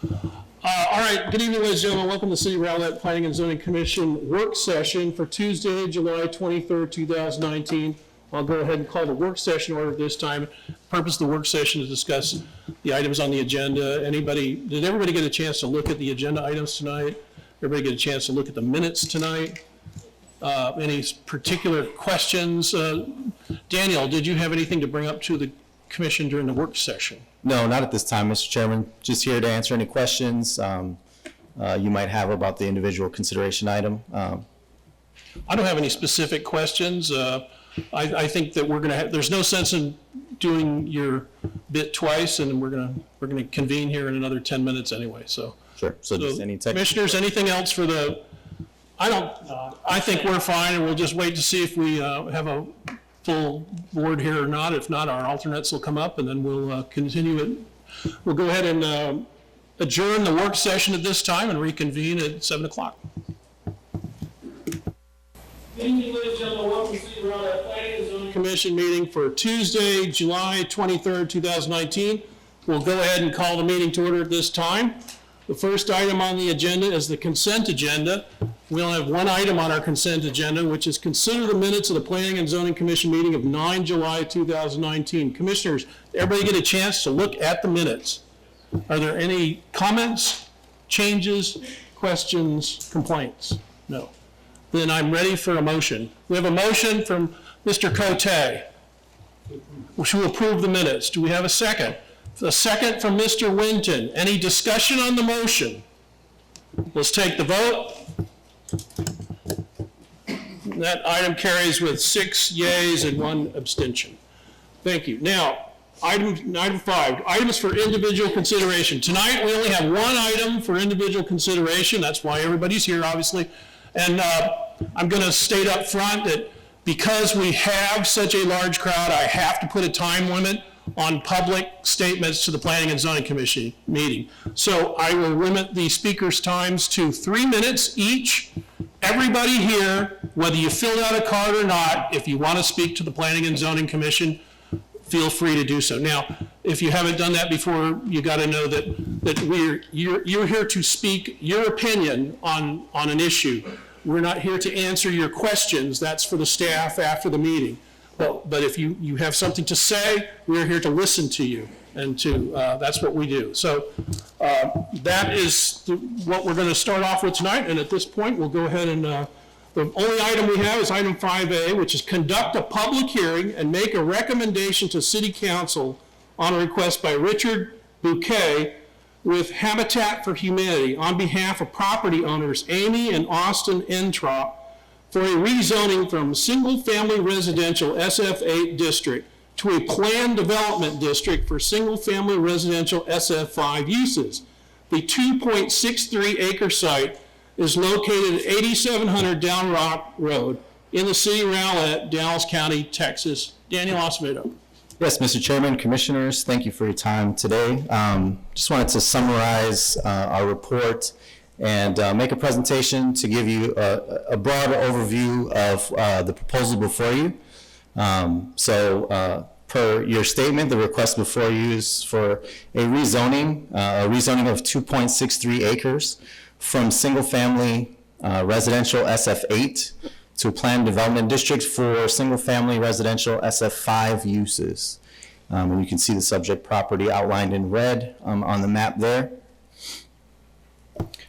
All right, good evening, ladies and gentlemen. Welcome to the City of Rowlett Planning and Zoning Commission work session for Tuesday, July 23rd, 2019. I'll go ahead and call the work session order this time. The purpose of the work session is to discuss the items on the agenda. Did everybody get a chance to look at the agenda items tonight? Everybody get a chance to look at the minutes tonight? Any particular questions? Daniel, did you have anything to bring up to the commission during the work session? No, not at this time, Mr. Chairman. Just here to answer any questions you might have about the individual consideration item. I don't have any specific questions. I think that we're going to have, there's no sense in doing your bit twice, and we're going to convene here in another 10 minutes anyway. So, sure. So just any commissioners, anything else for the? I think we're fine, and we'll just wait to see if we have a full board here or not. If not, our alternates will come up, and then we'll continue it. We'll go ahead and adjourn the work session at this time and reconvene at 7 o'clock. Good evening, ladies and gentlemen. Welcome to the Rowlett Planning and Zoning Commission meeting for Tuesday, July 23rd, 2019. We'll go ahead and call the meeting to order at this time. The first item on the agenda is the consent agenda. We only have one item on our consent agenda, which is consider the minutes of the Planning and Zoning Commission meeting of 9 July 2019. Commissioners, everybody get a chance to look at the minutes. Are there any comments, changes, questions, complaints? No. Then I'm ready for a motion. We have a motion from Mr. Cote to approve the minutes. Do we have a second? A second from Mr. Winton. Any discussion on the motion? Let's take the vote. That item carries with 6 yeas and 1 abstention. Thank you. Now, item 5, items for individual consideration. Tonight, we only have one item for individual consideration. That's why everybody's here, obviously. And I'm going to state up front that because we have such a large crowd, I have to put a time limit on public statements to the Planning and Zoning Commission meeting. So I will limit the speakers' times to 3 minutes each. Everybody here, whether you filled out a card or not, if you want to speak to the Planning and Zoning Commission, feel free to do so. Now, if you haven't done that before, you got to know that you're here to speak your opinion on an issue. We're not here to answer your questions. That's for the staff after the meeting. But if you have something to say, we're here to listen to you, and that's what we do. So that is what we're going to start off with tonight. And at this point, we'll go ahead and the only item we have is item 5A, which is conduct a public hearing and make a recommendation to City Council on a request by Richard Bouquet with Habitat for Humanity on behalf of property owners Amy and Austin Entrop for a rezoning from single-family residential SF8 district to a planned development district for single-family residential SF5 uses. The 2.63 acre site is located at 8700 Down Rock Road in the city of Rowlett, Dallas County, Texas. Daniel Acevedo. Yes, Mr. Chairman, Commissioners, thank you for your time today. Just wanted to summarize our report and make a presentation to give you a broad overview of the proposal before you. Per your statement, the request before you is for a rezoning of 2.63 acres from single-family residential SF8 to a planned development district for single-family residential SF5 uses. And you can see the subject property outlined in red on the map there.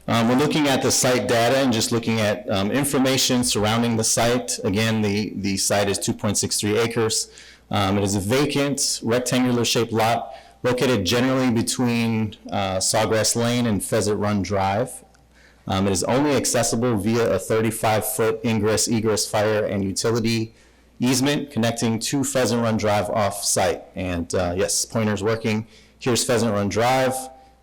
We're looking at the site data and just looking at information surrounding the site. Again, the site is 2.63 acres. It is a vacant, rectangular-shaped lot located generally between Sawgrass Lane and Pheasant Run Drive. It is only accessible via a 35-foot ingress-egress fire and utility easement connecting to Pheasant Run Drive off-site. And yes, pointer's working. Here's Pheasant Run Drive.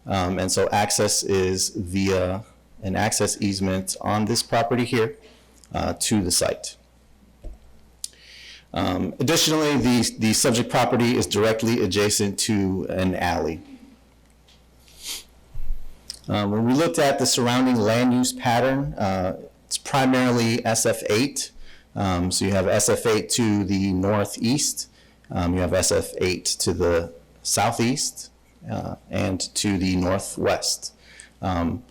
And so access is via an access easement on this property here to the site. Additionally, the subject property is directly adjacent to an alley. When we looked at the surrounding land use pattern, it's primarily SF8. So you have SF8 to the northeast, you have SF8 to the southeast, and to the northwest. I'm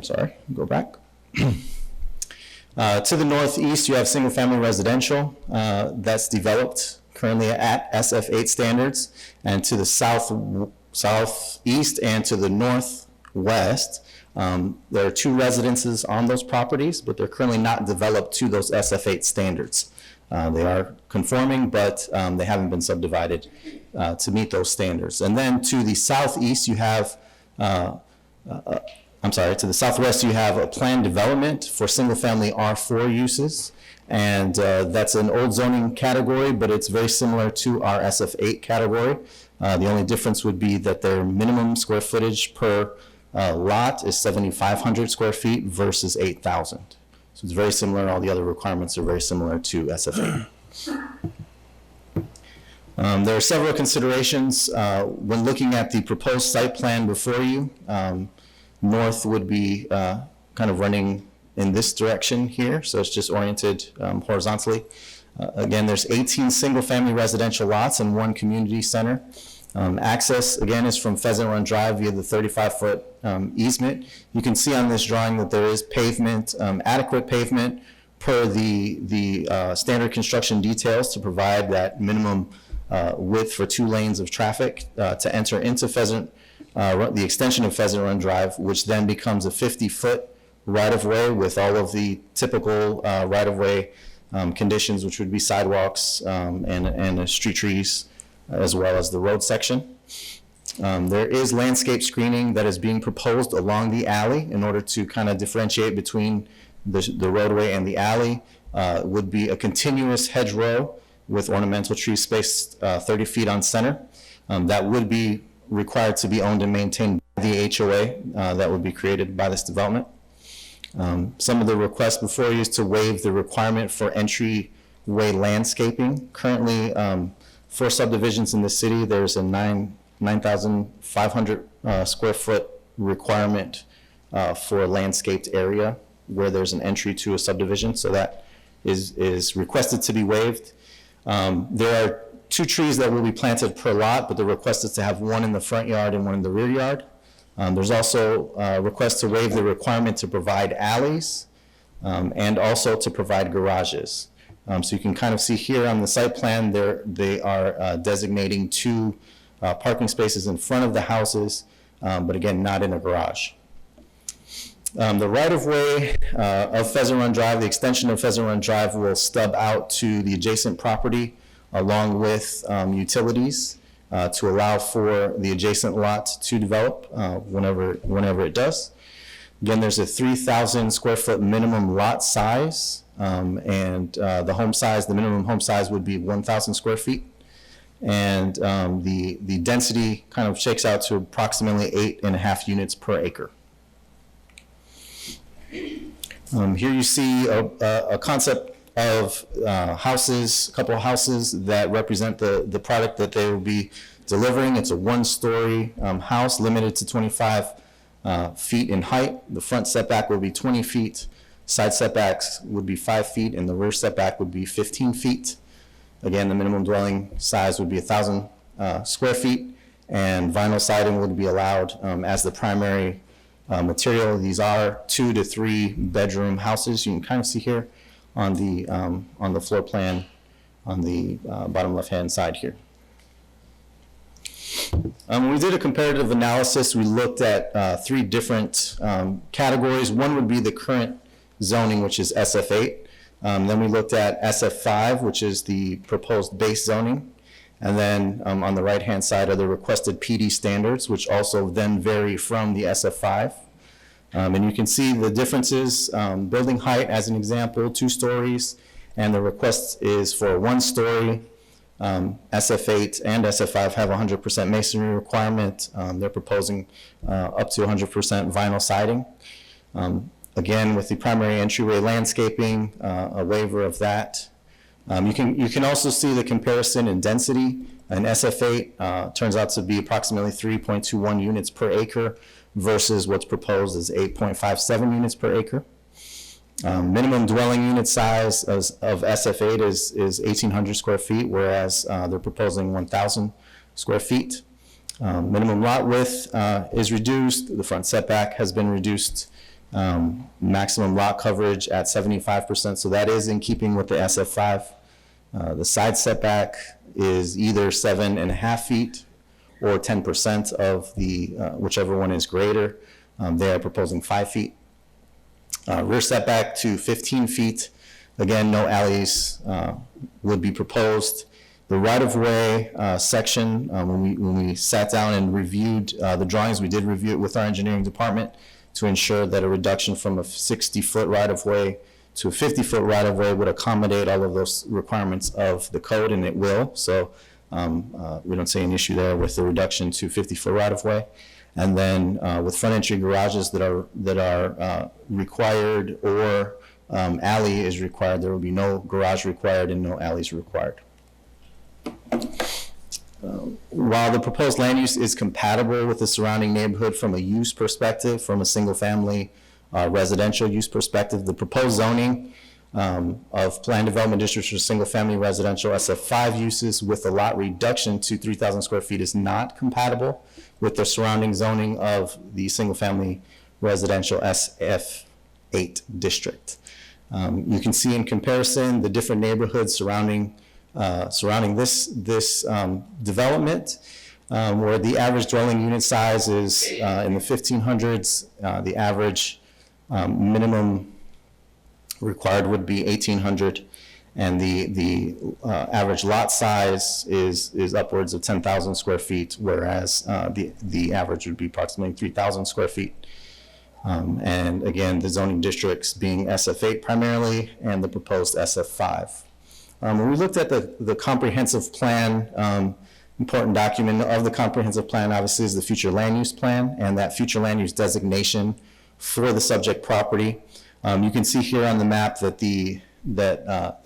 sorry, go back. To the northeast, you have single-family residential that's developed currently at SF8 standards, and to the southeast and to the northwest, there are 2 residences on those properties, but they're currently not developed to those SF8 standards. They are conforming, but they haven't been subdivided to meet those standards. And then to the southeast, you have to the southwest, you have a planned development for single-family R4 uses, and that's an old zoning category, but it's very similar to our SF8 category. The only difference would be that their minimum square footage per lot is 7,500 square feet versus 8,000. So it's very similar. All the other requirements are very similar to SF8. There are several considerations when looking at the proposed site plan before you. North would be kind of running in this direction here, so it's just oriented horizontally. Again, there's 18 single-family residential lots and 1 community center. Access, again, is from Pheasant Run Drive via the 35-foot easement. You can see on this drawing that there is pavement, adequate pavement per the standard construction details to provide that minimum width for 2 lanes of traffic to enter into the extension of Pheasant Run Drive, which then becomes a 50-foot right-of-way with all of the typical right-of-way conditions, which would be sidewalks and street trees, as well as the road section. There is landscape screening that is being proposed along the alley in order to kind of differentiate between the roadway and the alley. Would be a continuous hedgerow with ornamental trees spaced 30 feet on center. That would be required to be owned and maintained by the HOA that would be created by this development. Some of the requests before you is to waive the requirement for entryway landscaping. Currently, for subdivisions in the city, there's a 9,500 square foot requirement for a landscaped area where there's an entry to a subdivision, so that is requested to be waived. There are 2 trees that will be planted per lot, but the request is to have 1 in the front yard and 1 in the rear yard. There's also a request to waive the requirement to provide alleys and also to provide garages. So you can kind of see here on the site plan, they are designating 2 parking spaces in front of the houses, but again, not in a garage. The right-of-way of Pheasant Run Drive, the extension of Pheasant Run Drive will stub out to the adjacent property along with utilities to allow for the adjacent lot to develop whenever it does. Again, there's a 3,000 square foot minimum lot size, and the minimum home size would be 1,000 square feet. And the density kind of shakes out to approximately 8.5 units per acre. Here you see a concept of houses, a couple of houses that represent the product that they will be delivering. It's a 1-story house limited to 25 feet in height. The front setback will be 20 feet. Side setbacks would be 5 feet, and the rear setback would be 15 feet. Again, the minimum dwelling size would be 1,000 square feet, and vinyl siding would be allowed as the primary material. These are 2 to 3 bedroom houses. You can kind of see here on the floor plan on the bottom left-hand side here. When we did a comparative analysis, we looked at 3 different categories. One would be the current zoning, which is SF8. Then we looked at SF5, which is the proposed base zoning. And then on the right-hand side are the requested PD standards, which also then vary from the SF5. And you can see the differences, building height as an example, 2 stories, and the request is for 1 story. SF8 and SF5 have 100% masonry requirement. They're proposing up to 100% vinyl siding. Again, with the primary entryway landscaping, a waiver of that. You can also see the comparison in density. An SF8 turns out to be approximately 3.21 units per acre versus what's proposed is 8.57 units per acre. Minimum dwelling unit size of SF8 is 1,800 square feet, whereas they're proposing 1,000 square feet. Minimum lot width is reduced. The front setback has been reduced. Maximum lot coverage at 75%, so that is in keeping with the SF5. The side setback is either 7.5 feet or 10% of the, whichever one is greater. They are proposing 5 feet. Rear setback to 15 feet. Again, no alleys would be proposed. The right-of-way section, when we sat down and reviewed the drawings, we did review it with our engineering department to ensure that a reduction from a 60-foot right-of-way to a 50-foot right-of-way would accommodate all of those requirements of the code, and it will. So we don't see an issue there with the reduction to 50-foot right-of-way. And then with front entry garages that are required or alley is required, there will be no garage required and no alleys required. While the proposed land use is compatible with the surrounding neighborhood from a use perspective, from a single-family residential use perspective, the proposed zoning of planned development districts for single-family residential SF5 uses with a lot reduction to 3,000 square feet is not compatible with the surrounding zoning of the single-family residential SF8 district. You can see in comparison the different neighborhoods surrounding this development, where the average dwelling unit size is in the 1,500s. The average minimum required would be 1,800, and the average lot size is upwards of 10,000 square feet, whereas the average would be approximately 3,000 square feet. And again, the zoning districts being SF8 primarily, and the proposed SF5. When we looked at the comprehensive plan, important document of the comprehensive plan obviously is the future land use plan, and that future land use designation for the subject property. You can see here on the map that the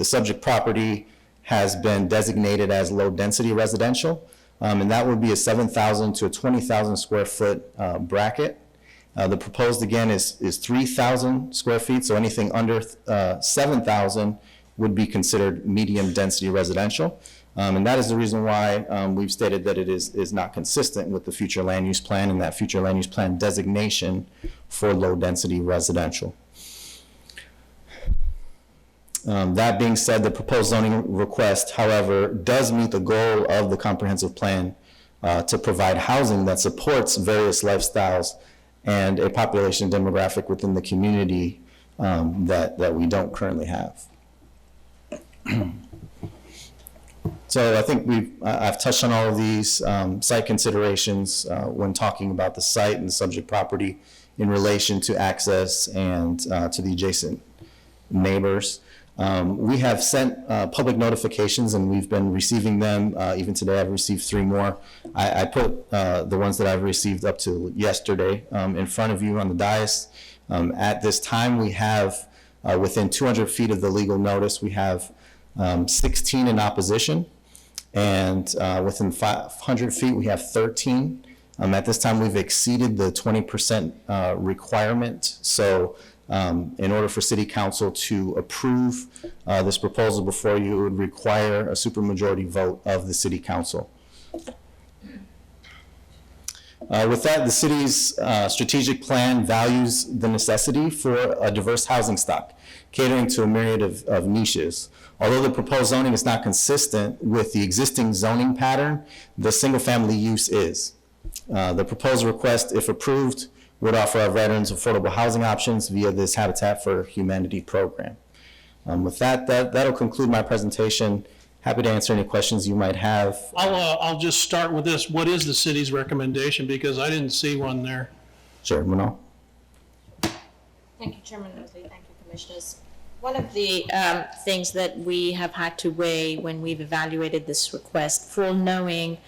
subject property has been designated as low density residential, and that would be a 7,000 to a 20,000 square foot bracket. The proposed again is 3,000 square feet, so anything under 7,000 would be considered medium density residential. And that is the reason why we've stated that it is not consistent with the future land use plan and that future land use plan designation for low density residential. That being said, the proposed zoning request, however, does meet the goal of the comprehensive plan to provide housing that supports various lifestyles and a population demographic within the community that we don't currently have. So I think I've touched on all of these site considerations when talking about the site and the subject property in relation to access and to the adjacent neighbors. We have sent public notifications, and we've been receiving them. Even today, I've received 3 more. I put the ones that I've received up to yesterday in front of you on the dais. At this time, we have, within 200 feet of the legal notice, we have 16 in opposition, and within 500 feet, we have 13. At this time, we've exceeded the 20% requirement. So in order for City Council to approve this proposal before you, it would require a supermajority vote of the City Council. With that, the city's strategic plan values the necessity for a diverse housing stock, catering to a myriad of niches. Although the proposed zoning is not consistent with the existing zoning pattern, the single-family use is. The proposed request, if approved, would offer our veterans affordable housing options via this Habitat for Humanity program. With that'll conclude my presentation. Happy to answer any questions you might have. I'll just start with this. What is the city's recommendation? Because I didn't see one there. Sure, Manal. Thank you, Chairman Mosley. Thank you, Commissioners. One of the things that we have had to weigh when we've evaluated this request, full knowing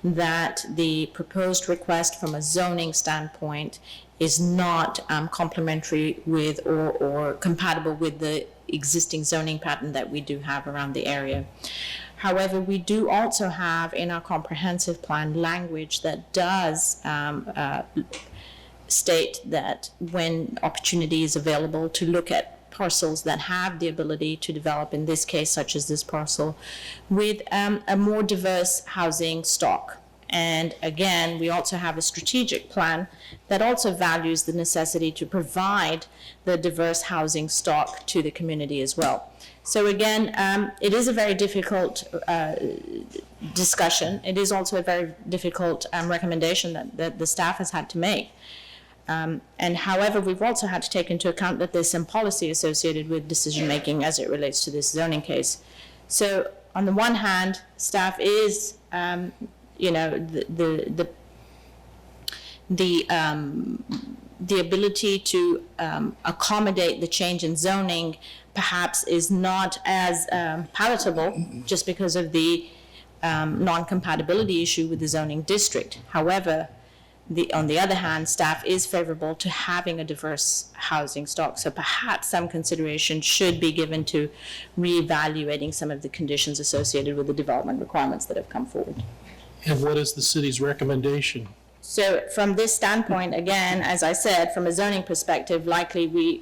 that the proposed request from a zoning standpoint is not complementary with or compatible with the existing zoning pattern that we do have around the area. However, we do also have in our comprehensive plan language that does state that when opportunity is available to look at parcels that have the ability to develop, in this case, such as this parcel, with a more diverse housing stock. And again, we also have a strategic plan that also values the necessity to provide the diverse housing stock to the community as well. So again, it is a very difficult discussion. It is also a very difficult recommendation that the staff has had to make. And however, we've also had to take into account that there's some policy associated with decision-making as it relates to this zoning case. So on the one hand, staff is, the ability to accommodate the change in zoning perhaps is not as palatable just because of the non-compatibility issue with the zoning district. However, on the other hand, staff is favorable to having a diverse housing stock, so perhaps some consideration should be given to reevaluating some of the conditions associated with the development requirements that have come forward. And what is the city's recommendation? So from this standpoint, again, as I said, from a zoning perspective, likely we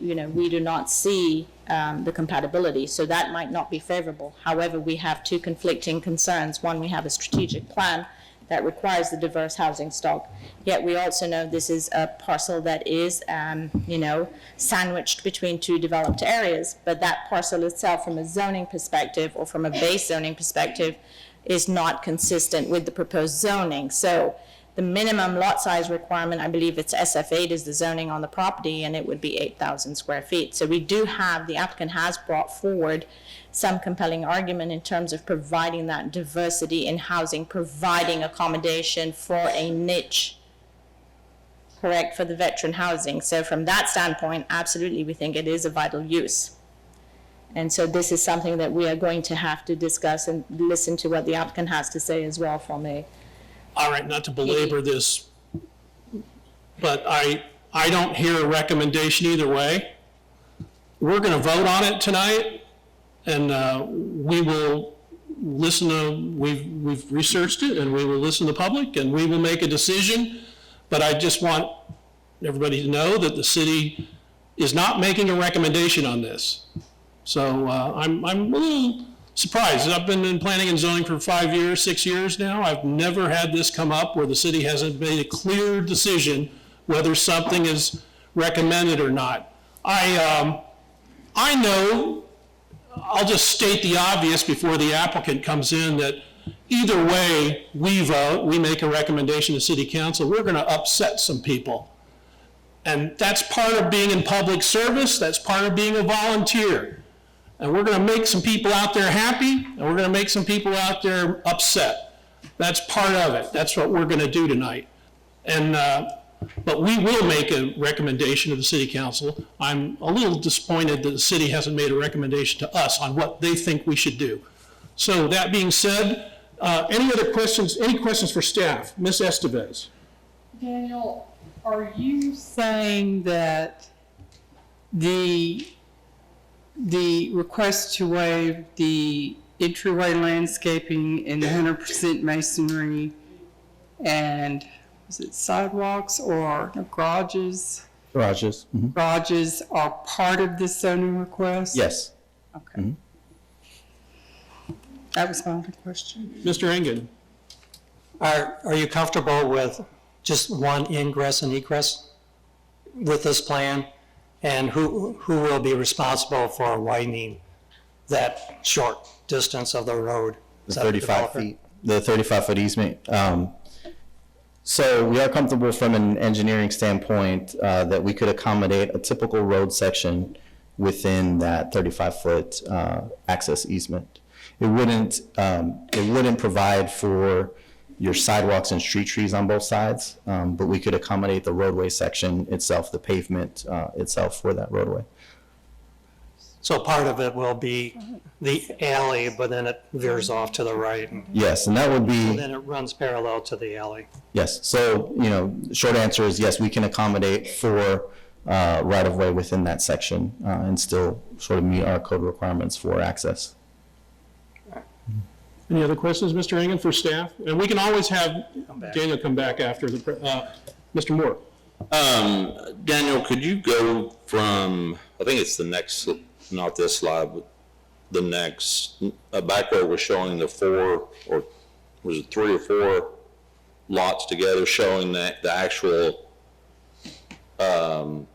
do not see the compatibility, so that might not be favorable. However, we have two conflicting concerns. One, we have a strategic plan that requires the diverse housing stock, yet we also know this is a parcel that is, sandwiched between two developed areas, but that parcel itself, from a zoning perspective or from a base zoning perspective, is not consistent with the proposed zoning. So the minimum lot size requirement, I believe it's SF8 is the zoning on the property, and it would be 8,000 square feet. So we do have, the applicant has brought forward some compelling argument in terms of providing that diversity in housing, providing accommodation for a niche, correct, for the veteran housing. So from that standpoint, absolutely, we think it is a vital use. And so this is something that we are going to have to discuss and listen to what the applicant has to say as well from a. All right, not to belabor this, but I don't hear a recommendation either way. We're going to vote on it tonight, and we will listen to, we've researched it, and we will listen to the public, and we will make a decision. But I just want everybody to know that the city is not making a recommendation on this. So I'm a little surprised. I've been in planning and zoning for 5 years, 6 years now. I've never had this come up where the city hasn't made a clear decision whether something is recommended or not. I know, I'll just state the obvious before the applicant comes in, that either way we vote, we make a recommendation to city council, we're going to upset some people. And that's part of being in public service, that's part of being a volunteer. And we're going to make some people out there happy, and we're going to make some people out there upset. That's part of it. That's what we're going to do tonight. And, but we will make a recommendation to the city council. I'm a little disappointed that the city hasn't made a recommendation to us on what they think we should do. So that being said, any other questions, any questions for staff? Ms. Estevez. Daniel, are you saying that the request to waive the entryway landscaping and 100% masonry and is it sidewalks or garages? Garages. Mhm. Garages are part of this zoning request? Yes. Okay. Mhm. That was my only question. Mr. Engen. Are you comfortable with just one ingress and egress with this plan? And who will be responsible for widening that short distance of the road? The Is that 35 developer? feet, the 35-foot easement. So we are comfortable from an engineering standpoint that we could accommodate a typical road section within that 35-foot access easement. It wouldn't provide for your sidewalks and street trees on both sides, but we could accommodate the roadway section itself, the pavement itself for that roadway. So part of it will be the alley, but then it veers off to the right, and Yes, and that would be, then it runs parallel to the alley. yes. So, short answer is yes, we can accommodate for right-of-way within that section and still sort of meet our code requirements for access. Any other questions, Mr. Engen, for staff? And we can always have back. Daniel come back after the, Mr. Moore. Daniel, could you go from, I think it's the next, not this slide, but the next, back where we're showing the 4, or was it 3 or 4 lots together showing that the actual,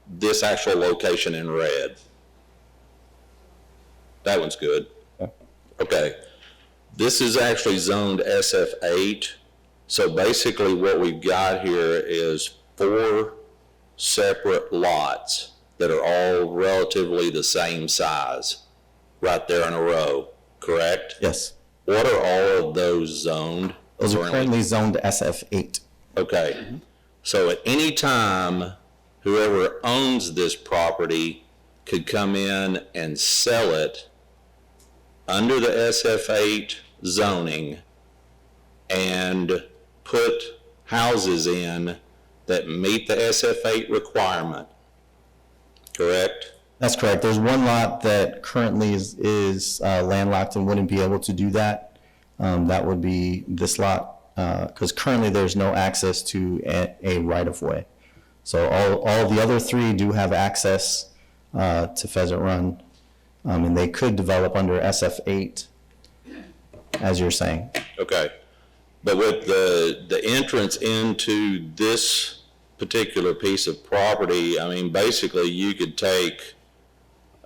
this actual location in red. That one's good. Okay. This is actually zoned SF8. So basically what we've got here is 4 separate lots that are all relatively the same size right there in a row, correct? Yes. What are all of those zoned? Those are currently zoned SF8. Okay. So at any time, whoever owns this property could come in and sell it under the SF8 zoning and put houses in that meet the SF8 requirement, correct? That's correct. There's one lot that currently is landlocked and wouldn't be able to do that. That would be this lot, because currently there's no access to a right-of-way. So all the other 3 do have access to Pheasant Run, and they could develop under SF8, as you're saying. Okay. But with the entrance into this particular piece of property, I mean, basically you could take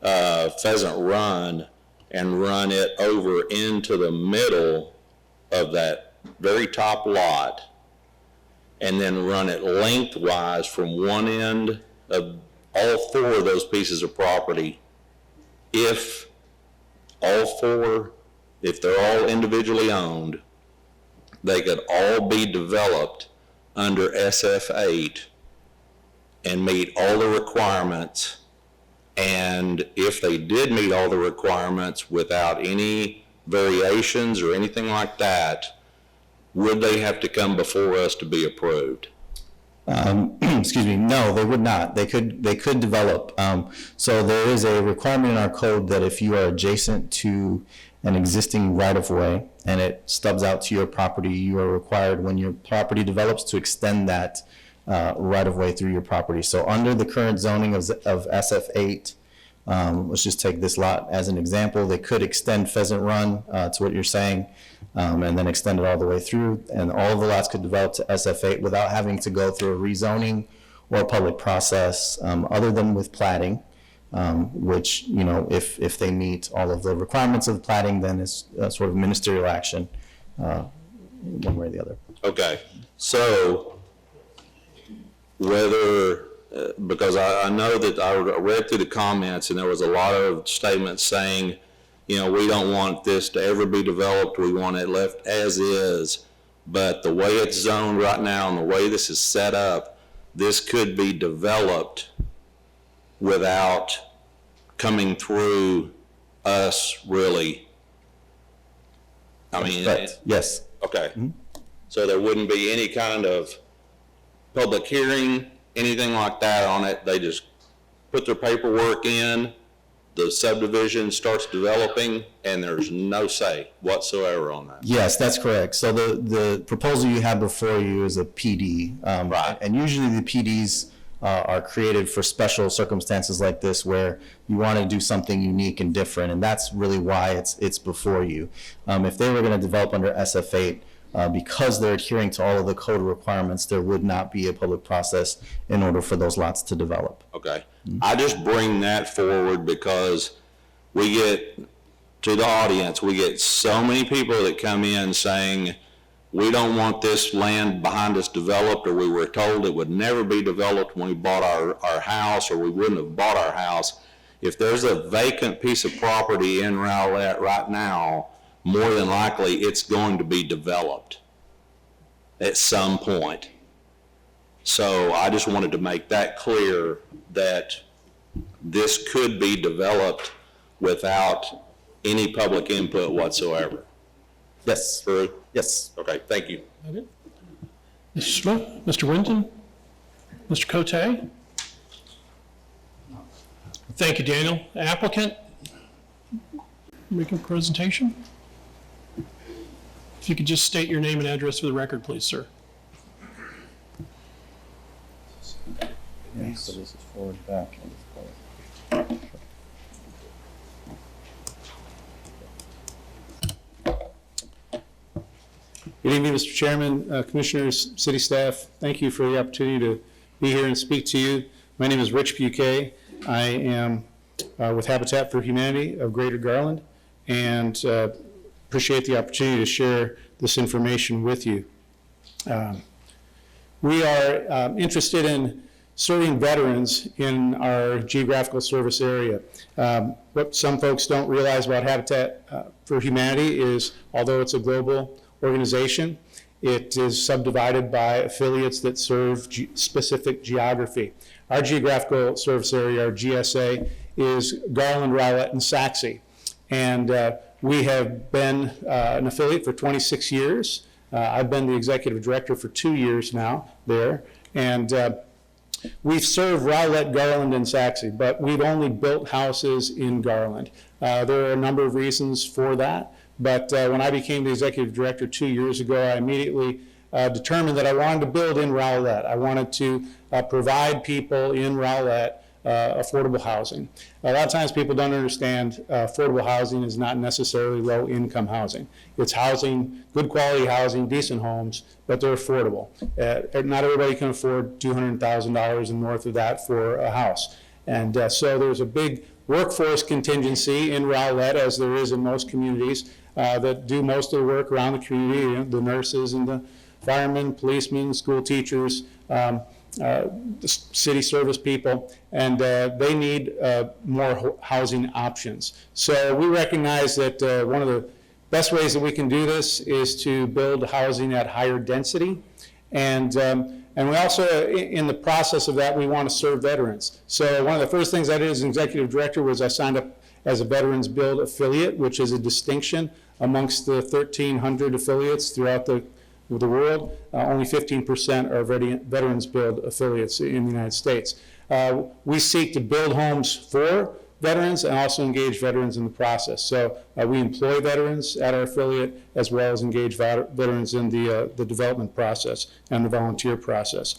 Pheasant Run and run it over into the middle of that very top lot and then run it lengthwise from one end of all 4 of those pieces of property. If all 4, if they're all individually owned, they could all be developed under SF8 and meet all the requirements. And if they did meet all the requirements without any variations or anything like that, would they have to come before us to be approved? Excuse me, no, they would not. They could develop. So there is a requirement in our code that if you are adjacent to an existing right-of-way and it stubs out to your property, you are required, when your property develops, to extend that right-of-way through your property. So under the current zoning of SF8, let's just take this lot as an example, they could extend Pheasant Run to what you're saying, and then extend it all the way through, and all of the lots could develop to SF8 without having to go through a rezoning or a public process, other than with platting, which, you know, if they meet all of the requirements of the platting, then it's sort of ministerial action, one way or the other. Okay, so whether, because I know that I read through the comments and there was a lot of statements saying, you know, we don't want this to ever be developed, we want it left as is, but the way it's zoned right now and the way this is set up, this could be developed without coming through us, really. I mean, But, yes. okay. So there wouldn't be any kind of public hearing, anything like that on it? They just put their paperwork in, the subdivision starts developing, and there's no say whatsoever on that? Yes, that's correct. So the proposal you have before you is a PD. Right. And usually the PDs are created for special circumstances like this where you want to do something unique and different, and that's really why it's before you. If they were going to develop under SF8, because they're adhering to all of the code requirements, there would not be a public process in order for those lots to develop. Okay. I just bring that forward because we get, to the audience, we get so many people that come in saying, we don't want this land behind us developed, or we were told it would never be developed when we bought our house, or we wouldn't have bought our house. If there's a vacant piece of property in Rowlett right now, more than likely it's going to be developed at some point. So I just wanted to make that clear that this could be developed without any public input whatsoever. Yes. True? Yes. Okay, thank you. Mr. Smith, Mr. Winton, Mr. Cote? Thank you, Daniel. Applicant, making a presentation? If you could just state your name and address for the record, please, sir. Yeah, so this is forward, back, and forward. Good evening, Mr. Chairman, Commissioners, city staff. Thank you for the opportunity to be here and speak to you. My name is Rich Buquet. I am with Habitat for Humanity of Greater Garland, and appreciate the opportunity to share this information with you. We are interested in serving veterans in our geographical service area. What some folks don't realize about Habitat for Humanity is, although it's a global organization, it is subdivided by affiliates that serve specific geography. Our geographical service area, our GSA, is Garland, Rowlett, and Saxe. And we have been an affiliate for 26 years. I've been the executive director for 2 years now there. And we've served Rowlett, Garland, and Saxe, but we've only built houses in Garland. There are a number of reasons for that, but when I became the executive director 2 years ago, I immediately determined that I wanted to build in Rowlett. I wanted to provide people in Rowlett affordable housing. A lot of times people don't understand affordable housing is not necessarily low-income housing. It's housing, good quality housing, decent homes, but they're affordable. Not everybody can afford $200,000 and north of that for a house. And so there's a big workforce contingency in Rowlett, as there is in most communities, that do most of the work around the community, you know, the nurses and the firemen, policemen, school teachers, the city service people, and they need more housing options. So we recognize that one of the best ways that we can do this is to build housing at higher density, and we also, in the process of that, we want to serve veterans. So one of the first things I did as an executive director was I signed up as a Veterans Build affiliate, which is a distinction amongst the 1,300 affiliates throughout the world. Only 15% are Veterans Build affiliates in the United States. We seek to build homes for veterans and also engage veterans in the process. So we employ veterans at our affiliate, as well as engage veterans in the development process and the volunteer process.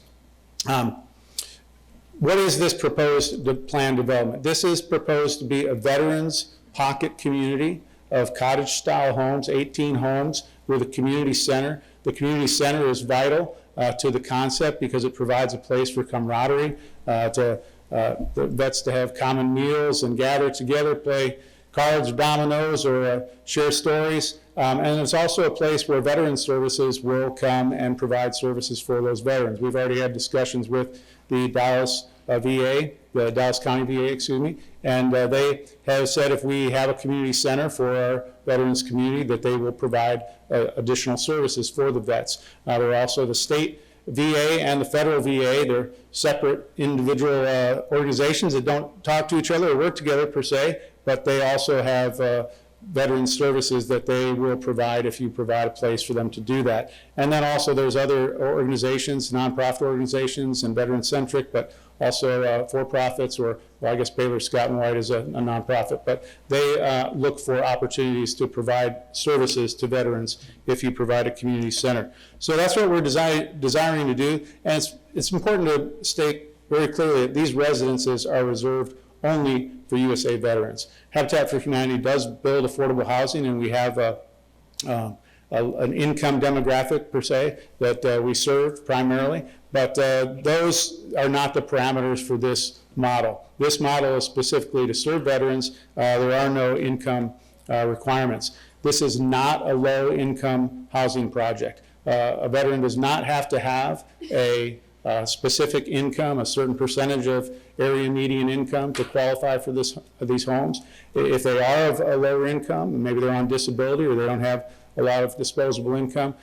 What is this proposed plan development? This is proposed to be a veterans pocket community of cottage-style homes, 18 homes with a community center. The community center is vital to the concept because it provides a place for camaraderie, to the vets to have common meals and gather together, play cards, dominoes, or share stories. And it's also a place where veteran services will come and provide services for those veterans. We've already had discussions with the Dallas VA, the Dallas County VA, excuse me, and they have said if we have a community center for our veterans community, that they will provide additional services for the vets. There are also the state VA and the federal VA. They're separate individual organizations that don't talk to each other or work together per se, but they also have veteran services that they will provide if you provide a place for them to do that. And then also there's other organizations, nonprofit organizations and veteran-centric, but also for-profits, or, well, I guess Baylor Scott and White is a nonprofit, but they look for opportunities to provide services to veterans if you provide a community center. So that's what we're desiring to do, and it's important to state very clearly that these residences are reserved only for USA veterans. Habitat for Humanity does build affordable housing, and we have an income demographic per se that we serve primarily, but those are not the parameters for this model. This model is specifically to serve veterans. There are no income requirements. This is not a low-income housing project. A veteran does not have to have a specific income, a certain percentage of area median income to qualify for these homes. If they are of a lower income, maybe they're on disability or they don't have a lot of disposable income,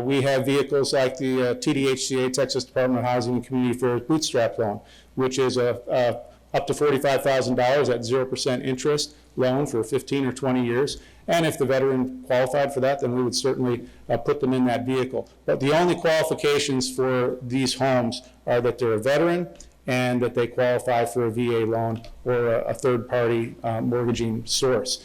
we have vehicles like the TDHCA, Texas Department of Housing and Community Affairs Bootstrap Loan, which is up to $45,000 at 0% interest loan for 15 or 20 years. And if the veteran qualified for that, then we would certainly put them in that vehicle. But the only qualifications for these homes are that they're a veteran and that they qualify for a VA loan or a third-party mortgaging source.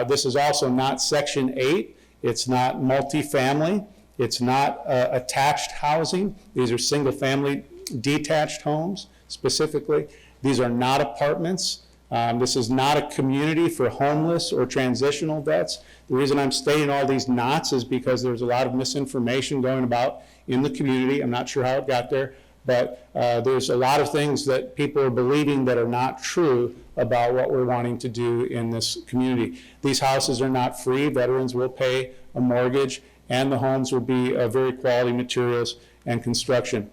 This is also not Section 8. It's not multifamily. It's not attached housing. These are single-family detached homes specifically. These are not apartments. This is not a community for homeless or transitional vets. The reason I'm stating all these knots is because there's a lot of misinformation going about in the community. I'm not sure how it got there, but there's a lot of things that people are believing that are not true about what we're wanting to do in this community. These houses are not free. Veterans will pay a mortgage, and the homes will be very quality materials and construction.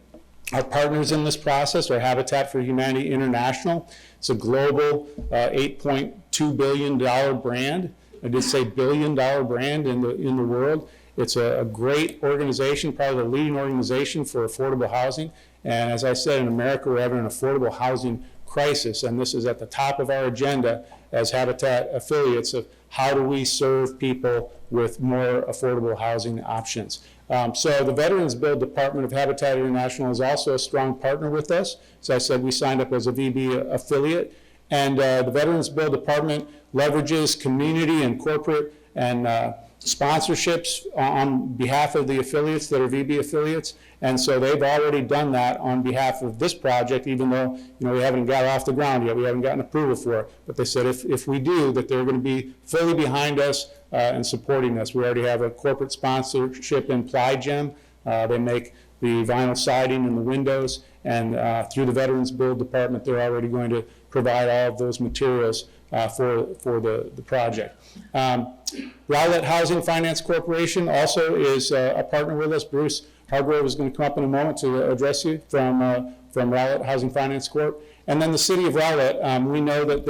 Our partners in this process are Habitat for Humanity International. It's a global $8.2 billion brand. I did say billion-dollar brand in the world. It's a great organization, probably the leading organization for affordable housing. And as I said, in America, we're having an affordable housing crisis, and this is at the top of our agenda as Habitat affiliates of how do we serve people with more affordable housing options. So the Veterans Bill Department of Habitat International is also a strong partner with us. As I said, we signed up as a VB affiliate, and the Veterans Bill Department leverages community and corporate and sponsorships on behalf of the affiliates that are VB affiliates, and so they've already done that on behalf of this project, even though we haven't got off the ground yet, we haven't gotten approval for it. But they said if we do, that they're going to be fully behind us and supporting us. We already have a corporate sponsorship in Plygem. They make the vinyl siding and the windows, and through the Veterans Bill Department, they're already going to provide all of those materials for the project. Rowlett Housing Finance Corporation also is a partner with us. Bruce Hargrove is going to come up in a moment to address you from Rowlett Housing Finance Corp. And then the city of Rowlett, we know that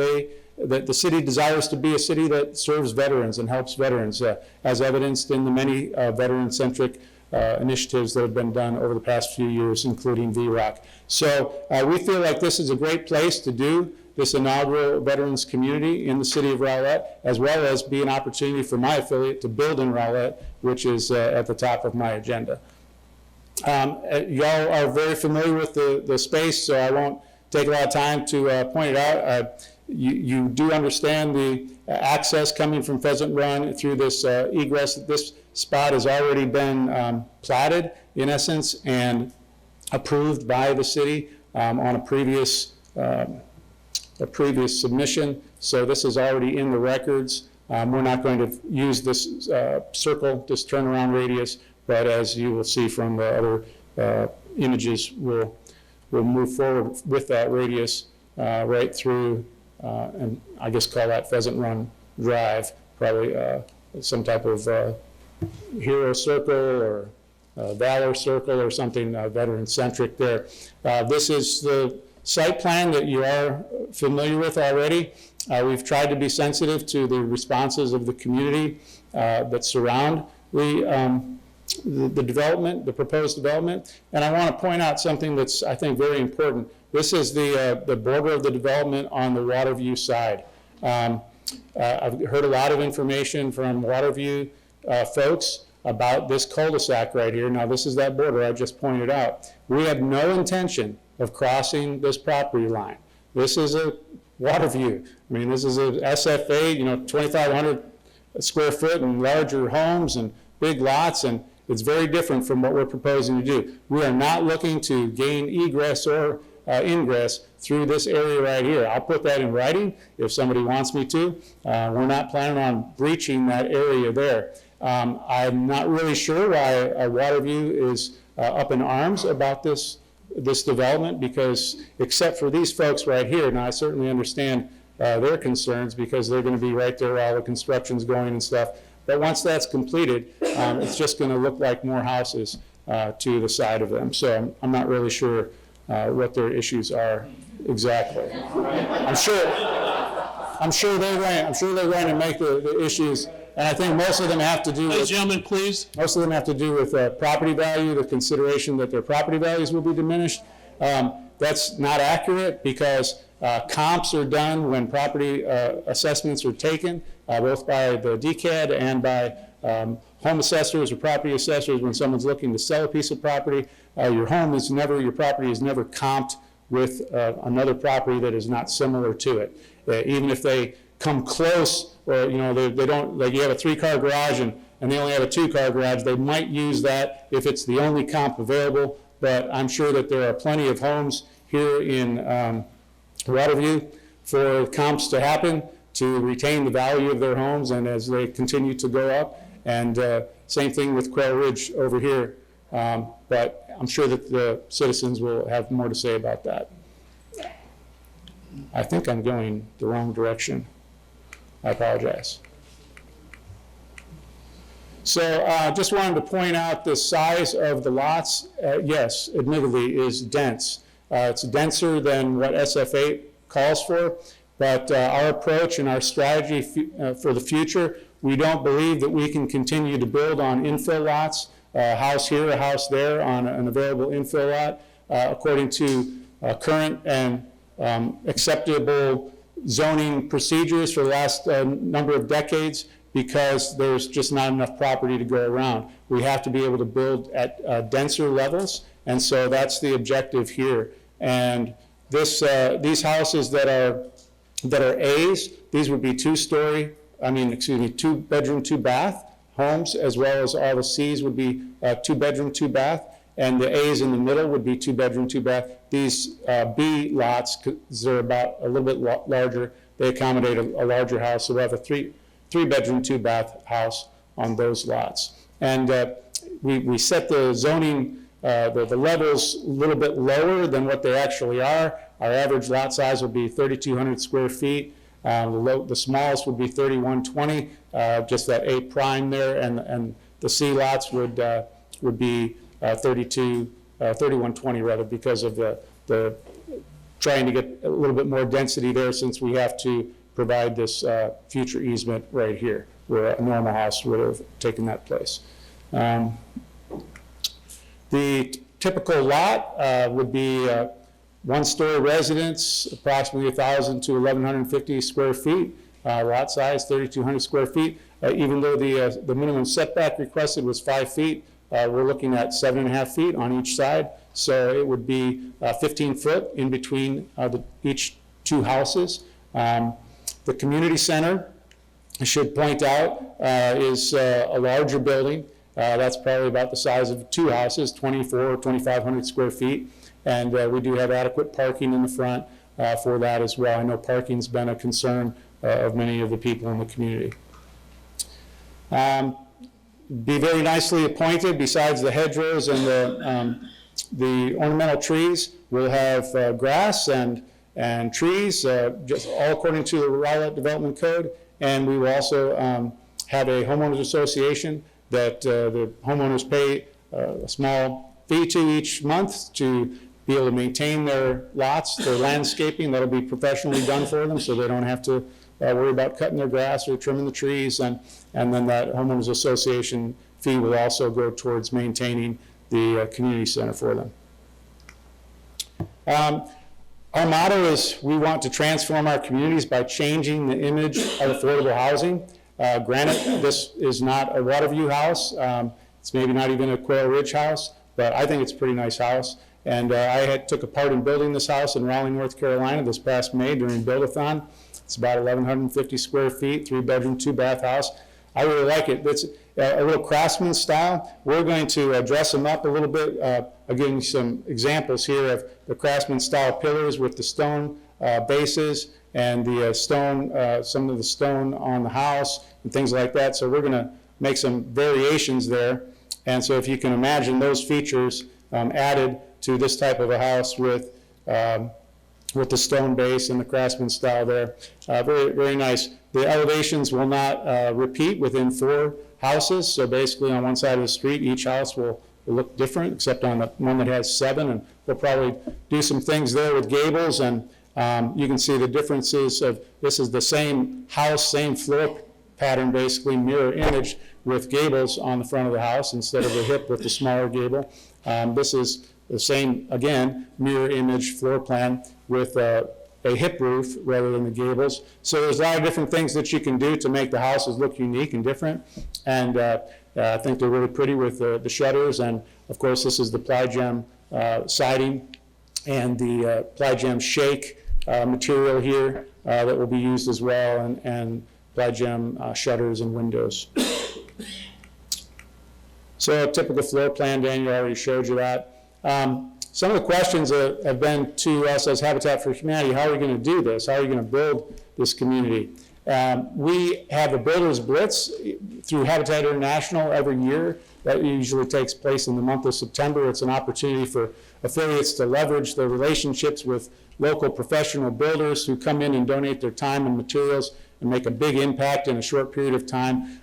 that the city desires to be a city that serves veterans and helps veterans, as evidenced in the many veteran-centric initiatives that have been done over the past few years, including VROC. So we feel like this is a great place to do this inaugural veterans community in the city of Rowlett, as well as be an opportunity for my affiliate to build in Rowlett, which is at the top of my agenda. Y'all are very familiar with the space, so I won't take a lot of time to point it out. You do understand the access coming from Pheasant Run through this egress. This spot has already been platted, in essence, and approved by the city on a previous submission. So this is already in the records. We're not going to use this circle, this turnaround radius, but as you will see from the other images, we'll move forward with that radius right through, and I guess call that Pheasant Run Drive, probably some type of hero circle or valor circle or something veteran-centric there. This is the site plan that you are familiar with already. We've tried to be sensitive to the responses of the community that surround the development, the proposed development. And I want to point out something that's, I think, very important. This is the border of the development on the Waterview side. I've heard a lot of information from Waterview folks about this cul-de-sac right here. Now, this is that border I just pointed out. We have no intention of crossing this property line. This is a Waterview. I mean, this is a SFA, 2,500 square foot and larger homes and big lots, and it's very different from what we're proposing to do. We are not looking to gain egress or ingress through this area right here. I'll put that in writing if somebody wants me to. We're not planning on breaching that area there. I'm not really sure why Waterview is up in arms about this development, because except for these folks right here, now I certainly understand their concerns because they're going to be right there while the construction's going and stuff. But once that's completed, it's just going to look like more houses to the side of them. So I'm not really sure what their issues are exactly. I'm sure they're going to make the issues, and I think most of them have to do Ladies and with, gentlemen, please. most of them have to do with property value, the consideration that their property values will be diminished. That's not accurate because comps are done when property assessments are taken, both by the DCAD and by home assessors or property assessors. When someone's looking to sell a piece of property, your property is never comped with another property that is not similar to it. Even if they come close, or they don't, like you have a 3-car garage and they only have a 2-car garage, they might use that if it's the only comp available. But I'm sure that there are plenty of homes here in Waterview for comps to happen, to retain the value of their homes and as they continue to go up. And same thing with Quail Ridge over here. But I'm sure that the citizens will have more to say about that. I think I'm going the wrong direction. I apologize. So just wanted to point out the size of the lots, yes, admittedly, is dense. It's denser than what SF8 calls for, but our approach and our strategy for the future, we don't believe that we can continue to build on infill lots, a house here, a house there on an available infill lot, according to current and acceptable zoning procedures for the last number of decades, because there's just not enough property to go around. We have to be able to build at denser levels, and so that's the objective here. And this, these houses that are A's, these would be two bedroom, two bath homes, as well as all the C's would be 2 bedroom, 2 bath, and the A's in the middle would be 2 bedroom, 2 bath. These B lots, because they're about a little bit larger, they accommodate a larger house, so we have a 3 bedroom, 2 bath house on those lots. And we set the zoning, the levels a little bit lower than what they actually are. Our average lot size would be 3,200 square feet. The smallest would be 3,120, just that A prime there, and the C lots would be 3,120 rather, because of the trying to get a little bit more density there, since we have to provide this future easement right here, where a normal house would have taken that place. The typical lot would be one-story residence, approximately 1,000 to 1,150 square feet. Lot size, 3,200 square feet. Even though the minimum setback requested was 5 feet, we're looking at 7.5 feet on each side. So it would be 15 foot in between each two houses. The community center, I should point out, is a larger building. That's probably about the size of two houses, 2,400 or 2,500 square feet. And we do have adequate parking in the front for that as well. I know parking's been a concern of many of the people in the community. Be very nicely appointed. Besides the hedgerows and the ornamental trees, we'll have grass and trees, just all according to the Rowlett Development Code. And we will also have a homeowners association that the homeowners pay a small fee to each month to be able to maintain their lots, their landscaping. That'll be professionally done for them, so they don't have to worry about cutting their grass or trimming the trees. And then that homeowners association fee will also go towards maintaining the community center for them. Our motto is we want to transform our communities by changing the image of affordable housing. Granted, this is not a Waterview house. It's maybe not even a Quail Ridge house, but I think it's a pretty nice house. And I took a part in building this house in Raleigh, North Carolina this past May during Build-A-thon. It's about 1,150 square feet, 3 bedroom, 2 bath house. I really like it. It's a little craftsman style. We're going to dress them up a little bit. I'll give you some examples here of the craftsman style pillars with the stone bases and the stone, some of the stone on the house and things like that. So we're going to make some variations there. And so if you can imagine those features added to this type of a house with the stone base and the craftsman style there. Very, very nice. The elevations will not repeat within 4 houses. So basically on one side of the street, each house will look different, except on the one that has 7. And we'll probably do some things there with gables. And you can see the differences of, this is the same house, same floor pattern, basically mirror image with gables on the front of the house instead of the hip with the smaller gable. This is the same, again, mirror image floor plan with a hip roof rather than the gables. So there's a lot of different things that you can do to make the houses look unique and different. And I think they're really pretty with the shutters. And of course, this is the Ply-Gem siding and the Ply-Gem shake material here that will be used as well, and Ply-Gem shutters and windows. So a typical floor plan, Daniel already showed you that. Some of the questions that have been to us as Habitat for Humanity: how are we going to do this? How are you going to build this community? We have a Builders Blitz through Habitat International every year. That usually takes place in the month of September. It's an opportunity for affiliates to leverage their relationships with local professional builders who come in and donate their time and materials and make a big impact in a short period of time.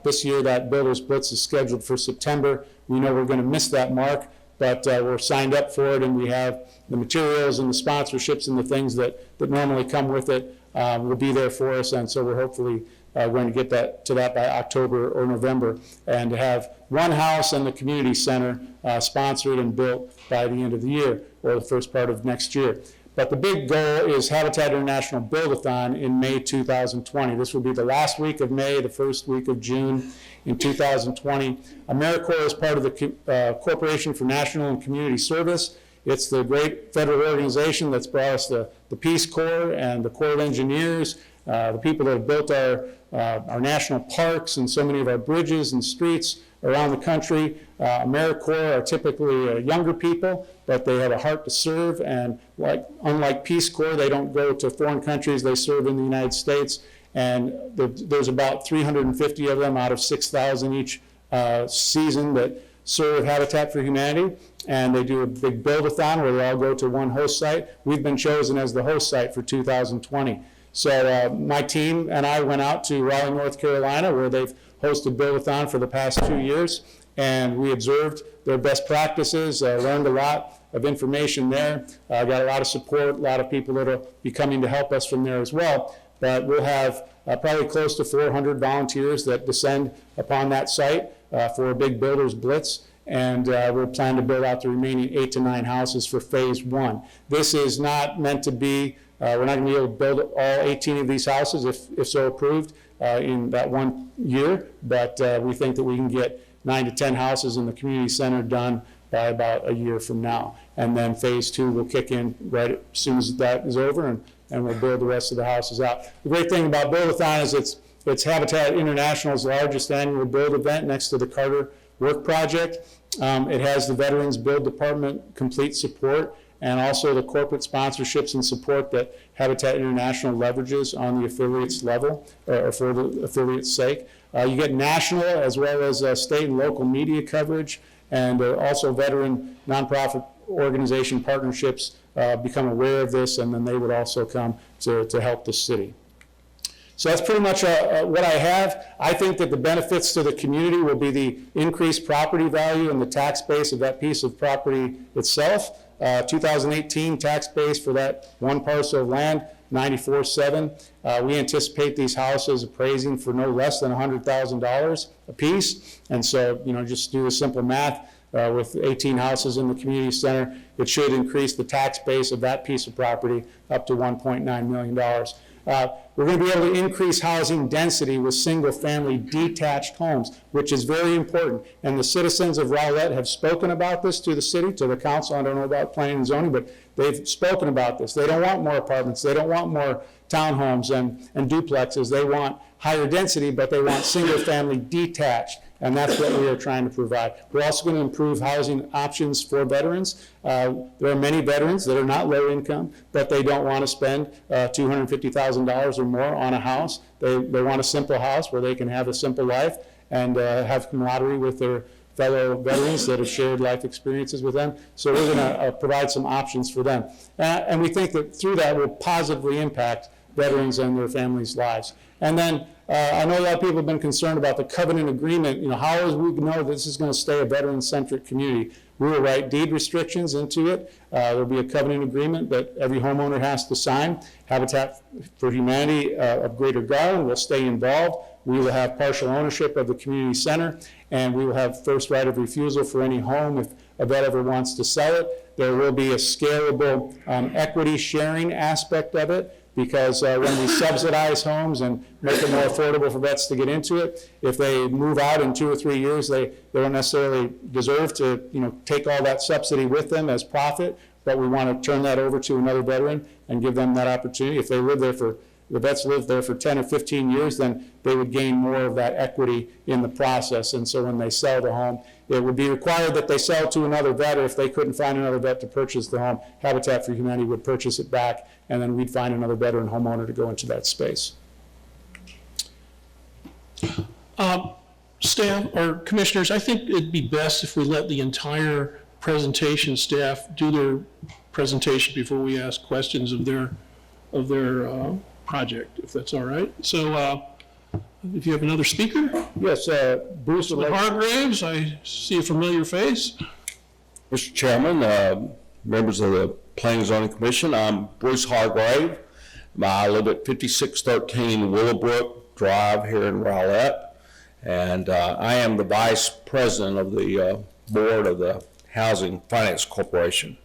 This year, that Builders Blitz is scheduled for September. We know we're going to miss that mark, but we're signed up for it, and we have the materials and the sponsorships and the things that normally come with it will be there for us, and so we're hopefully going to get to that by October or November, and to have one house and the community center sponsored and built by the end of the year or the first part of next year. But the big goal is Habitat International Build-a-thon in May 2020. This will be the last week of May, the first week of June in 2020. AmeriCorps is part of the Corporation for National and Community Service. It's the great federal organization that's brought us the Peace Corps and the Corps of Engineers, the people that have built our national parks and so many of our bridges and streets around the country. AmeriCorps are typically younger people, but they have a heart to serve, and unlike Peace Corps, they don't go to foreign countries, they serve in the United States, and there's about 350 of them out of 6,000 each season that serve Habitat for Humanity, and they do a big build-a-thon where they all go to one host site. We've been chosen as the host site for 2020. So my team and I went out to Raleigh, North Carolina, where they've hosted Build-a-thon for the past 2 years, and we observed their best practices, learned a lot of information there, got a lot of support, a lot of people that will be coming to help us from there as well. But we'll have probably close to 400 volunteers that descend upon that site for a big Builders Blitz, and we'll plan to build out the remaining 8 to 9 houses for phase 1. This is not meant to be, we're not going to be able to build all 18 of these houses if so approved in that 1 year, but we think that we can get 9 to 10 houses in the community center done by about a year from now. And then phase 2 will kick in right as soon as that is over, and we'll build the rest of the houses out. The great thing about Build-a-thon is it's Habitat International's largest annual build event next to the Carter Work Project. It has the Veterans Build Department complete support, and also the corporate sponsorships and support that Habitat International leverages on the affiliates level, or for the affiliates' sake. You get national as well as state and local media coverage, and also veteran nonprofit organization partnerships become aware of this, and then they would also come to help the city. So that's pretty much what I have. I think that the benefits to the community will be the increased property value and the tax base of that piece of property itself. 2018 tax base for that one parcel of land, $94,700. We anticipate these houses appraising for no less than $100,000 a piece. And so, just do the simple math. With 18 houses in the community center, it should increase the tax base of that piece of property up to $1.9 million. We're going to be able to increase housing density with single-family detached homes, which is very important. And the citizens of Rowlett have spoken about this to the city, to the council. I don't know about planning and zoning, but they've spoken about this. They don't want more apartments. They don't want more townhomes and duplexes. They want higher density, but they want single-family detached. And that's what we are trying to provide. We're also going to improve housing options for veterans. There are many veterans that are not low income, but they don't want to spend $250,000 or more on a house. They want a simple house where they can have a simple life and have camaraderie with their fellow veterans that have shared life experiences with them. So we're going to provide some options for them. And we think that through that will positively impact veterans and their families' lives. And then I know a lot of people have been concerned about the covenant agreement. How is we know this is going to stay a veteran-centric community? We will write deed restrictions into it. There'll be a covenant agreement that every homeowner has to sign. Habitat for Humanity of Greater Garland will stay involved. We will have partial ownership of the community center, and we will have first right of refusal for any home if a vet ever wants to sell it. There will be a scalable equity sharing aspect of it, because when we subsidize homes and make it more affordable for vets to get into it, if they move out in 2 or 3 years, they don't necessarily deserve to take all that subsidy with them as profit, but we want to turn that over to another veteran and give them that opportunity. If they live there for the vets live there for 10 or 15 years, then they would gain more of that equity in the process. And so when they sell the home, it would be required that they sell to another vet, or if they couldn't find another vet to purchase the home, Habitat for Humanity would purchase it back, and then we'd find another veteran homeowner to go into that space. Staff or commissioners, I think it'd be best if we let the entire presentation staff do their presentation before we ask questions of their project, if that's all right. So if you have another speaker, Yes, Bruce would like. Hargraves, I see a familiar face. Mr. Chairman, members of the Planning and Zoning Commission, I'm Bruce Hargrave. I live at 5613 Willowbrook Drive here in Rowlett, and I am the Vice President of the Board of the Housing Finance Corporation.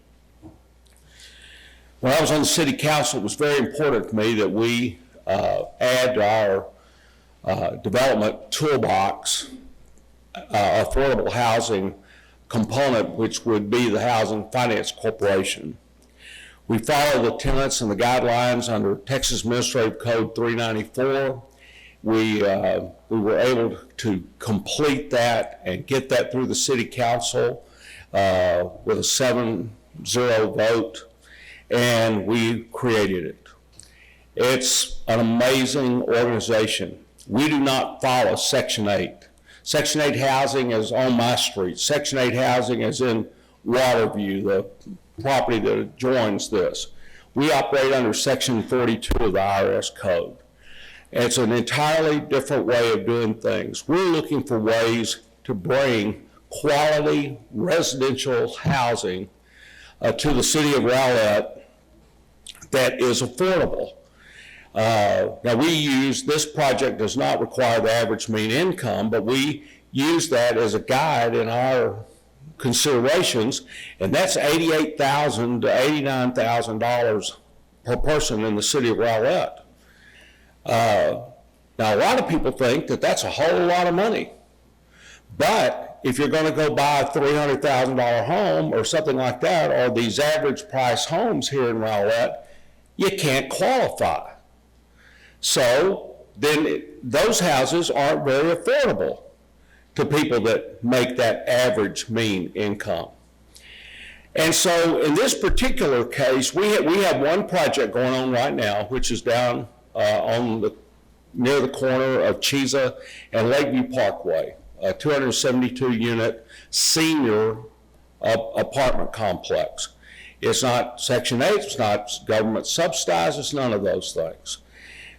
When I was on the City Council, it was very important to me that we add to our development toolbox affordable housing component, which would be the Housing Finance Corporation. We follow the tenets and the guidelines under Texas Administrative Code 394. We were able to complete that and get that through the City Council with a 7-0 vote, and we created it. It's an amazing organization. We do not follow Section 8. Section 8 housing is on my street. Section 8 housing is in Waterview, the property that adjoins this. We operate under Section 42 of the IRS code. It's an entirely different way of doing things. We're looking for ways to bring quality residential housing to the city of Rowlett that is affordable. Now this project does not require the average mean income, but we use that as a guide in our considerations, and that's $88,000 to $89,000 per person in the city of Rowlett. Now a lot of people think that that's a whole lot of money, but if you're going to go buy a $300,000 home or something like that, or these average price homes here in Rowlett, you can't qualify. So then those houses aren't very affordable to people that make that average mean income. And so in this particular case, we have one project going on right now, which is down near the corner of Chisa and Lakeview Parkway, a 272 unit senior apartment complex. It's not Section 8, it's not government subsidized, it's none of those things.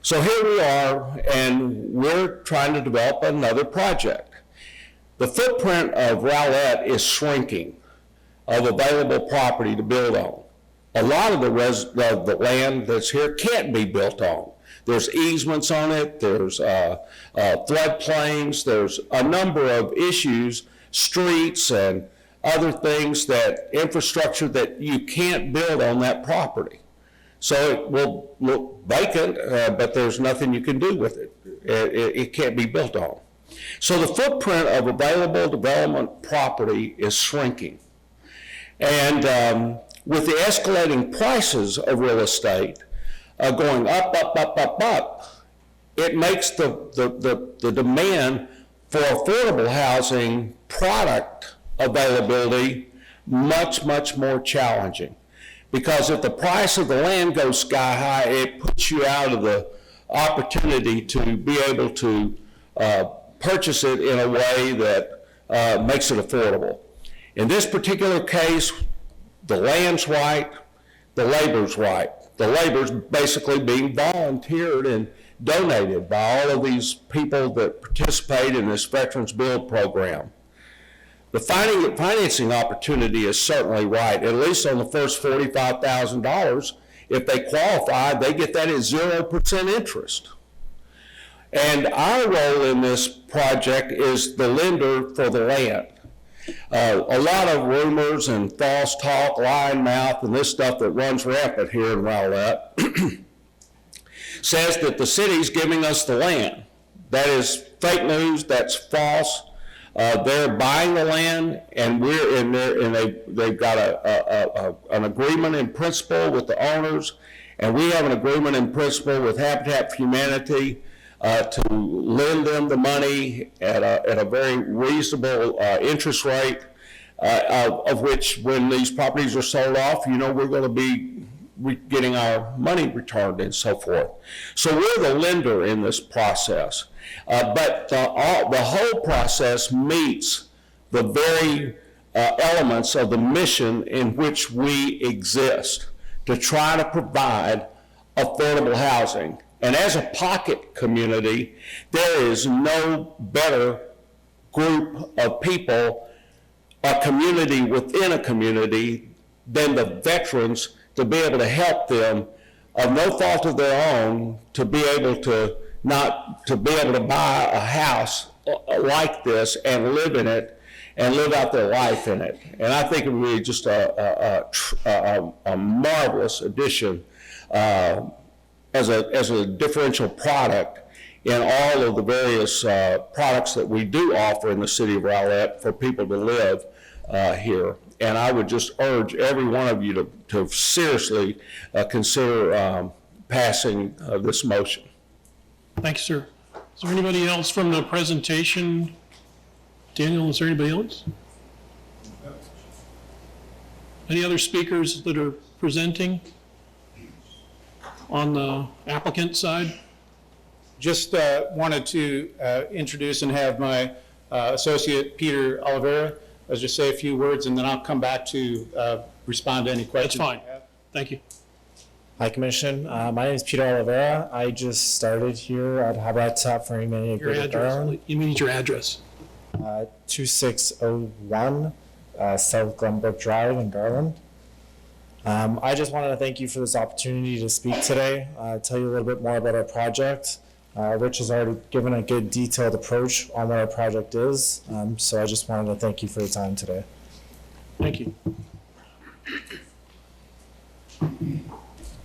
So here we are, and we're trying to develop another project. The footprint of Rowlett is shrinking of available property to build on. A lot of the land that's here can't be built on. There's easements on it, there's floodplains, there's a number of issues, streets and other things, that infrastructure that you can't build on that property. So it will look vacant, but there's nothing you can do with it. It can't be built on. So the footprint of available development property is shrinking. And with the escalating prices of real estate going up, it makes the demand for affordable housing product availability much, much more challenging. Because if the price of the land goes sky high, it puts you out of the opportunity to be able to purchase it in a way that makes it affordable. In this particular case, the land's right, the labor's right. The labor's basically being volunteered and donated by all of these people that participate in this Veterans Build program. The financing opportunity is certainly right, at least on the first $45,000. If they qualify, they get that at 0% interest. And our role in this project is the lender for the land. A lot of rumors and false talk, lying mouth, and this stuff that runs rampant here in Rowlett says that the city's giving us the land. That is fake news, that's false. They're buying the land, and we're in there, and they've got an agreement in principle with the owners, And we have an agreement in principle with Habitat for Humanity to lend them the money at a very reasonable interest rate, of which when these properties are sold off, we're going to be getting our money returned and so forth. So we're the lender in this process. But the whole process meets the very elements of the mission in which we exist, to try to provide affordable housing. And as a pocket community, there is no better group of people, a community within a community, than the veterans, to be able to help them of no fault of their own, to be able to buy a house like this and live in it and live out their life in it. And I think it would be just a marvelous addition as a differential product in all of the various products that we do offer in the city of Rowlett for people to live here. And I would just urge every one of you to seriously consider passing this motion. Thank you, sir. Is there anybody else from the presentation? Daniel, is there anybody else? Any other speakers that are presenting on the applicant side? Just wanted to introduce and have my associate Peter Oliveira just say a few words, and then I'll come back to respond to any That's questions. fine. Thank you. Hi, Commission. My name is Peter Oliveira. I just started here at Habitat for Humanity of Your Greater address. Garland, You need your address. 2601 South Glenbrook Drive in Garland. I just wanted to thank you for this opportunity to speak today, tell you a little bit more about our project. Rich has already given a good detailed approach on what our project is, so I just wanted to thank you for your time today. Thank you.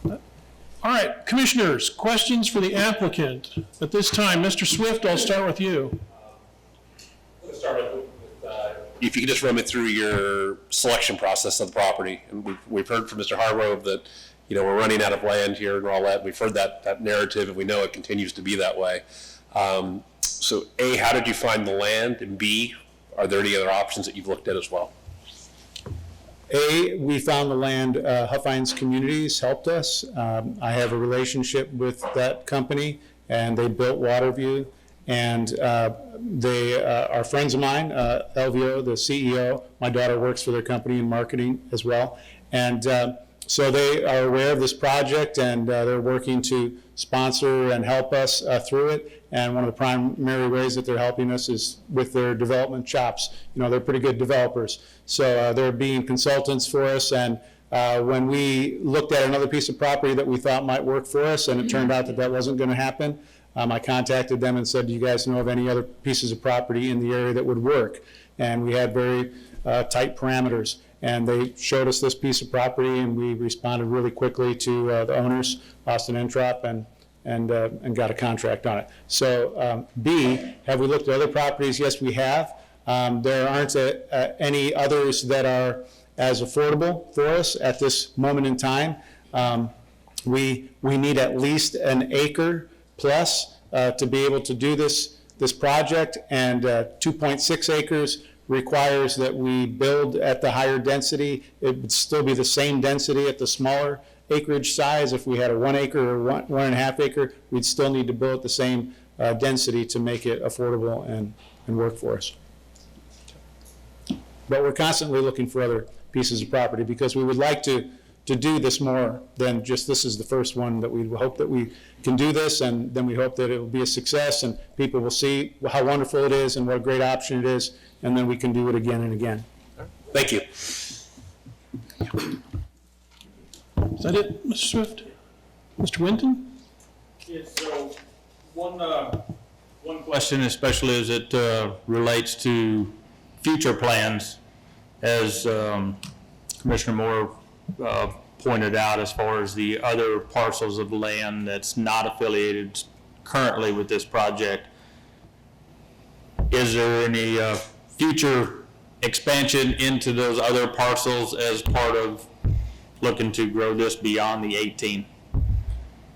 All right, commissioners, questions for the applicant? At this time, Mr. Swift, I'll start with you. Let's start with if you could just run me through your selection process of the property. And we've heard from Mr. Hargrove that, we're running out of land here in Rowlett. We've heard that narrative, and we know it continues to be that way. So A, how did you find the land? And B, are there any other options that you've looked at as well? We found the land, Huffines Communities helped us. I have a relationship with that company, and they built Waterview. And they are friends of mine, Elvio, the CEO. My daughter works for their company in marketing as well. And so they are aware of this project, and they're working to sponsor and help us through it. And one of the primary ways that they're helping us is with their development chops. They're pretty good developers. So they're being consultants for us. And when we looked at another piece of property that we thought might work for us, and it turned out that wasn't going to happen, I contacted them and said, do you guys know of any other pieces of property in the area that would work? And we had very tight parameters. And they showed us this piece of property, and we responded really quickly to the owners, Austin Entrop, and got a contract on it. So B, have we looked at other properties? Yes, we have. There aren't any others that are as affordable for us at this moment in time. We need at least an acre plus to be able to do this project, and 2.6 acres requires that we build at the higher density. It would still be the same density at the smaller acreage size. If we had a 1 acre or 1.5 acre, we'd still need to build at the same density to make it affordable and work for us. But we're constantly looking for other pieces of property, because we would like to do this more than just this is the first one. That we hope that we can do this, and then we hope that it will be a success and people will see how wonderful it is and what a great option it is, and then we can do it again and again. Thank you. Is that it, Mr. Swift? Mr. Winton? Yes, so one question especially as it relates to future plans, as Commissioner Moore pointed out, as far as the other parcels of land that's not affiliated currently with this project. Is there any future expansion into those other parcels as part of looking to grow this beyond the 18?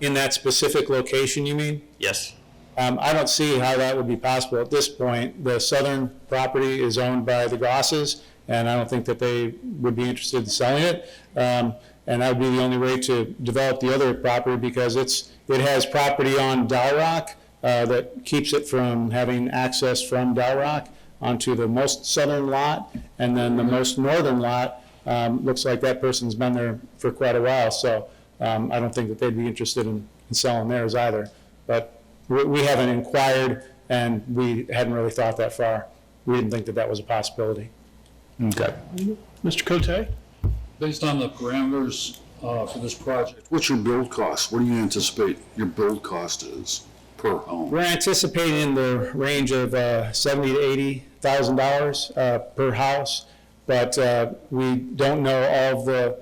In that specific location, you mean? Yes. I don't see how that would be possible at this point. The southern property is owned by the Gosses, and I don't think that they would be interested in selling it. And that would be the only way to develop the other property, because it has property on Dow Rock that keeps it from having access from Dow Rock onto the most southern lot, and then the most northern lot looks like that person's been there for quite a while. So I don't think that they'd be interested in selling theirs either. But we haven't inquired, and we hadn't really thought that far. We didn't think that that was a possibility. Okay. Mr. Cote? Based on the parameters for this project, what's your build cost? What do you anticipate your build cost is per home? We're anticipating the range of $70,000 to $80,000 per house, but we don't know all of the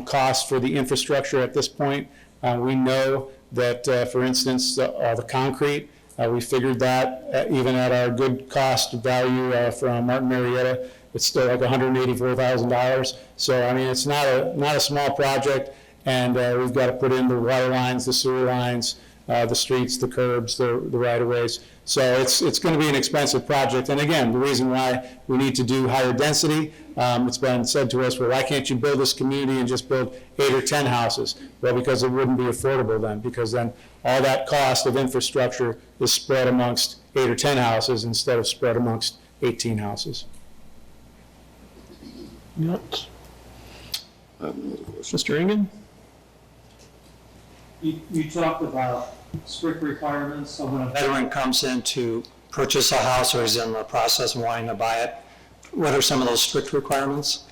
costs for the infrastructure at this point. We know that, for instance, the concrete, we figured that even at our good cost value from Martin Marietta, it's still like $184,000. So, I mean, it's not a small project, and we've got to put in the water lines, the sewer lines, the streets, the curbs, the right-of-ways. So it's going to be an expensive project. And again, the reason why we need to do higher density, it's been said to us, well, why can't you build this community and just build 8 or 10 houses? Well, because it wouldn't be affordable then, because then all that cost of infrastructure is spread amongst 8 or 10 houses instead of spread amongst 18 houses. Yes. Mr. Engen? You talked about strict requirements, so when a veteran comes in to purchase a house or is in the process of wanting to buy it, what are some of those strict requirements?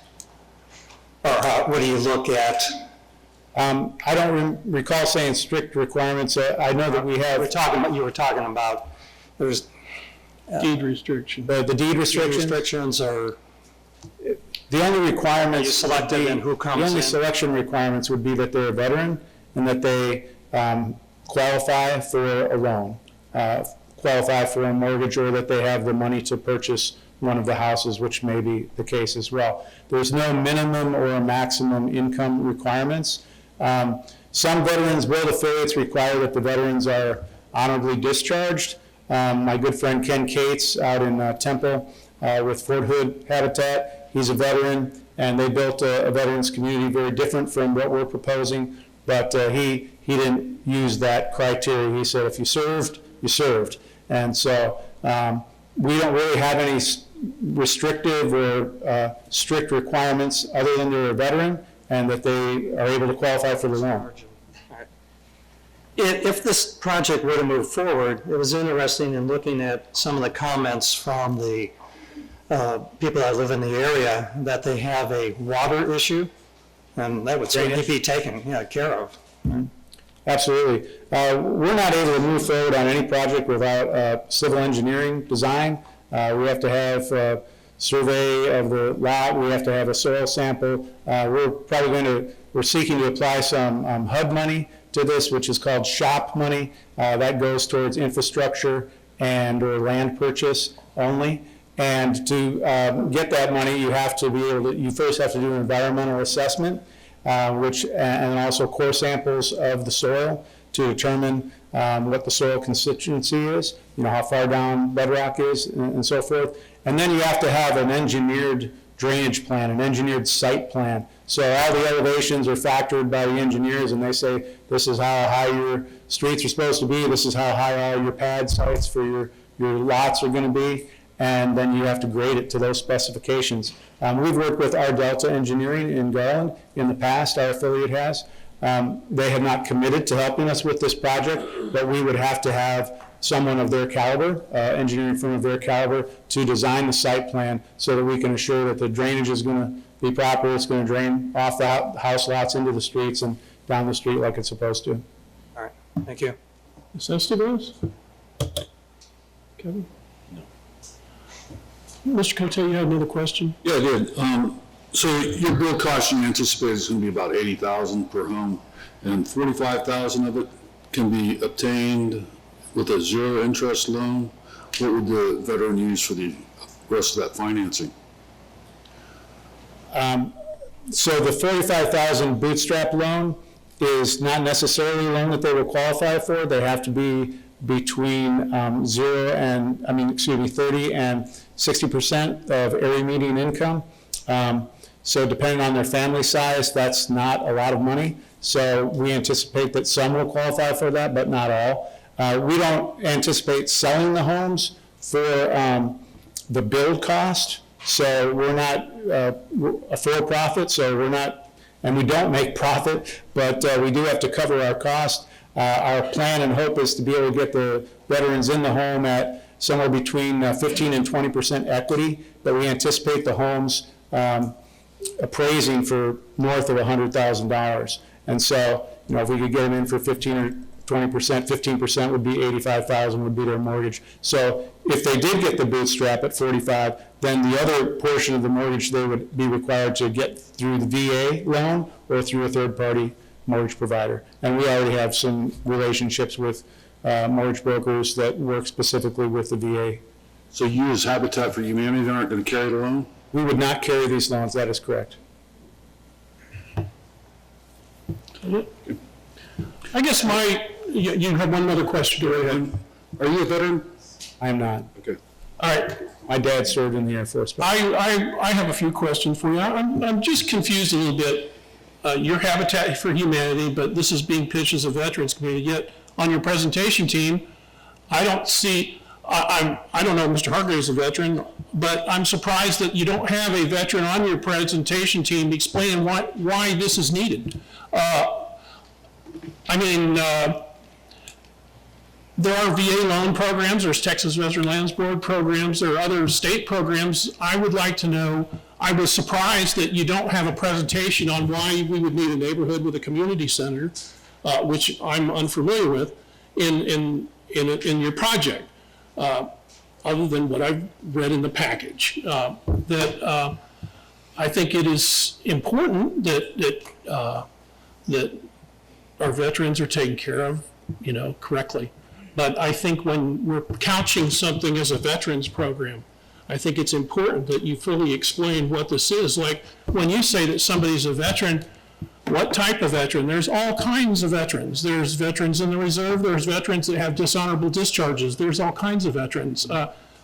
Or what do you look at? I don't recall saying strict requirements. I know that we have. You were talking about, there's Deed restriction. The deed restrictions or the only requirements. you selected and who comes in? The only selection requirements would be that they're a veteran and that they qualify for a loan, qualify for a mortgage, or that they have the money to purchase one of the houses, which may be the case as well. There's no minimum or a maximum income requirements. Some veterans board affiliates require that the veterans are honorably discharged. My good friend Ken Cates out in Temple with Fort Hood Habitat, he's a veteran, and they built a veterans community very different from what we're proposing, but he didn't use that criteria. He said if you served, you served. And so we don't really have any restrictive or strict requirements other than they're a veteran and that they are able to qualify for the loan. If this project were to move forward, it was interesting in looking at some of the comments from the people that live in the area that they have a water issue, and that would certainly be taken care of. Absolutely. We're not able to move forward on any project without civil engineering design. We have to have a survey of the lot. We have to have a soil sample. We're seeking to apply some HUD money to this, which is called SHOP money. That goes towards infrastructure and or land purchase only. And to get that money, you have to be able to, you first have to do an environmental assessment, and also core samples of the soil to determine what the soil constituency is, how far down bedrock is, and so forth. And then you have to have an engineered drainage plan, an engineered site plan. So all the elevations are factored by the engineers, and they say this is how high your streets are supposed to be, this is how high all your pad sites for your lots are going to be, and then you have to grade it to those specifications. We've worked with our Delta Engineering in Garland in the past, our affiliate has. They have not committed to helping us with this project, but we would have to have someone of their caliber, engineering firm of their caliber, to design the site plan so that we can assure that the drainage is going to be proper, it's going to drain off the house lots into the streets and down the street like it's supposed to. All right, thank you. Ms. Estabros? Kevin? No. Mr. Cote, you had another question? Yeah, I did. So your build cost you anticipate is going to be about $80,000 per home, and $45,000 of it can be obtained with a zero interest loan. What would the veteran use for the rest of that financing? So the $45,000 bootstrap loan is not necessarily a loan that they will qualify for. They have to be between 30 and 60% of area median income. So depending on their family size, that's not a lot of money. So we anticipate that some will qualify for that, but not all. We don't anticipate selling the homes for the build cost. So we're not a for-profit, so we're not, and we don't make profit, but we do have to cover our cost. Our plan and hope is to be able to get the veterans in the home at somewhere between 15 and 20% equity, but we anticipate the homes appraising for north of $100,000. And so, if we could get them in for 15 or 20%, 15% would be $85,000 would be their mortgage. So if they did get the bootstrap at 45, then the other portion of the mortgage they would be required to get through the VA loan or through a third-party mortgage provider. And we already have some relationships with mortgage brokers that work specifically with the VA. So you as Habitat for Humanity aren't going to carry the loan? We would not carry these loans, that is correct. I guess you have one other question to add. Are you a veteran? I am not. Okay. All right, My dad served in the Air Force. I have a few questions for you. I'm just confused a little bit. You're Habitat for Humanity, but this is being pitched as a veterans community, yet on your presentation team, I don't see, I don't know if Mr. Hargrave is a veteran, but I'm surprised that you don't have a veteran on your presentation team explaining why this is needed. There are VA loan programs, there's Texas Veteran Lands Board programs, there are other state programs. I would like to know, I was surprised that you don't have a presentation on why we would need a neighborhood with a community center, which I'm unfamiliar with, in your project, other than what I've read in the package. I think it is important that our veterans are taken care of, correctly. But I think when we're couching something as a veterans program, I think it's important that you fully explain what this is. Like when you say that somebody's a veteran, what type of veteran? There's all kinds of veterans. There's veterans in the reserve. There's veterans that have dishonorable discharges. There's all kinds of veterans.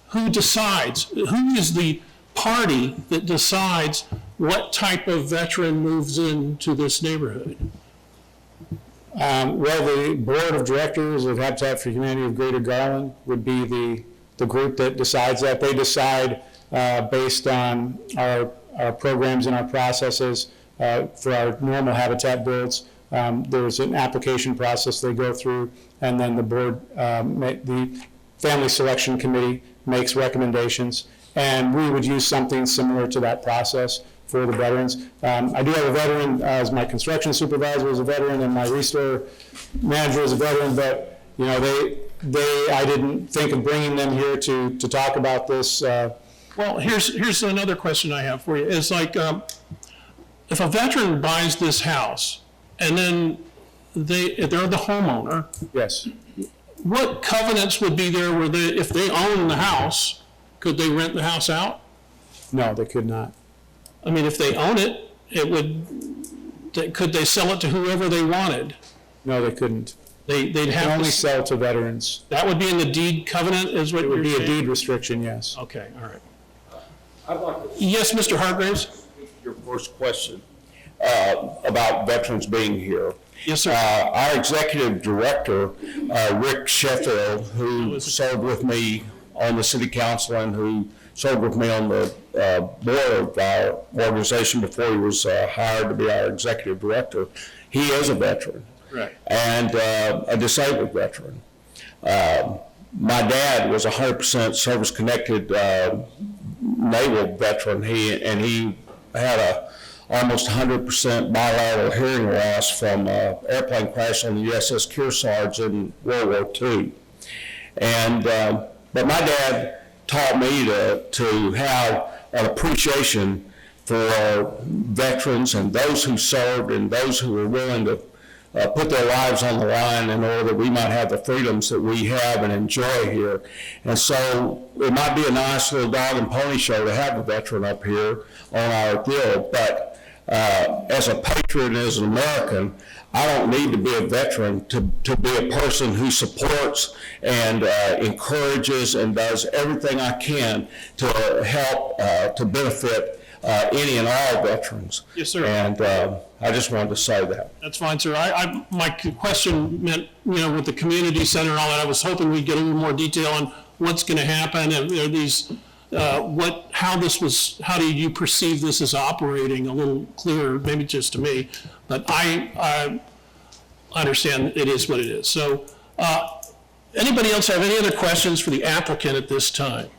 Who decides? Who is the party that decides what type of veteran moves into this neighborhood? Well, the board of directors of Habitat for Humanity of Greater Garland would be the group that decides that. They decide based on our programs and our processes for our normal habitat builds. There's an application process they go through, and then the board, the family selection committee makes recommendations, and we would use something similar to that process for the veterans. I do have a veteran as my construction supervisor is a veteran, and my restore manager is a veteran, but I didn't think of bringing them here to talk about this. Well, here's another question I have for you. It's like, if a veteran buys this house and then they're the homeowner, Yes. what covenants would be there where if they own the house, could they rent the house out? No, they could not. I mean, if they own it, could they sell it to whoever they wanted? No, they couldn't. They'd They have only to, sell to veterans. that would be in the deed covenant is what It you're would be a saying? deed restriction, yes. Okay, all right. I'd like to Yes, Mr. Hargraves? your first question about veterans being here. Yes, sir. Our executive director, Rick Sheffield, who served with me on the city council and who served with me on the board of our organization before he was hired to be our executive director, he is a veteran. Right. And a disabled veteran. My dad was 100% service-connected naval veteran. He had almost 100% bilateral hearing loss from an airplane crash on the USS Kearsarge in World War II. And but my dad taught me to have an appreciation for veterans and those who served and those who were willing to put their lives on the line in order that we might have the freedoms that we have and enjoy here. And so it might be a nice little dog and pony show to have a veteran up here on our deal, but as a patriot and as an American, I don't need to be a veteran to be a person who supports and encourages and does everything I can to help, to benefit any and all veterans. Yes, sir. And I just wanted to say that. That's fine, sir. My question meant, with the community center and all that, I was hoping we'd get a little more detail on what's going to happen, and are these, how do you perceive this as operating a little clearer, maybe just to me, but I understand it is what it is. So, anybody else have any other questions for the applicant at this time?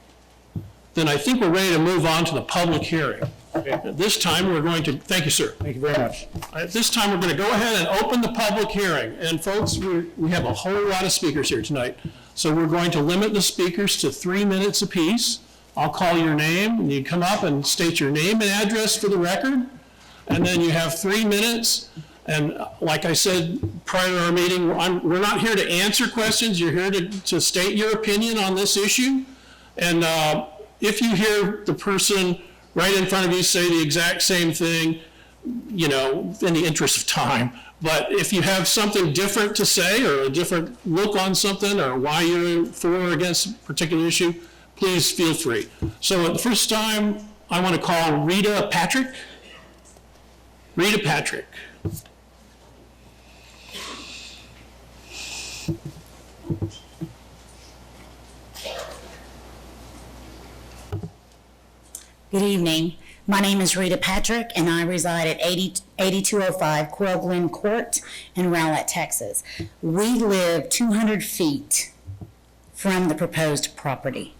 Then I think we're ready to move on to the public hearing. At this time, we're going to, thank you, sir. Thank you very much. At this time, we're going to go ahead and open the public hearing. And folks, we have a whole lot of speakers here tonight. So we're going to limit the speakers to 3 minutes apiece. I'll call your name, and you come up and state your name and address for the record. And then you have 3 minutes. And like I said prior to our meeting, we're not here to answer questions. You're here to state your opinion on this issue. And if you hear the person right in front of you say the exact same thing, in the interest of time. But if you have something different to say, or a different look on something, or why you're for or against a particular issue, please feel free. So at the first time, I want to call Rita Patrick. Rita Patrick. Good evening. My name is Rita Patrick, and I reside at 8205 Quail Glen Court in Rowlett, Texas. We live 200 feet from the proposed property.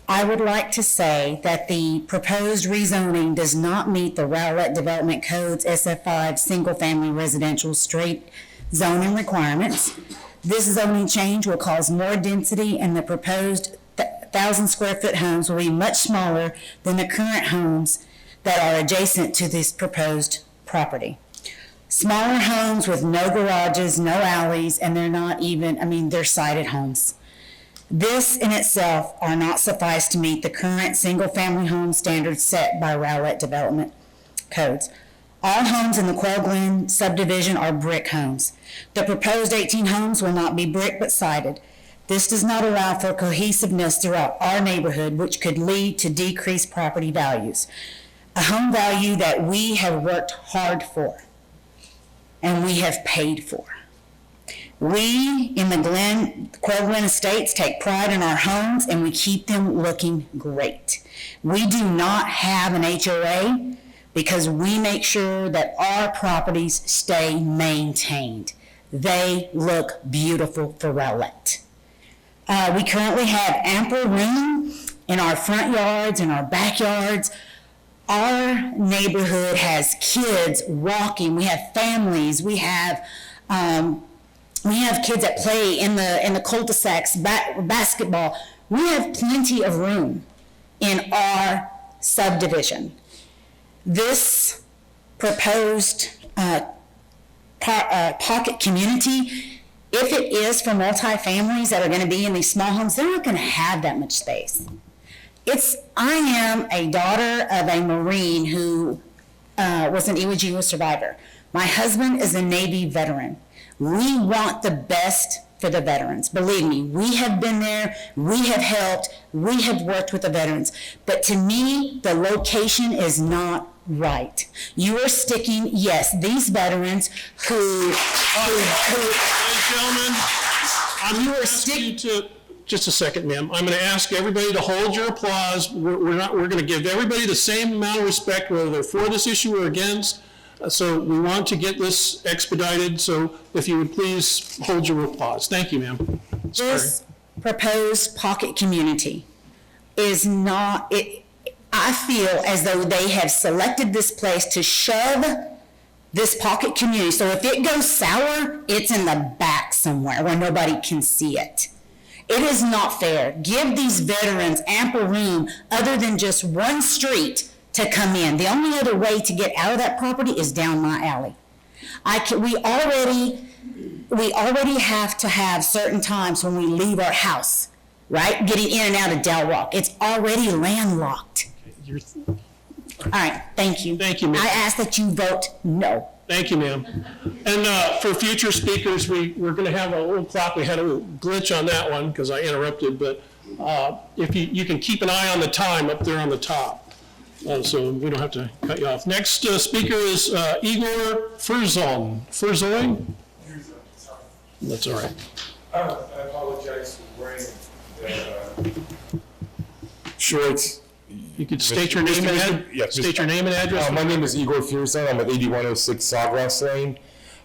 I would like to say that the proposed rezoning does not meet the Rowlett Development Code's SF5 single-family residential straight zoning requirements. This zoning change will cause more density, and the proposed 1,000-square-foot homes will be much smaller than the current homes that are adjacent to this proposed property. Smaller homes with no garages, no alleys, and they're not even, they're sided homes. This in itself are not suffice to meet the current single-family home standards set by Rowlett Development Codes. All homes in the Quail Glen subdivision are brick homes. The proposed 18 homes will not be brick but sided. This does not allow for cohesiveness throughout our neighborhood, which could lead to decreased property values. A home value that we have worked hard for and we have paid for. We in the Quail Glen Estates take pride in our homes, and we keep them looking great. We do not have an HOA because we make sure that our properties stay maintained. They look beautiful for Rowlett. We currently have ample room in our front yards and our backyards. Our neighborhood has kids walking. We have families. We have kids that play in the cul-de-sacs, basketball. We have plenty of room in our subdivision. This proposed pocket community, if it is for multi-families that are going to be in these small homes, they're not going to have that much space. I am a daughter of a Marine who was an Iwo Jima survivor. My husband is a Navy veteran. We want the best for the veterans. Believe me, we have been there, we have helped, we have worked with the veterans. But to me, the location is not right. You are sticking, yes, these veterans who Ladies and gentlemen, I'm going to ask you to, just a second, ma'am. I'm going to ask everybody to hold your applause. We're going to give everybody the same amount of respect, whether they're for this issue or against. So we want to get this expedited, so if you would please hold your applause. Thank you, ma'am. This proposed pocket community is not, I feel as though they have selected this place to shove this pocket community. So if it goes sour, it's in the back somewhere where nobody can see it. It is not fair. Give these veterans ample room other than just one street to come in. The only other way to get out of that property is down my alley. We already have to have certain times when we leave our house, right? Getting in and out of Del Rock. It's already landlocked. All right, thank you. Thank you, ma'am. I ask that you vote no. Thank you, ma'am. And for future speakers, we're going to have a little clock. We had a glitch on that one because I interrupted, but if you can keep an eye on the time up there on the top, so we don't have to cut you off. Next speaker is Igor Furzon. Furzoy? That's all right. I apologize for wearing Shorts. You could state your name and state your name and address. my name is Igor Furzon. I'm at 8106 Sawgrass Lane.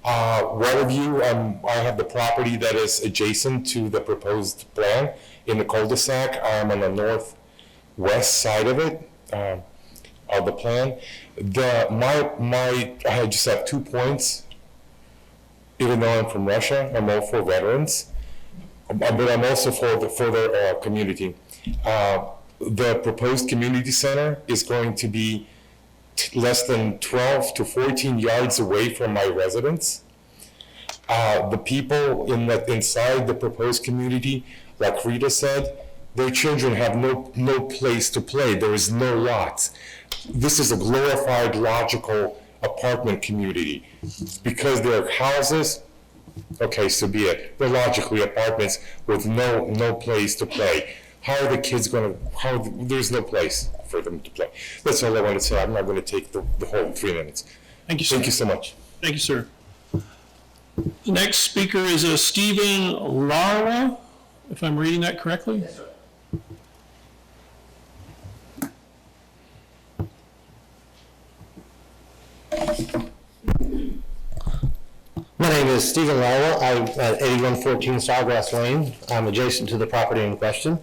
Waterview, I have the property that is adjacent to the proposed plan in the cul-de-sac. I'm on the northwest side of it, of the plan. I just have 2 points. Even though I'm from Russia, I'm all for veterans, but I'm also for the community. The proposed community center is going to be less than 12 to 14 yards away from my residence. The people inside the proposed community, like Rita said, their children have no place to play. There is no lots. This is a glorified, logical apartment community. Because they're houses, okay, so be it. They're logically apartments with no place to play. How are the kids there's no place for them to play. That's all I want to say. I'm not going to take the whole 3 minutes. Thank you, sir. Thank you so much. Thank you, sir. The next speaker is Stephen Larla, if I'm reading that correctly. Yes, sir. My name is Stephen Lowell. I'm at 8114 Sawgrass Lane. I'm adjacent to the property in question.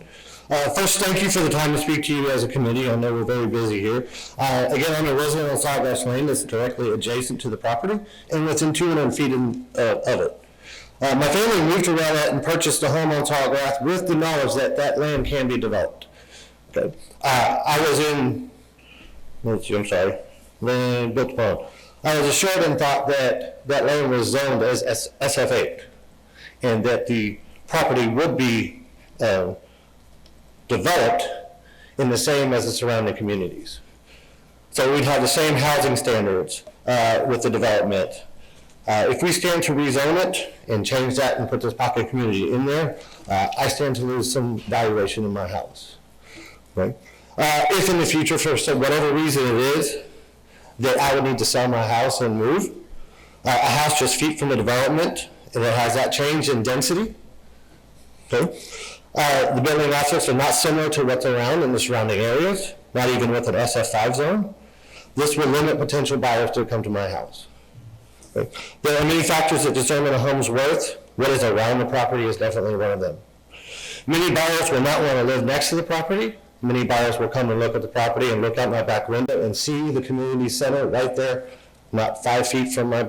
First, thank you for the time to speak to you as a committee. I know we're very busy here. Again, I'm a resident of Sawgrass Lane that's directly adjacent to the property and within 200 feet of it. My family moved to Rowlett and purchased a home on Sawgrass with the knowledge that that land can be developed. Okay. I was assured and thought that that land was zoned as SF8 and that the property would be developed in the same as the surrounding communities. So we'd have the same housing standards with the development. If we stand to rezone it and change that and put this pocket community in there, I stand to lose some valuation in my house. Right? If in the future, for whatever reason it is, that I would need to sell my house and move, a house just feet from the development, and it has that change in density. Okay. The building assets are not similar to what's around in the surrounding areas, not even with an SF5 zone. This will limit potential buyers to come to my house. Okay. There are many factors that determine a home's worth. What is around the property is definitely one of them. Many buyers will not want to live next to the property. Many buyers will come and look at the property and look out my back window and see the community center right there, not 5 feet from my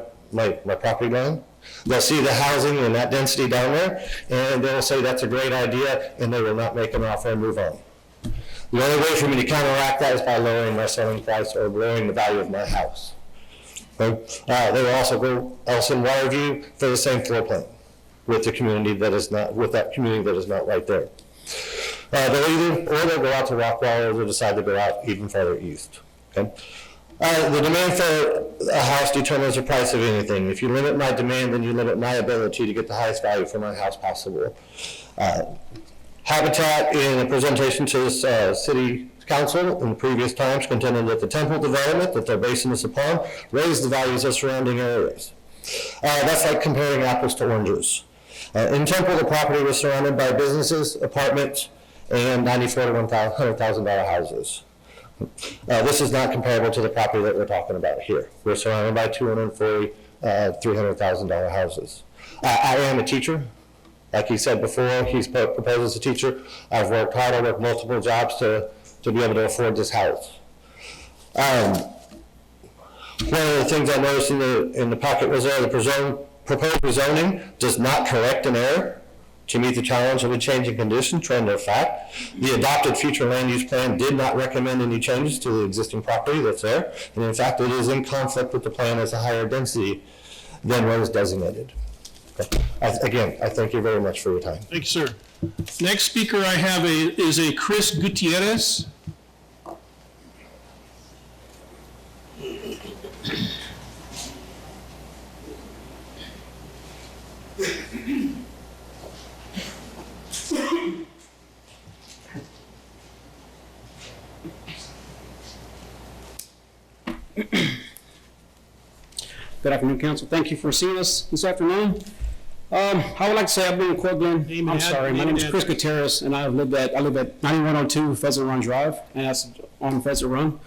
property line. They'll see the housing and that density down there, and they'll say that's a great idea, and they will not make an offer and move on. The only way for me to counteract that is by lowering my selling price or lowering the value of my house. Okay? They will also go else in Waterview for the same floor plan with the community that is not, with that community that is not right there. They'll go out to Rockwall, or they'll decide to go out even further east. Okay? The demand for a house determines the price of anything. If you limit my demand, then you limit my ability to get the highest value for my house possible. Habitat, in a presentation to the City Council in the previous times, contended that the Temple development that they're basing this upon raised the values of surrounding areas. That's like comparing apples to oranges. In Temple, the property was surrounded by businesses, apartments, and $94,000 to $100,000 houses. This is not comparable to the property that we're talking about here. We're surrounded by $240,000, $300,000 houses. I am a teacher. Like he said before, he's proposed as a teacher. I've worked hard. I worked multiple jobs to be able to afford this house. One of the things I noticed in the packet was there, the proposed rezoning does not correct an error to meet the challenge of a changing condition, trend, or fact. The adopted future land use plan did not recommend any changes to the existing property that's there, and in fact, it is in conflict with the plan as a higher density than what is designated. Okay. Again, I thank you very much for your time. Thank you, sir. Next speaker I have is Chris Gutierrez. Good afternoon, council. Thank you for seeing us this afternoon. I would like to say I've been in Coeur d'Alene. My name is Chris Gutierrez, and I live at 9102 Pheasant Run Drive, and that's on Pheasant Run.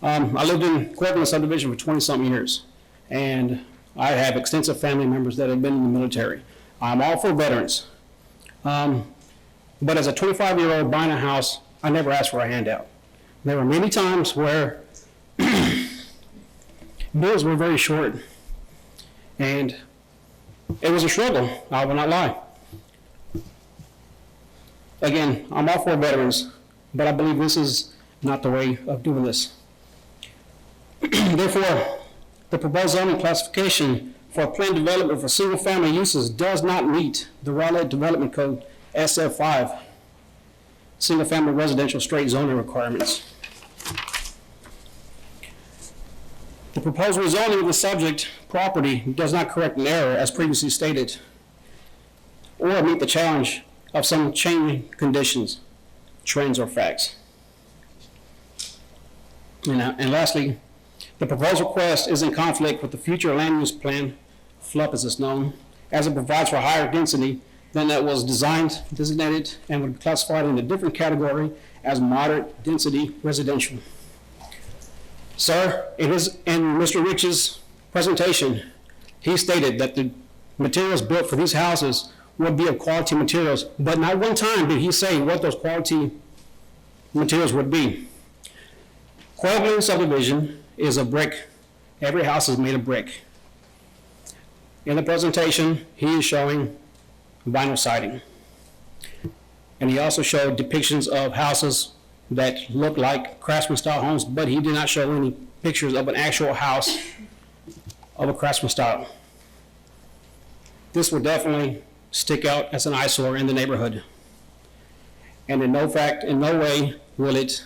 I lived in Coeur d'Alene subdivision for 20-something years, and I have extensive family members that have been in the military. I'm all for veterans. But as a 25-year-old buying a house, I never asked for a handout. There were many times where bills were very short, and it was a struggle, I will not lie. Again, I'm all for veterans, but I believe this is not the way of doing this. Therefore, the proposed zoning classification for planned development for single-family uses does not meet the Rowlett Development Code SF5, single-family residential straight zoning requirements. The proposed rezoning of the subject property does not correct an error as previously stated, or meet the challenge of some changing conditions, trends, or facts. And lastly, the proposed request is in conflict with the future land use plan, FLUP as it's known, as it provides for higher density than that was designed, designated, and would be classified in a different category as moderate density residential. Sir, it is in Mr. Rich's presentation, he stated that the materials built for these houses would be of quality materials, but not one time did he say what those quality materials would be. Coeur d'Alene subdivision is a brick. Every house is made of brick. In the presentation, he is showing vinyl siding. And he also showed depictions of houses that look like craftsman style homes, but he did not show any pictures of an actual house of a craftsman style. This will definitely stick out as an eyesore in the neighborhood. And in no way will it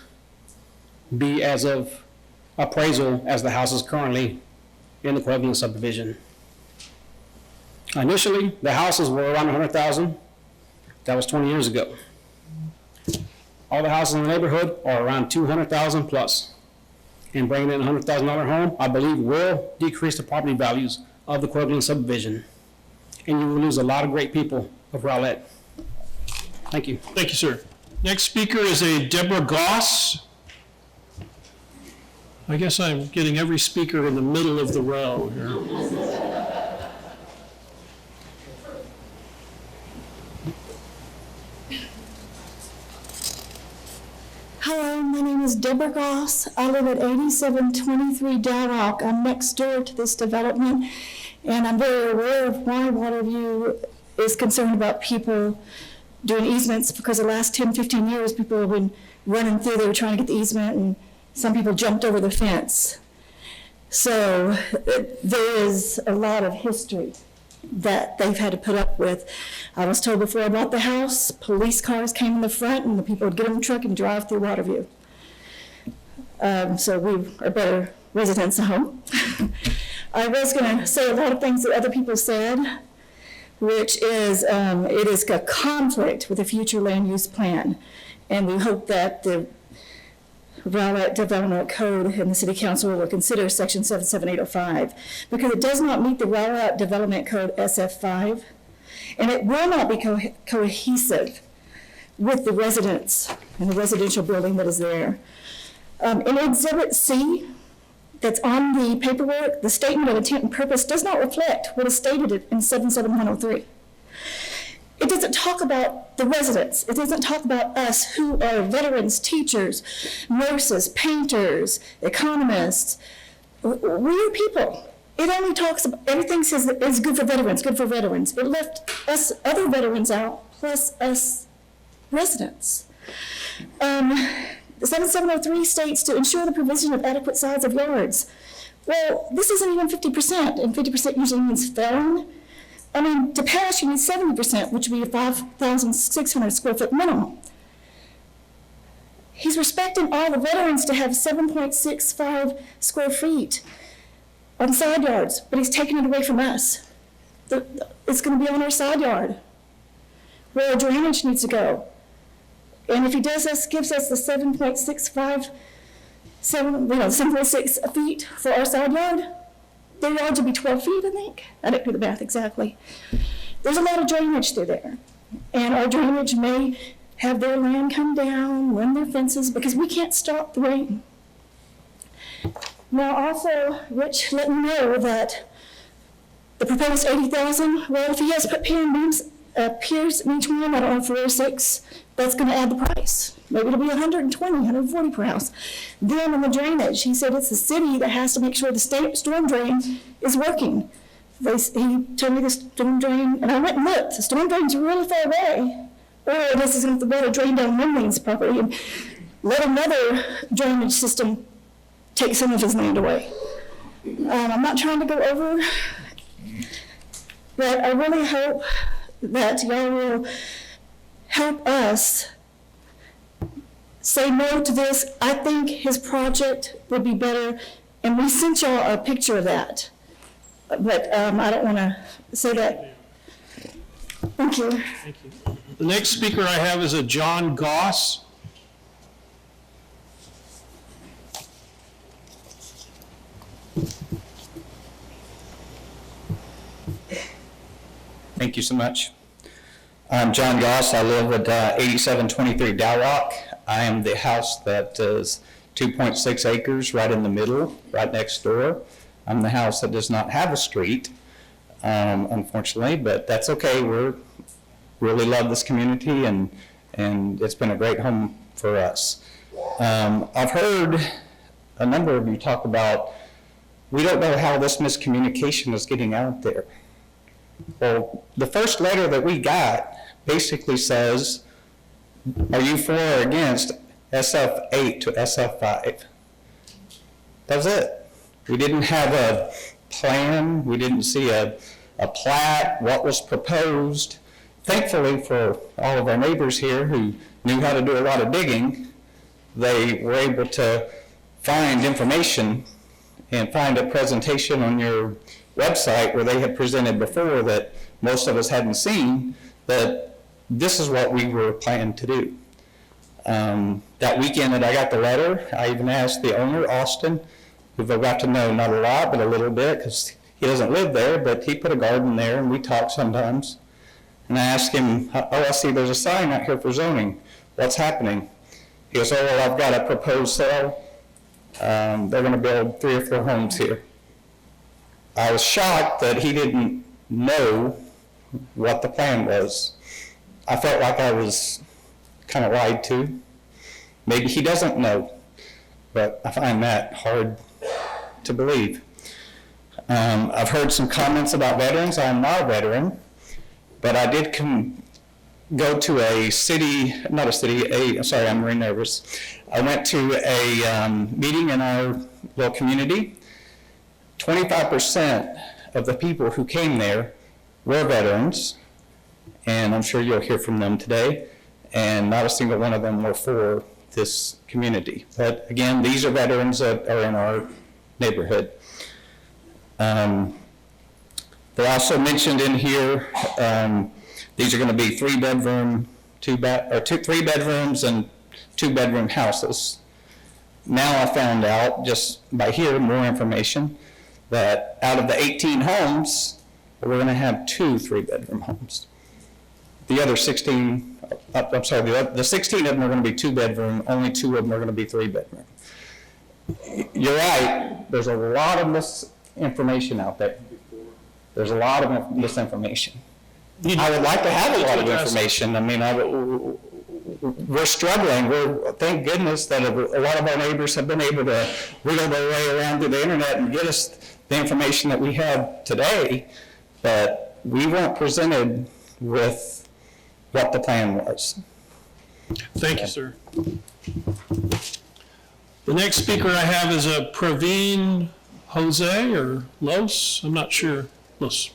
be as of appraisal as the houses currently in the Coeur d'Alene subdivision. Initially, the houses were around $100,000. That was 20 years ago. All the houses in the neighborhood are around $200,000 plus. And bringing in a $100,000 home, I believe, will decrease the property values of the Coeur d'Alene subdivision. And you will lose a lot of great people of Rowlett. Thank you. Thank you, sir. Next speaker is a Deborah Goss. I guess I'm getting every speaker in the middle of the row here. Hello, my name is Deborah Goss. I live at 8723 Dow Rock. I'm next door to this development, and I'm very aware of why Waterview is concerned about people doing easements, because the last 10, 15 years, people have been running through. They were trying to get the easement, and some people jumped over the fence. So there is a lot of history that they've had to put up with. I was told before I bought the house, police cars came in the front and the people would get in the truck and drive through Waterview. So we are better residents at home. I was going to say a lot of things that other people said, which is it is a conflict with the future land use plan. And we hope that the Rowlett Development Code and the City Council will consider Section 77805, because it does not meet the Rowlett Development Code SF5, and it will not be cohesive with the residents and the residential building that is there. In Exhibit C, that's on the paperwork, the statement of intent and purpose does not reflect what is stated in 77103. It doesn't talk about the residents. It doesn't talk about us who are veterans, teachers, nurses, painters, economists. We're people. It only talks about, everything says that it's good for veterans, good for veterans. It left us other veterans out, plus us residents. The 7703 states to ensure the provision of adequate size of yards. Well, this isn't even 50%, and 50% usually means felon. I mean, to pass, you need 70%, which would be a 5,600 square foot minimum. He's respecting all the veterans to have 7.65 square feet on side yards, but he's taking it away from us. It's going to be on our side yard, where our drainage needs to go. And if he gives us the 7.6 feet for our side yard, their yards would be 12 feet, I think. I didn't do the math exactly. There's a lot of drainage through there. And our drainage may have their land come down, run their fences, because we can't stop the rain. Now also, Rich let me know that the proposed 80,000, well, if he has put pier and beams, piers in each one, I don't know, 4 or 6, that's gonna add the price. Maybe it'll be 120, 140 per house. Then on the drainage, he said it's the city that has to make sure the storm drain is working. He told me the storm drain, and I went and looked, the storm drain's really far away. Or this is the water drain down Windling's property and let another drainage system take some of his land away. I'm not trying to go over, but I really hope that y'all will help us say no to this. I think his project would be better, and we sent y'all a picture of that. But I don't want to say that. Thank you. Thank you. The next speaker I have is a John Goss. Thank you so much. I'm John Goss. I live at 8723 Dowrock. I am the house that is 2.6 acres right in the middle, right next door. I'm the house that does not have a street, unfortunately, but that's okay. We really love this community, and it's been a great home for us. I've heard a number of you talk about, we don't know how this miscommunication is getting out there. Well, the first letter that we got basically says, are you for or against SF8 to SF5? That's it. We didn't have a plan. We didn't see a plat, what was proposed. Thankfully for all of our neighbors here who knew how to do a lot of digging, they were able to find information and find a presentation on your website where they had presented before that most of us hadn't seen, that this is what we were planning to do. That weekend that I got the letter, I even asked the owner, Austin, who I got to know not a lot, but a little bit, because he doesn't live there, but he put a garden there, and we talk sometimes. And I asked him, oh, I see there's a sign out here for zoning. What's happening? He goes, oh, well, I've got a proposed sale. They're going to build 3 or 4 homes here. I was shocked that he didn't know what the plan was. I felt like I was kind of lied to. Maybe he doesn't know, but I find that hard to believe. I've heard some comments about veterans. I'm not a veteran, but I did go to I'm very nervous. I went to a meeting in our little community. 25% of the people who came there were veterans, and I'm sure you'll hear from them today, and not a single one of them were for this community. But again, these are veterans that are in our neighborhood. They also mentioned in here, these are going to be 3 bedrooms and 2-bedroom houses. Now I found out, just by hearing more information, that out of the 18 homes, we're going to have 2 3-bedroom homes. The other 16, the 16 of them are going to be 2-bedroom, only 2 of them are going to be 3-bedroom. You're right, there's a lot of misinformation out there. There's a lot of misinformation. I would like to have a lot of information. I mean, we're struggling. Thank goodness that a lot of our neighbors have been able to wiggle their way around through the internet and get us the information that we have today, but we weren't presented with what the plan was. Thank you, sir. The next speaker I have is a Praveen Jose or Los, I'm not sure. Los.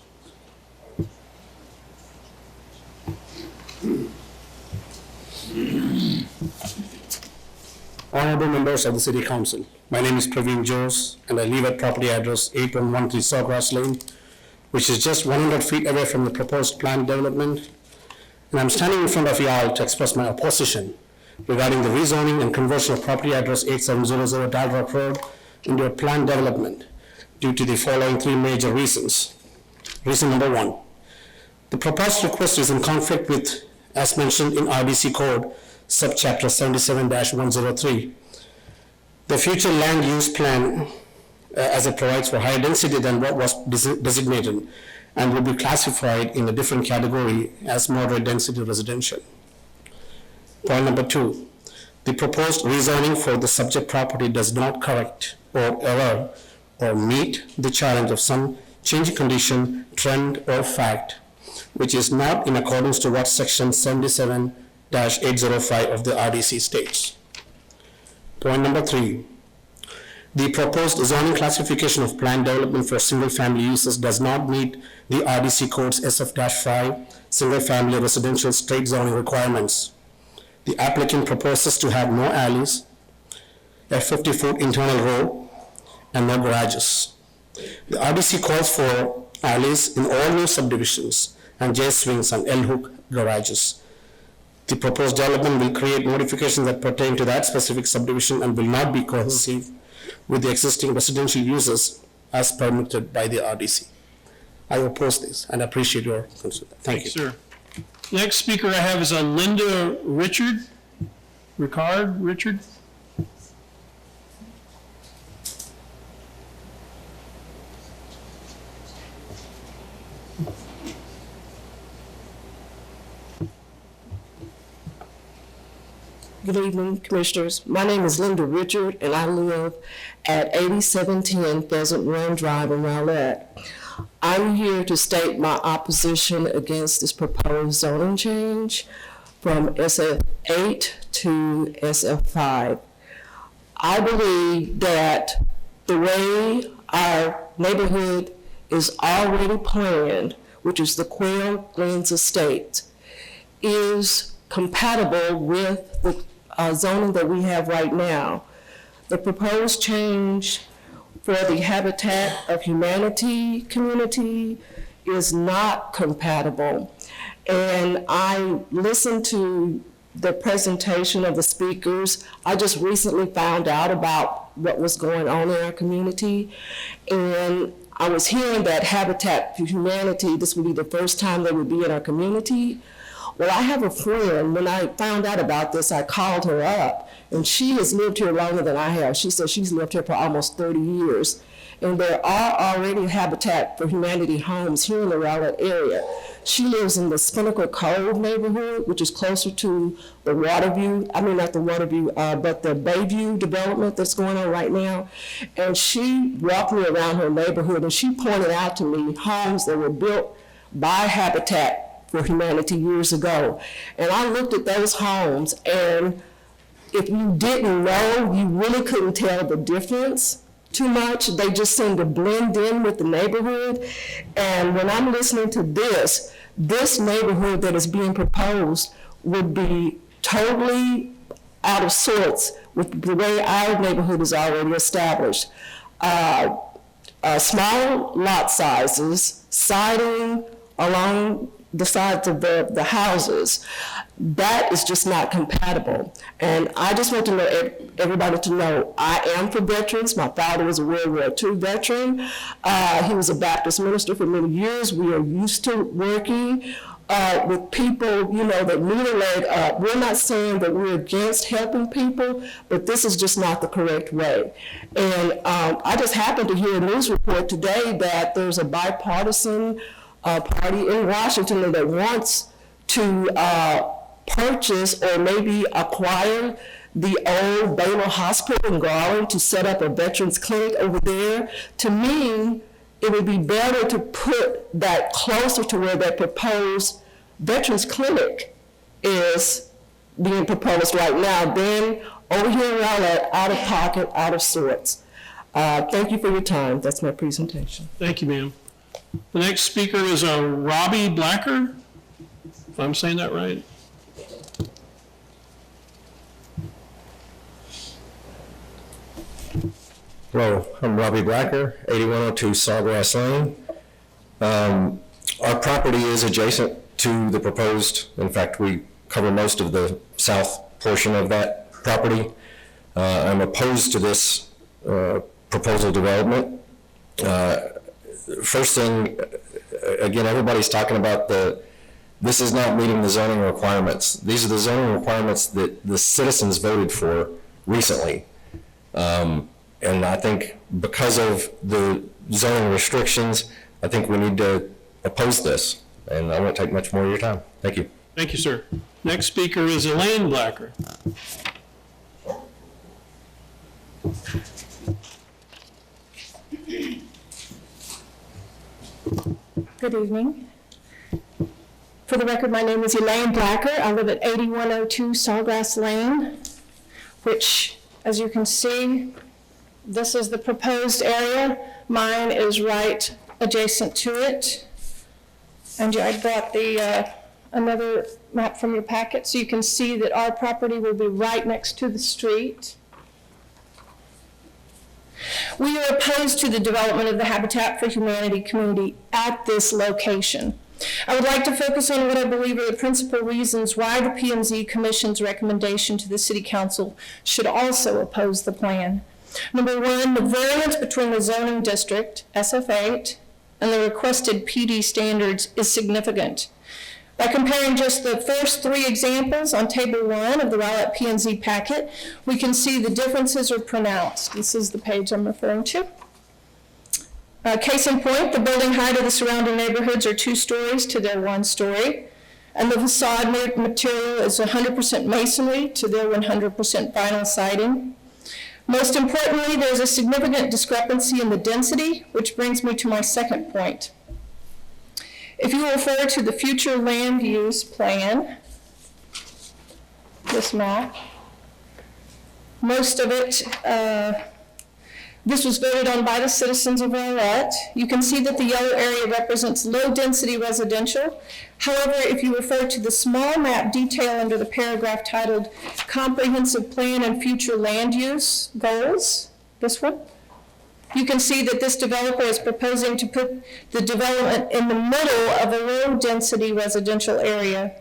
Honorable members of the City Council, my name is Praveen Jose, and I live at property address 8113 Sawgrass Lane, which is just 100 feet away from the proposed planned development. And I'm standing in front of you all to express my opposition regarding the rezoning and conversion of property address 8700 Dal Rock Road into a planned development. due to the following three major reasons. Reason number one, the proposed request is in conflict with, as mentioned in RDC Code, subchapter 77-103. The future land use plan, as it provides for higher density than what was designated, and will be classified in a different category as moderate density residential. Point number two, the proposed rezoning for the subject property does not correct or error or meet the challenge of some changing condition, trend, or fact, which is not in accordance to what section 77-805 of the RDC states. Point number three, the proposed zoning classification of planned development for single-family uses does not meet the RDC Code's SF-5 single-family residential straight zoning requirements. The applicant proposes to have no alleys, a 50-foot internal road, and no garages. The RDC calls for alleys in all new subdivisions and J-swings and L-hook garages. The proposed development will create modifications that pertain to that specific subdivision and will not be cohesive with the existing residential uses as permitted by the RDC. I oppose this and appreciate your concern. Thank you. Sir. Next speaker I have is Linda Richard. Richard? Good evening, Commissioners. My name is Linda Richard, and I live at 8710 Pheasant Run Drive in Rowlett. I'm here to state my opposition against this proposed zoning change from SF8 to SF5. I believe that the way our neighborhood is already planned, which is the Quail Glens Estate, is compatible with the zoning that we have right now. The proposed change for the Habitat of Humanity community is not compatible. And I listened to the presentation of the speakers. I just recently found out about what was going on in our community. And I was hearing that Habitat for Humanity, this would be the first time they would be in our community. Well, I have a friend, when I found out about this, I called her up, and she has lived here longer than I have. She said she's lived here for almost 30 years. And there are already Habitat for Humanity homes here in the Rowlett area. She lives in the Spinnaker Cove neighborhood, which is closer to the Waterview, I mean, not the Waterview, but the Bayview development that's going on right now. And she walked me around her neighborhood, and she pointed out to me homes that were built by Habitat for Humanity years ago. And I looked at those homes, and if you didn't know, you really couldn't tell the difference too much. They just seemed to blend in with the neighborhood. And when I'm listening to this neighborhood that is being proposed would be totally out of sorts with the way our neighborhood is already established. Small lot sizes, siding along the sides of the houses, that is just not compatible. And I just want to know, everybody to know, I am for veterans. My father was a World War II veteran. He was a Baptist minister for many years. We are used to working with people, you know, that need a leg up. We're not saying that we're against helping people, but this is just not the correct way. And I just happened to hear a news report today that there's a bipartisan party in Washington that wants to purchase or maybe acquire the old Baylor Hospital in Garland to set up a veterans clinic over there. To me, it would be better to put that closer to where that proposed veterans clinic is being proposed right now than over here around that out of pocket, out of sorts. Thank you for your time. That's my presentation. Thank you, ma'am. The next speaker is Robbie Blacker, if I'm saying that right. Hello, I'm Robbie Blacker, 8102 Sawgrass Lane. Our property is adjacent to the proposed, in fact, we cover most of the south portion of that property. I'm opposed to this proposal development. First thing, again, everybody's talking about this is not meeting the zoning requirements. These are the zoning requirements that the citizens voted for recently. And I think because of the zoning restrictions, I think we need to oppose this. And I won't take much more of your time. Thank you. Thank you, sir. Next speaker is Elaine Blacker. Good evening. For the record, my name is Elaine Blacker. I live at 8102 Sawgrass Lane, which, as you can see, this is the proposed area. Mine is right adjacent to it. And I brought the another map from your packet, so you can see that our property will be right next to the street. We are opposed to the development of the Habitat for Humanity community at this location. I would like to focus on what I believe are the principal reasons why the P&Z Commission's recommendation to the City Council should also oppose the plan. Number one, the variance between the zoning district, SF8, and the requested PD standards is significant. By comparing just the first three examples on Table 1 of the Rowlett P&Z packet, we can see the differences are pronounced. This is the page I'm referring to. Case in point, the building height of the surrounding neighborhoods are 2 stories to their 1 story, and the facade material is 100% masonry to their 100% vinyl siding. Most importantly, there's a significant discrepancy in the density, which brings me to my second point. If you refer to the future land use plan, this map, most of it, this was voted on by the citizens of Rowlett. You can see that the yellow area represents low-density residential. However, if you refer to the small map detail under the paragraph titled Comprehensive Plan and Future Land Use Goals, this one, you can see that this developer is proposing to put the development in the middle of a low-density residential area.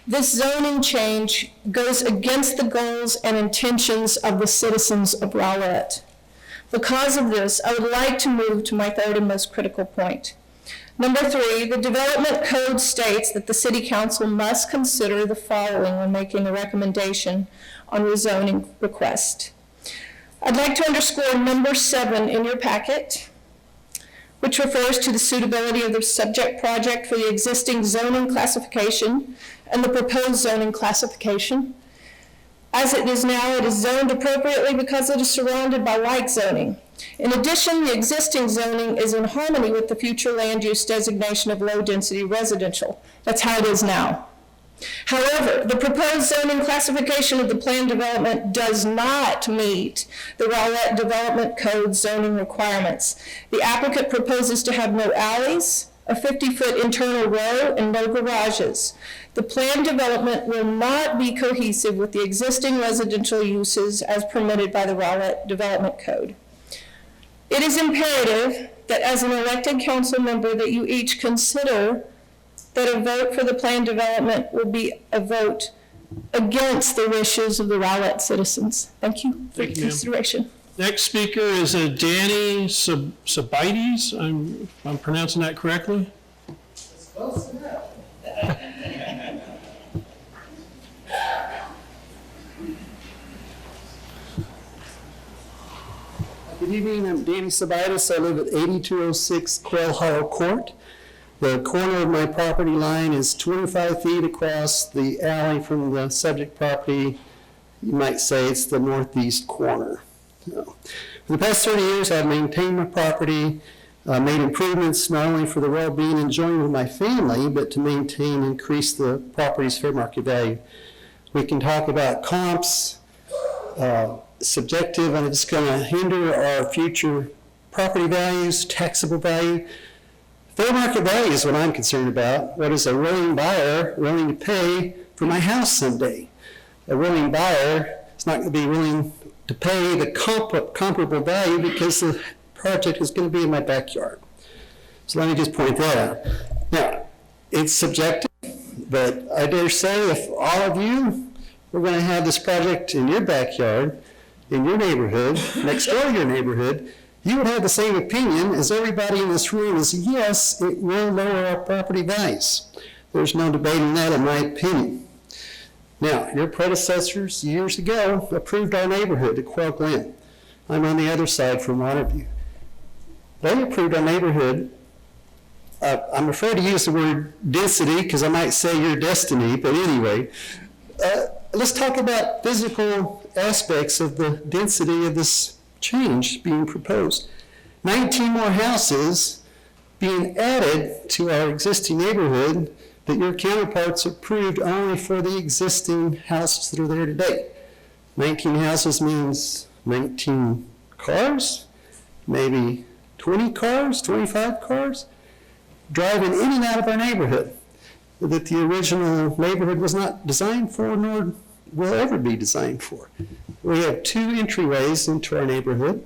This zoning change goes against the goals and intentions of the citizens of Rowlett. Because of this, I would like to move to my third and most critical point. Number 3, the development code states that the City Council must consider the following when making a recommendation on rezoning request. I'd like to underscore number 7 in your packet, which refers to the suitability of the subject project for the existing zoning classification and the proposed zoning classification. As it is now, it is zoned appropriately because it is surrounded by light zoning. In addition, the existing zoning is in harmony with the future land use designation of low-density residential. That's how it is now. However, the proposed zoning classification of the planned development does not meet the Rowlett Development Code zoning requirements. The applicant proposes to have no alleys, a 50-foot internal row, and no garages. The planned development will not be cohesive with the existing residential uses as permitted by the Rowlett Development Code. It is imperative that as an elected council member that you each consider that a vote for the planned development will be a vote against the wishes of the Rowlett citizens. Thank you for your consideration. Next speaker is Danny Sabides. I'm pronouncing that correctly? Close enough. Good evening, I'm Danny Sabides. I live at 8206 Quail Hollow Court. The corner of my property line is 25 feet across the alley from the subject property. You might say it's the northeast corner. For the past 30 years, I've maintained my property, made improvements not only for the well-being and enjoyment of my family, but to maintain and increase the property's fair market value. We can talk about comps, subjective, and it's going to hinder our future property values, taxable value. Fair market value is what I'm concerned about. What is a willing buyer willing to pay for my house someday? A willing buyer is not going to be willing to pay the comparable value because the project is going to be in my backyard. So let me just point that out. Now, it's subjective, but I dare say if all of you were going to have this project in your backyard, in your neighborhood, next door to your neighborhood, you would have the same opinion as everybody in this room is, yes, it will lower our property values. There's no debating that, in my opinion. Now, your predecessors years ago approved our neighborhood at Quail Glen. I'm on the other side from Waterview. They approved our neighborhood. I'm afraid to use the word density because I might say your destiny, but anyway, let's talk about physical aspects of the density of this change being proposed. 19 more houses being added to our existing neighborhood that your counterparts approved only for the existing houses that are there today. 19 houses means 19 cars, maybe 20 cars, 25 cars, driving in and out of our neighborhood that the original neighborhood was not designed for, nor will ever be designed for. We have 2 entryways into our neighborhood,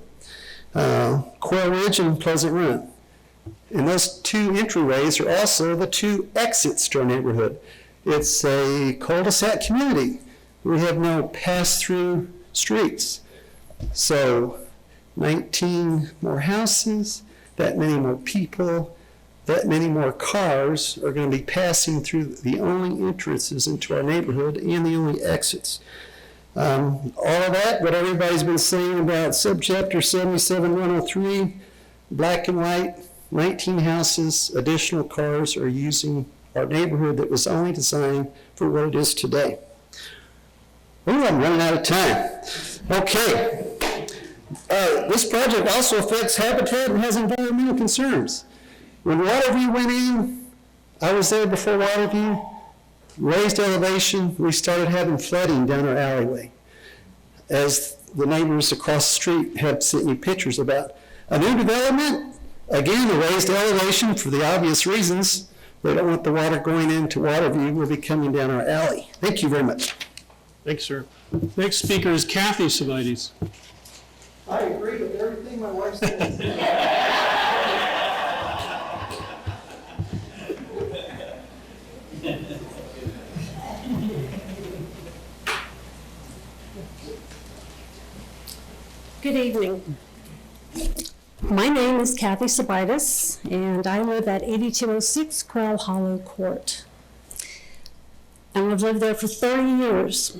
Quail Ridge and Pleasant Run. And those 2 entryways are also the 2 exits to our neighborhood. It's a cul-de-sac community. We have no pass-through streets. So 19 more houses, that many more people, that many more cars are going to be passing through the only entrances into our neighborhood and the only exits. All of that, what everybody's been saying about subchapter 77-103, black and white, 19 houses, additional cars are using our neighborhood that was only designed for what it is today. Oh, I'm running out of time. Okay. This project also affects habitat and has environmental concerns. When Waterview went in, I was there before Waterview, raised elevation, we started having flooding down our alleyway. As the neighbors across the street have sent me pictures about. A new development, again, a raised elevation for the obvious reasons. They don't want the water going into Waterview, will be coming down our alley. Thank you very much. Thanks, sir. Next speaker is Kathy Savides. I agree with everything my wife says. Good evening. My name is Kathy Sabitis, and I live at 8206 Quail Hollow Court. And I've lived there for 30 years.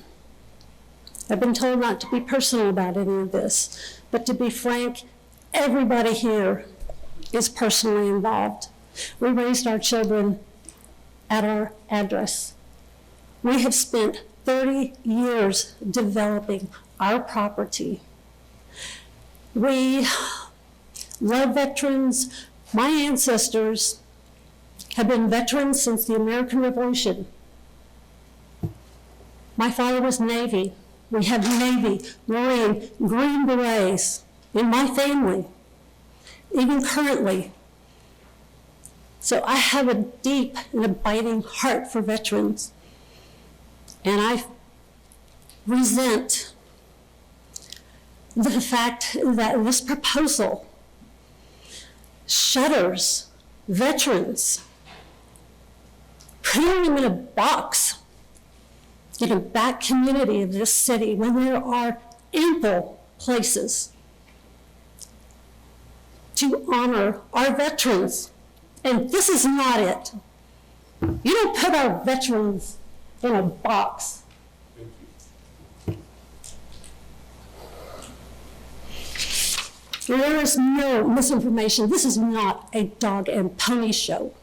I've been told not to be personal about any of this, but to be frank, everybody here is personally involved. We raised our children at our address. We have spent 30 years developing our property. We love veterans. My ancestors have been veterans since the American Revolution. My father was Navy. We have Navy, Marine, Green Berets in my family, even currently. So I have a deep and abiding heart for veterans. And I resent the fact that this proposal shutters veterans, putting them in a box in a back community of this city when there are ample places to honor our veterans. And this is not it. You don't put our veterans in a box. There is no misinformation. This is not a dog and pony show.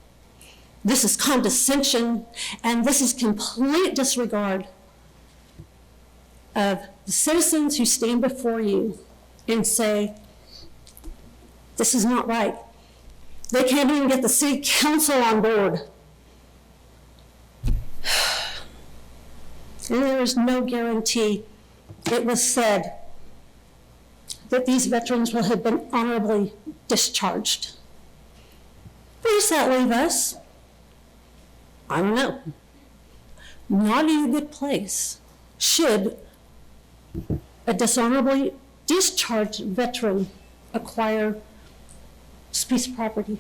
This is condescension, and this is complete disregard of the citizens who stand before you and say, this is not right. They can't even get the city council on board. And there is no guarantee. It was said that these veterans will have been honorably discharged. Where does that leave us? I don't know. Not in a good place. Should a dishonorably discharged veteran acquire this piece of property?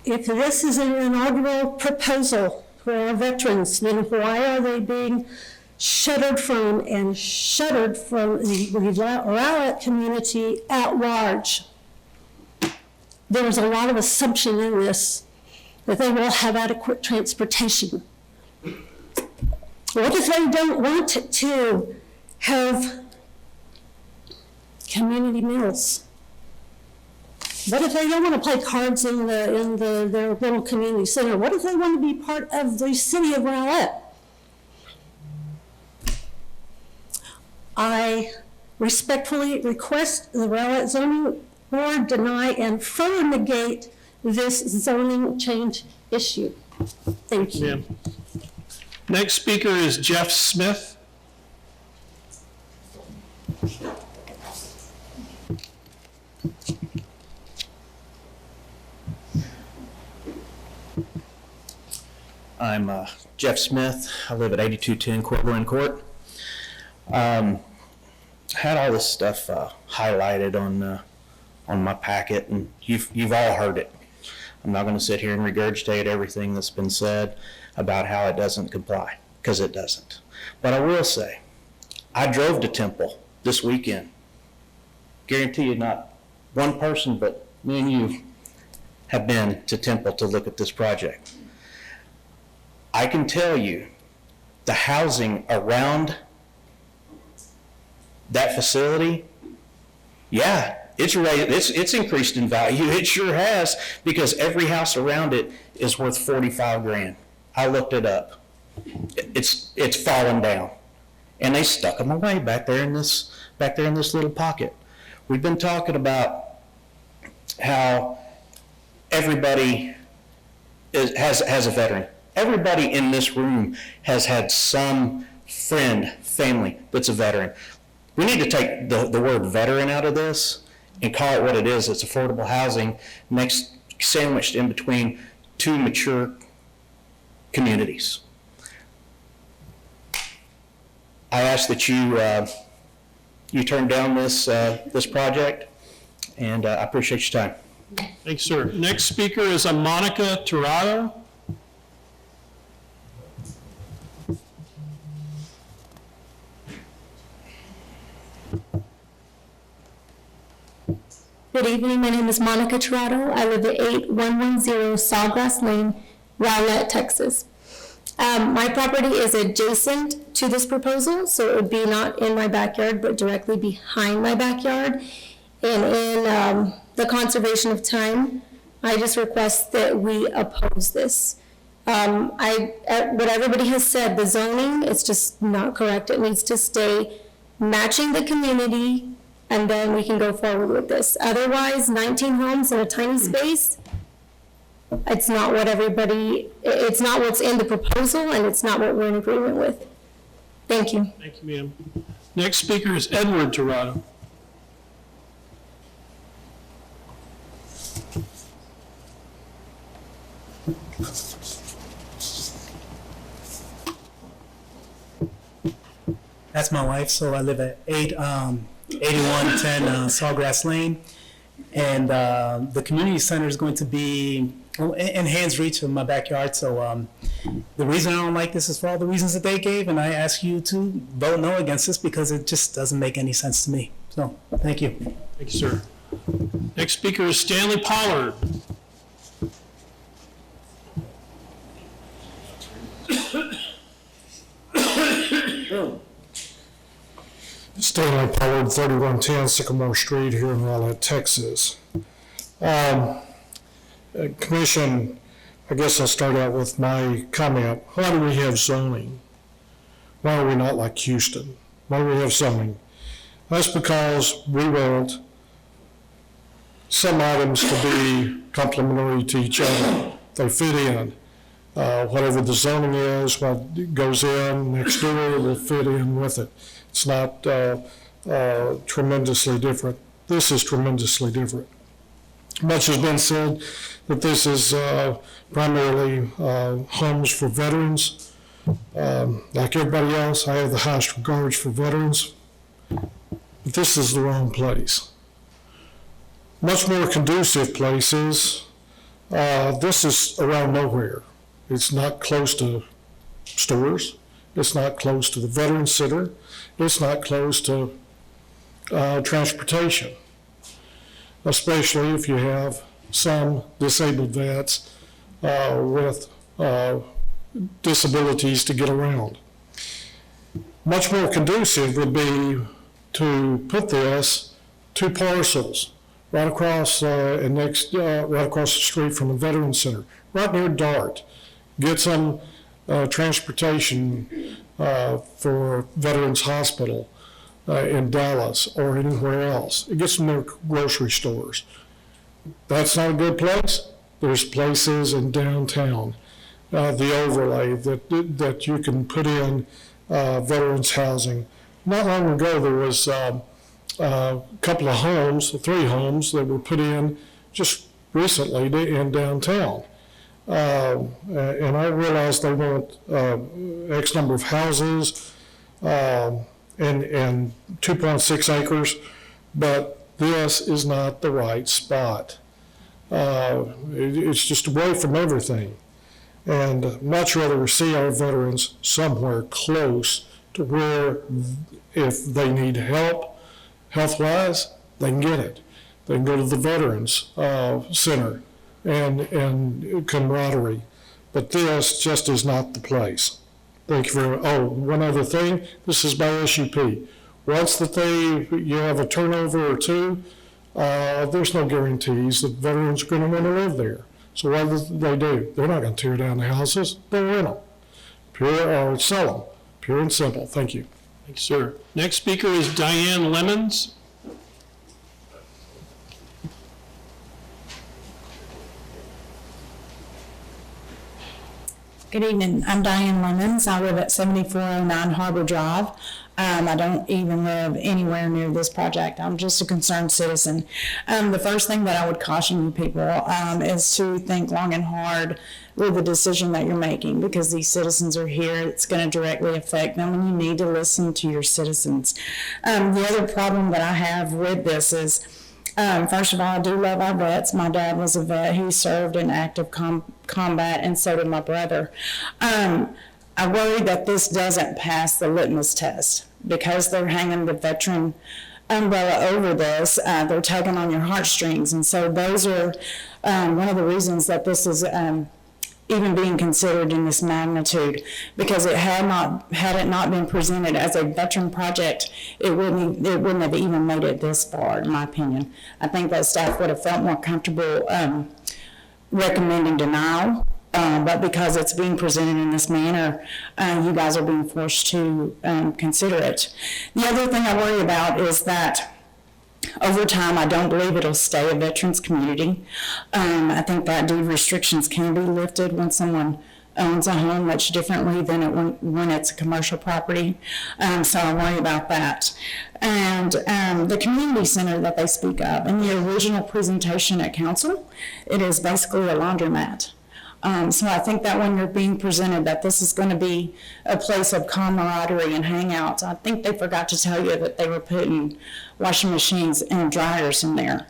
If this is an inaugural proposal for our veterans, then why are they being shuttered from the Rowlett community at large. There's a lot of assumption in this that they will have adequate transportation. What if they don't want to have community meals? What if they don't want to play cards in their little community center? What if they want to be part of the city of Rowlett? I respectfully request the Rowlett zoning board deny and further negate this zoning change issue. Thank you. Next speaker is Jeff Smith. I'm Jeff Smith. I live at 8210 Cortland Court. Had all this stuff highlighted on my packet, and you've all heard it. I'm not going to sit here and regurgitate everything that's been said about how it doesn't comply, because it doesn't. But I will say, I drove to Temple this weekend. Guarantee you not one person but me and you have been to Temple to look at this project. I can tell you the housing around that facility, yeah, it's increased in value. It sure has, because every house around it is worth $45,000. I looked it up. It's fallen down, and they stuck them away back there in this little pocket. We've been talking about how everybody has a veteran. Everybody in this room has had some friend, family that's a veteran. We need to take the word veteran out of this and call it what it is. It's affordable housing sandwiched in between two mature communities. I ask that you turn down this project, and I appreciate your time. Thanks, sir. Next speaker is Monica Tirado. Good evening, my name is Monica Tirado. I live at 8110 Sawgrass Lane, Rowlett, Texas. My property is adjacent to this proposal, so it would be not in my backyard, but directly behind my backyard. And in the conservation of time, I just request that we oppose this. What everybody has said, the zoning, it's just not correct. It needs to stay matching the community, and then we can go forward with this. Otherwise, 19 homes in a tiny space, it's not it's not what's in the proposal, and it's not what we're in agreement with. Thank you. Thank you, ma'am. Next speaker is Edward Tirado. That's my wife, so I live at 8110 Sawgrass Lane. And the community center is going to be in hand's reach of my backyard. So the reason I don't like this is for all the reasons that they gave, and I ask you to vote no against this because it just doesn't make any sense to me. So, thank you. Thank you, sir. Next speaker is Stanley Pollard. Stanley Pollard, 3110 Sycamore Street here in Rowlett, Texas. Commission, I guess I'll start out with my comment. Why do we have zoning? Why are we not like Houston? Why do we have zoning? That's because we want some items to be complementary to each other. They fit in. Whatever the zoning is, what goes in next door will fit in with it. It's not tremendously different. This is tremendously different. Much has been said that this is primarily homes for veterans. Like everybody else, I have the highest regards for veterans, but this is the wrong place. Much more conducive places. This is around nowhere. It's not close to stores. It's not close to the Veterans Center. It's not close to transportation, especially if you have some disabled vets with disabilities to get around. Much more conducive would be to put this 2 parcels right across right across the street from the Veterans Center, right near DART. Get some transportation for Veterans Hospital in Dallas or anywhere else. It gets them their grocery stores. That's not a good place. There's places in downtown, the overlay that you can put in veterans housing. Not long ago, there was a couple of homes, 3 homes that were put in just recently in downtown. And I realized they want X number of houses and 2.6 acres, but this is not the right spot. It's just away from everything. And much rather see our veterans somewhere close to where if they need help, health-wise, they can get it. They can go to the Veterans Center and camaraderie. But this just is not the place. Thank you very much. Oh, one other thing, this is by SUP. Once that you have a turnover or 2, there's no guarantees that veterans are going to want to live there. So what do? They're not going to tear down the houses. They'll rent them, or sell them. Pure and simple. Thank you. Thank you, sir. Next speaker is Diane Lemons. Good evening. I'm Diane Lemons. I live at 7409 Harbor Drive. I don't even live anywhere near this project. I'm just a concerned citizen. The first thing that I would caution you people is to think long and hard with the decision that you're making, because these citizens are here. It's going to directly affect them, and you need to listen to your citizens. The other problem that I have with this is, first of all, I do love our vets. My dad was a vet. He served in active combat, and so did my brother. I worry that this doesn't pass the litmus test, because they're hanging the veteran umbrella over this. They're tugging on your heartstrings, and so those are one of the reasons that this is even being considered in this magnitude, because had it not been presented as a veteran project, it wouldn't have even made it this far, in my opinion. I think that staff would have felt more comfortable recommending denial, but because it's being presented in this manner, you guys are being forced to consider it. The other thing I worry about is that over time, I don't believe it'll stay a veterans community. I think that deed restrictions can be lifted when someone owns a home much differently than when it's a commercial property. So I worry about that. And the community center that they speak of, in the original presentation at council, it is basically a laundromat. So I think that when you're being presented that this is going to be a place of camaraderie and hangouts, I think they forgot to tell you that they were putting washing machines and dryers in there.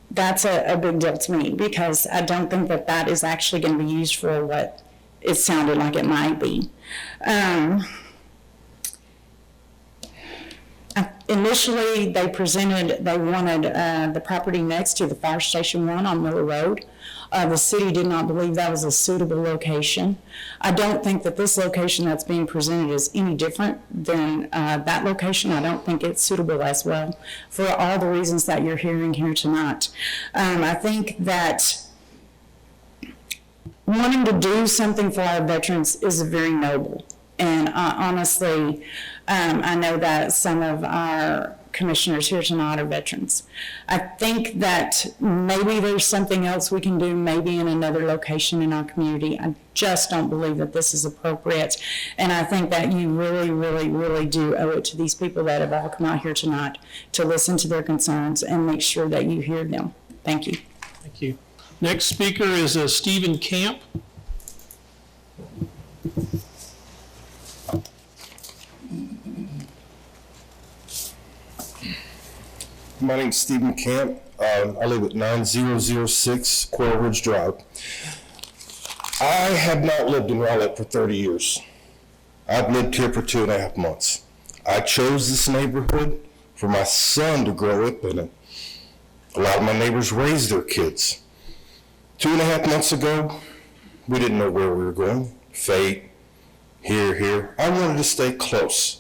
That's a big deal to me, because I don't think that that is actually going to be used for what it sounded like it might be. Initially, they wanted the property next to the Fire Station 1 on Miller Road. The city did not believe that was a suitable location. I don't think that this location that's being presented is any different than that location. I don't think it's suitable as well, for all the reasons that you're hearing here tonight. I think that wanting to do something for our veterans is very noble. And honestly, I know that some of our commissioners here tonight are veterans. I think that maybe there's something else we can do, maybe in another location in our community. I just don't believe that this is appropriate. And I think that you really, really, really do owe it to these people that have all come out here tonight to listen to their concerns and make sure that you hear them. Thank you. Thank you. Next speaker is Stephen Camp. My name's Stephen Camp. I live at 9006 Quail Ridge Drive. I have not lived in Rowlett for 30 years. I've lived here for 2.5 months. I chose this neighborhood for my son to grow up in it. A lot of my neighbors raised their kids. 2.5 months ago, we didn't know where we were going. Fate, here. I wanted to stay close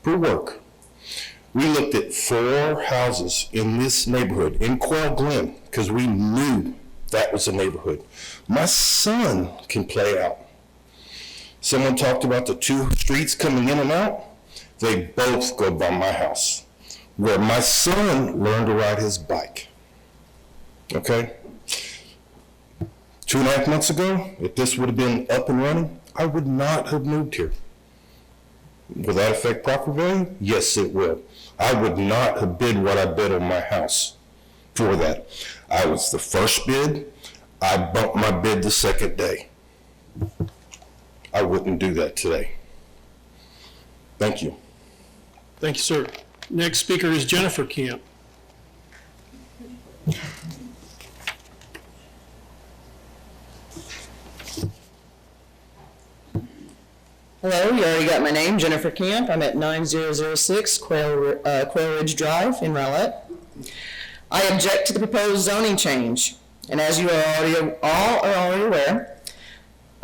for work. We looked at 4 houses in this neighborhood, in Quail Glen, because we knew that was a neighborhood my son can play out. Someone talked about the 2 streets coming in and out. They both go by my house, where my son learned to ride his bike. Okay? 2.5 months ago, if this would have been up and running, I would not have moved here. Will that affect property value? Yes, it will. I would not have bid what I bid on my house for that. I was the first bid. I bumped my bid the second day. I wouldn't do that today. Thank you. Thank you, sir. Next speaker is Jennifer Camp. Hello, you already got my name, Jennifer Camp. I'm at 9006 Quail Ridge Drive in Rowlett. I object to the proposed zoning change, and as you are already aware,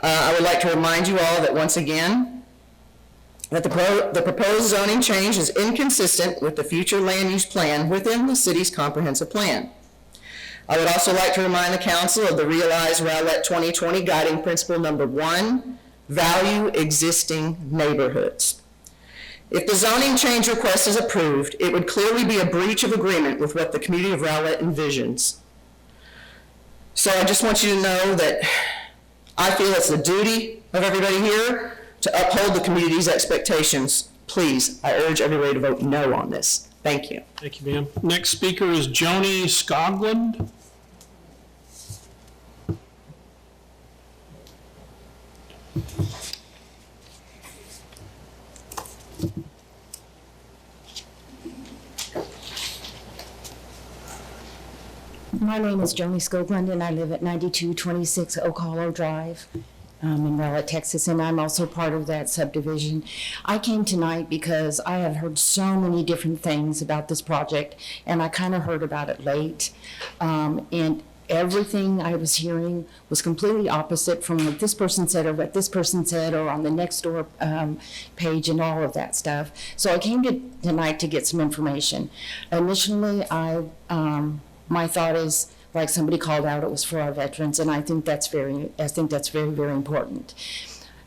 I would like to remind you all that once again, that the proposed zoning change is inconsistent with the future land use plan within the city's comprehensive plan. I would also like to remind the council of the Realize Rowlett 2020 guiding principle number 1, value existing neighborhoods. If the zoning change request is approved, it would clearly be a breach of agreement with what the community of Rowlett envisions. So I just want you to know that I feel it's the duty of everybody here to uphold the community's expectations. Please, I urge everybody to vote no on this. Thank you. Thank you, ma'am. Next speaker is Joni Skoglund. My name is Joni Skoglund, and I live at 9226 Oak Hollow Drive in Rowlett, Texas, and I'm also part of that subdivision. I came tonight because I have heard so many different things about this project, and I kind of heard about it late. And everything I was hearing was completely opposite from what this person said or what this person said or on the next door page and all of that stuff. So I came tonight to get some information. Initially, my thought is, like somebody called out, it was for our veterans, and I think that's very, very important.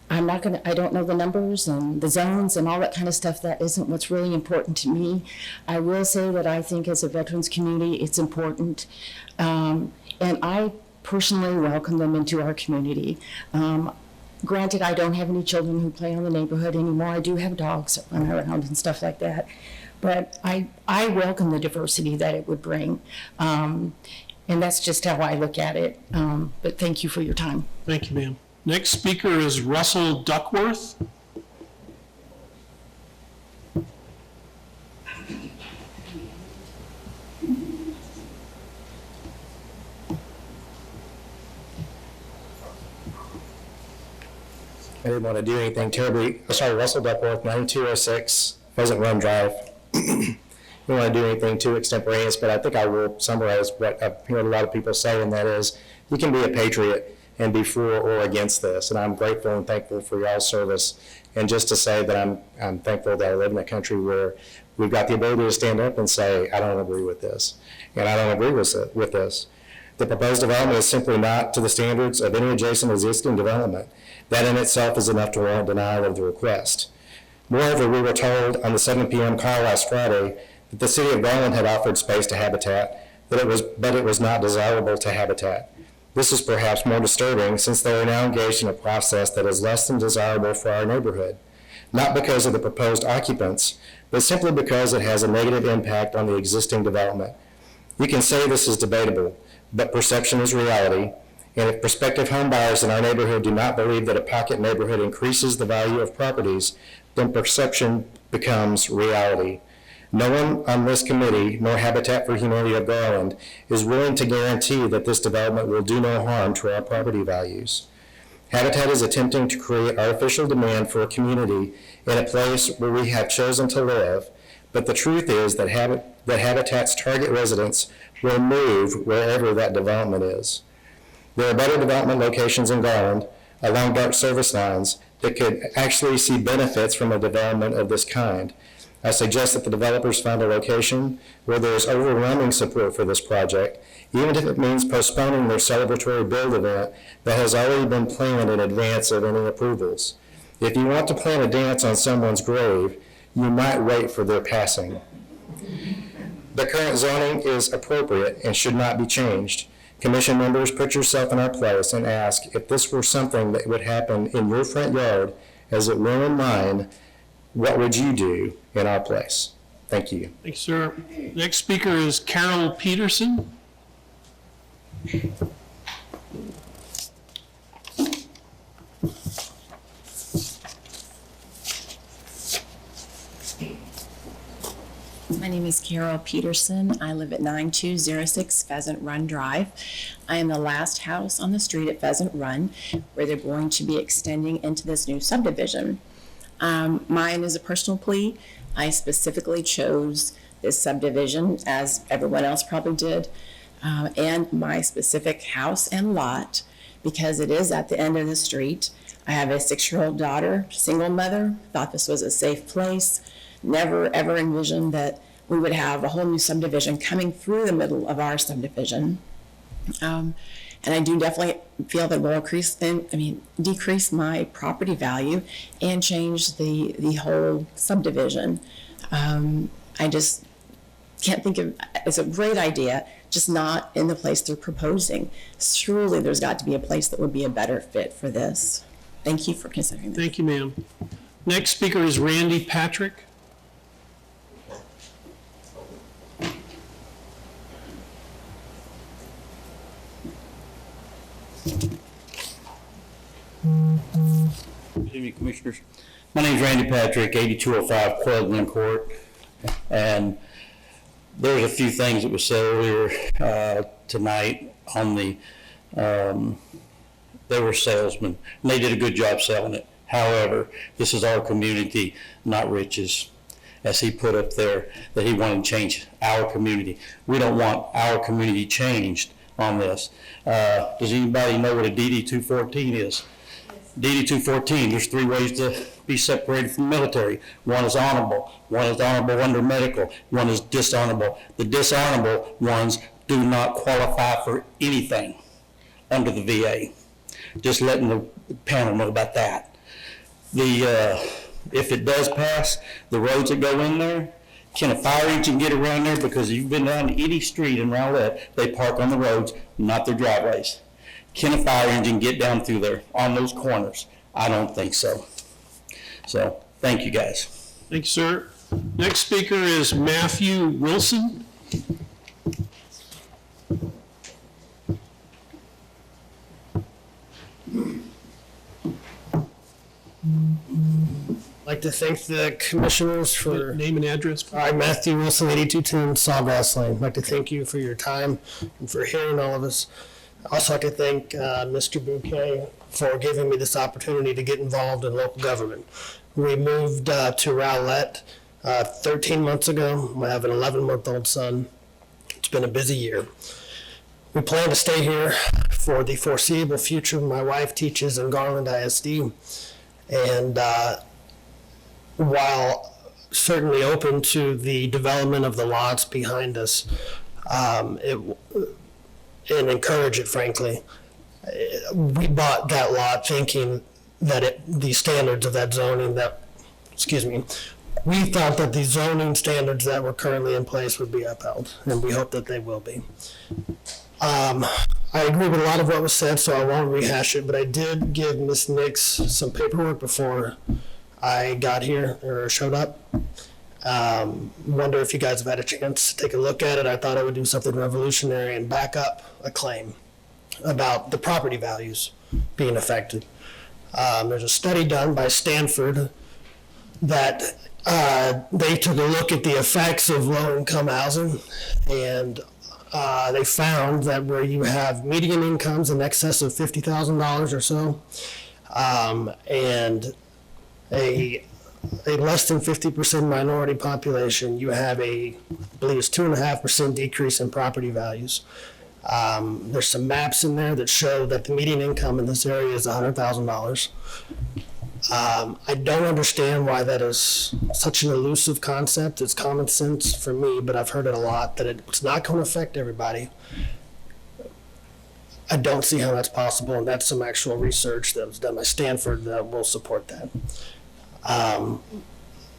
I don't know the numbers and the zones and all that kind of stuff. That isn't what's really important to me. I will say that I think as a veterans community, it's important. And I personally welcome them into our community. Granted, I don't have any children who play on the neighborhood anymore. I do have dogs that run around and stuff like that. But I welcome the diversity that it would bring. And that's just how I look at it. But thank you for your time. Thank you, ma'am. Next speaker is Russell Duckworth. I didn't want to do anything terribly. Sorry, Russell Duckworth, 9206 Pheasant Run Drive. I don't want to do anything too extemporaneous, but I think I will summarize what I've heard a lot of people say, and that is, you can be a patriot and be for or against this. And I'm grateful and thankful for y'all's service. And just to say that I'm thankful that I live in a country where we've got the ability to stand up and say, I don't agree with this, and I don't agree with this. The proposed development is simply not to the standards of any adjacent existing development. That in itself is enough to warrant denial of the request. Moreover, we were told on the 7 p.m. call last Friday that the city of Garland had offered space to Habitat, but it was not desirable to Habitat. This is perhaps more disturbing since they are now engaged in a process that is less than desirable for our neighborhood, not because of the proposed occupants, but simply because it has a negative impact on the existing development. You can say this is debatable, but perception is reality, and if prospective homebuyers in our neighborhood do not believe that a pocket neighborhood increases the value of properties, then perception becomes reality. No one on this committee, nor Habitat for Humanity of Garland, is willing to guarantee that this development will do no harm to our property values. Habitat is attempting to create artificial demand for a community in a place where we have chosen to live, but the truth is that Habitat's target residents will move wherever that development is. There are better development locations in Garland along dark service lines that could actually see benefits from a development of this kind. I suggest that the developers find a location where there is overwhelming support for this project, even if it means postponing their celebratory build event that has already been planned in advance of any approvals. If you want to plan a dance on someone's grave, you might wait for their passing. The current zoning is appropriate and should not be changed. Commission members, put yourself in our place and ask if this were something that would happen in your front yard as it will in mine, what would you do in our place? Thank you. Thanks, sir. Next speaker is Carol Peterson. My name is Carol Peterson. I live at 9206 Pheasant Run Drive. I am the last house on the street at Pheasant Run where they're going to be extending into this new subdivision. Mine is a personal plea. I specifically chose this subdivision, as everyone else probably did, and my specific house and lot, because it is at the end of the street. I have a 6-year-old daughter, single mother, thought this was a safe place, never ever envisioned that we would have a whole new subdivision coming through the middle of our subdivision. And I do definitely feel that will decrease my property value and change the whole subdivision. I just can't think of, it's a great idea, just not in the place they're proposing. Surely there's got to be a place that would be a better fit for this. Thank you for considering that. Thank you, ma'am. Next speaker is Randy Patrick. Good evening, Commissioners. My name is Randy Patrick, 8205 Quail Glen Court. And there's a few things that was said earlier tonight on the, they were salesmen, and they did a good job selling it. However, this is our community, not Rich's, as he put up there, that he wanted to change our community. We don't want our community changed on this. Does anybody know what a DD 214 is? DD 214, there's 3 ways to be separated from the military. One is honorable under medical, one is dishonorable. The dishonorable ones do not qualify for anything under the VA. Just letting the panel know about that. If it does pass, the roads that go in there, can a fire engine get around there? Because you've been down any street in Rowlett, they park on the roads, not their driveways. Can a fire engine get down through there on those corners? I don't think so. So, thank you guys. Thank you, sir. Next speaker is Matthew Wilson. I'd like to thank the commissioners for... Name and address. I'm Matthew Wilson, 8210 Sawgrass Lane. I'd like to thank you for your time and for hearing all of us. I'd also like to thank Mr. Bouquet for giving me this opportunity to get involved in local government. We moved to Rowlett 13 months ago. I have an 11-month-old son. It's been a busy year. We plan to stay here for the foreseeable future. My wife teaches in Garland ISD, and while certainly open to the development of the lots behind us, and encourage it, frankly, we bought that lot thinking that the standards of that zoning we thought that the zoning standards that were currently in place would be upheld, and we hope that they will be. I agree with a lot of what was said, so I won't rehash it, but I did give Ms. Nix some paperwork before I got here or showed up. Wonder if you guys have had a chance to take a look at it. I thought I would do something revolutionary and back up a claim about the property values being affected. There's a study done by Stanford that they took a look at the effects of low-income housing, and they found that where you have median incomes in excess of $50,000 or so, and a less than 50% minority population, you have I believe it's 2.5% decrease in property values. There's some maps in there that show that the median income in this area is $100,000. I don't understand why that is such an elusive concept. It's common sense for me, but I've heard it a lot, that it's not going to affect everybody. I don't see how that's possible, and that's some actual research that was done by Stanford that will support that. And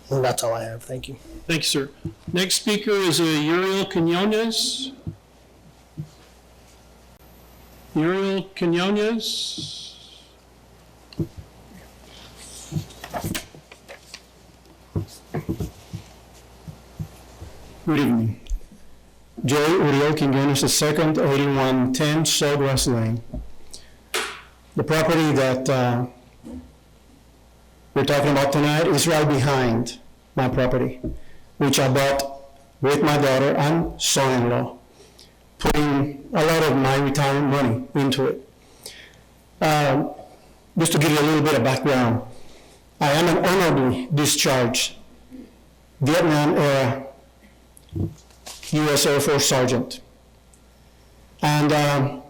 that's all I have. Thank you. Thank you, sir. Next speaker is Uriel Quinones. Uriel Quinones. Good evening. J. Uriel Quinones II, 8110 Southwest Lane. The property that we're talking about tonight is right behind my property, which I bought with my daughter and son-in-law, putting a lot of my retirement money into it. Just to give you a little bit of background, I am an honorably discharged Vietnam-era U.S. Air Force Sergeant. And I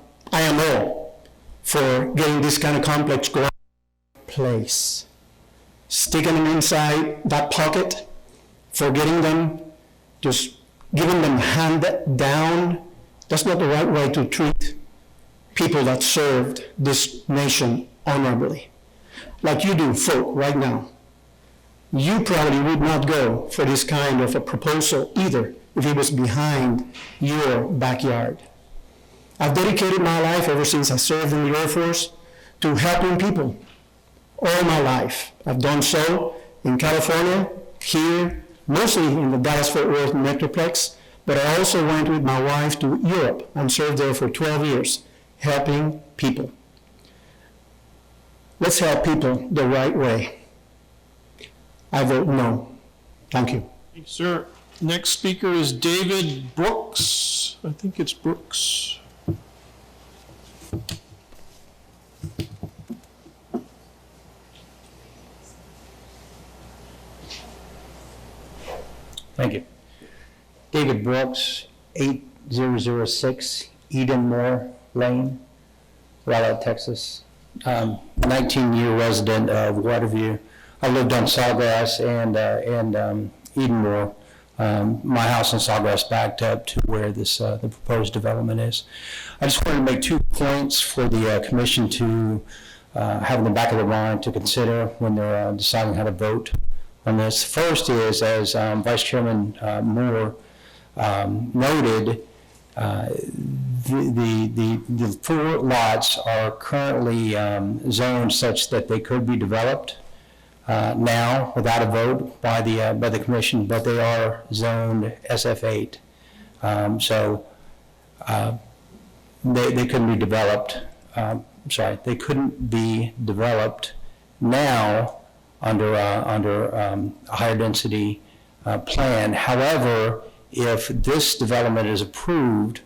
am all for getting this kind of complex going in place. Sticking them inside that pocket, forgetting them, just giving them hand down. That's not the right way to treat people that served this nation honorably. Like you do, folk, right now. You probably would not go for this kind of a proposal either if it was behind your backyard. I've dedicated my life ever since I served in the Air Force to helping people all my life. I've done so in California, here, mostly in the Dallas-Fort Worth Metroplex, but I also went with my wife to Europe and served there for 12 years, helping people. Let's help people the right way. I vote no. Thank you. Thank you, sir. Next speaker is David Brooks. I think it's Brooks. Thank you. David Brooks, 8006 Edenmore Lane, Rowlett, Texas. 19-year resident of Waterview. I lived on Sawgrass and Edenmore. My house on Sawgrass backed up to where this the proposed development is. I just wanted to make 2 points for the commission to have in the back of their mind to consider when they're deciding how to vote on this. First is, as Vice Chairman Moore noted, the 4 lots are currently zoned such that they could be developed now without a vote by the commission, but they are zoned SF8. So they couldn't be developed. They couldn't be developed now under a higher density plan. However, if this development is approved,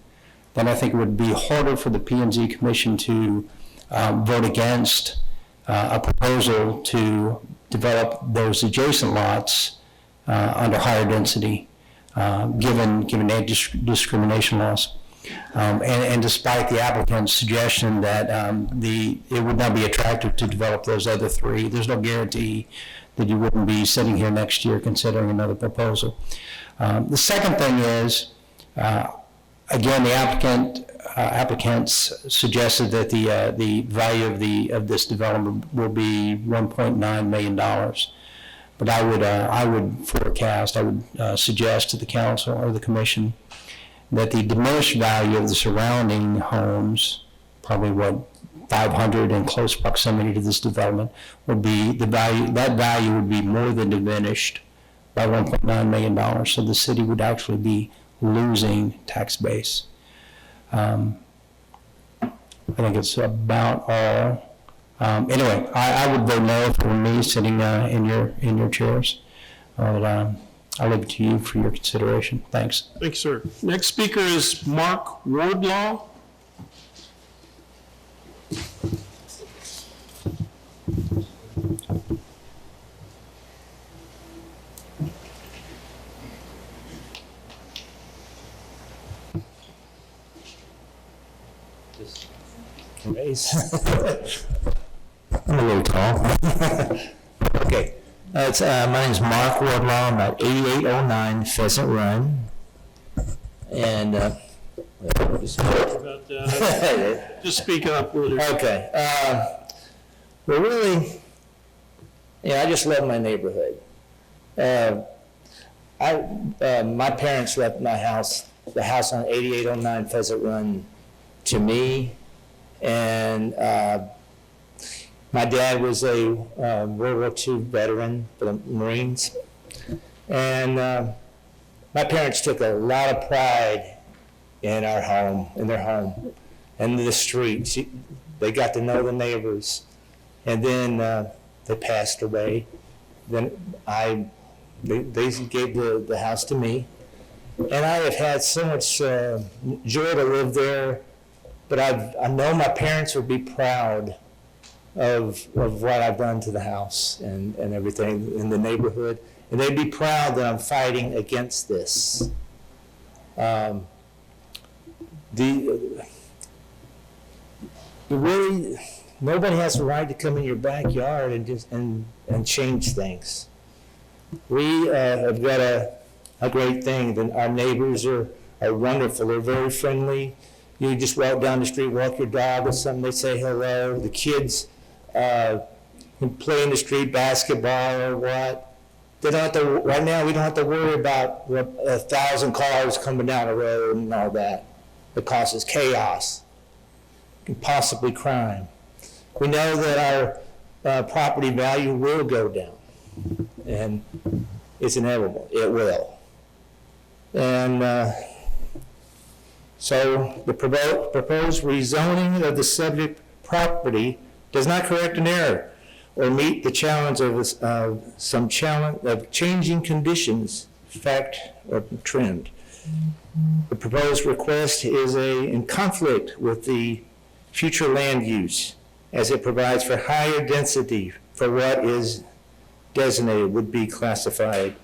then I think it would be harder for the P&Z Commission to vote against a proposal to develop those adjacent lots under higher density, given anti-discrimination laws. And despite the applicant's suggestion that it would not be attractive to develop those other 3, there's no guarantee that you wouldn't be sitting here next year considering another proposal. The second thing is, again, the applicants suggested that the value of this development will be $1.9 million. But I would suggest to the council or the commission that the diminished value of the surrounding homes, probably 500 in close proximity to this development, would be that value would be more than diminished by $1.9 million. So the city would actually be losing tax base. I think it's about all. Anyway, I would vote no for me sitting in your chairs. But I'll leave it to you for your consideration. Thanks. Thank you, sir. Next speaker is Mark Wardlaw. I'm a little tall. Okay. My name is Mark Wardlaw. I'm at 8809 Pheasant Run. And, Just speak up. okay. Well, really, I just love my neighborhood. My parents left the house on 8809 Pheasant Run to me. And my dad was a World War II veteran for the Marines. And my parents took a lot of pride in our home, in their home, and the streets. They got to know the neighbors. And then they passed away. Then they gave the house to me. And I have had so much joy to live there. But I know my parents would be proud of what I've done to the house and everything in the neighborhood. And they'd be proud that I'm fighting against this. Really, nobody has the right to come in your backyard and change things. We have got a great thing. Our neighbors are wonderful. They're very friendly. You just walk down the street, walk your dog or something, they say hello. The kids can play in the street, basketball or what. They don't have to, right now we don't have to worry about 1,000 cars coming down the road and all that. It causes chaos and possibly crime. We know that our property value will go down, and it's inevitable, it will. And so the proposed rezoning of the subject property does not correct an error or meet the challenge of some challenge of changing conditions, fact or trend. The proposed request is in conflict with the future land use, as it provides for higher density for what is designated would be classified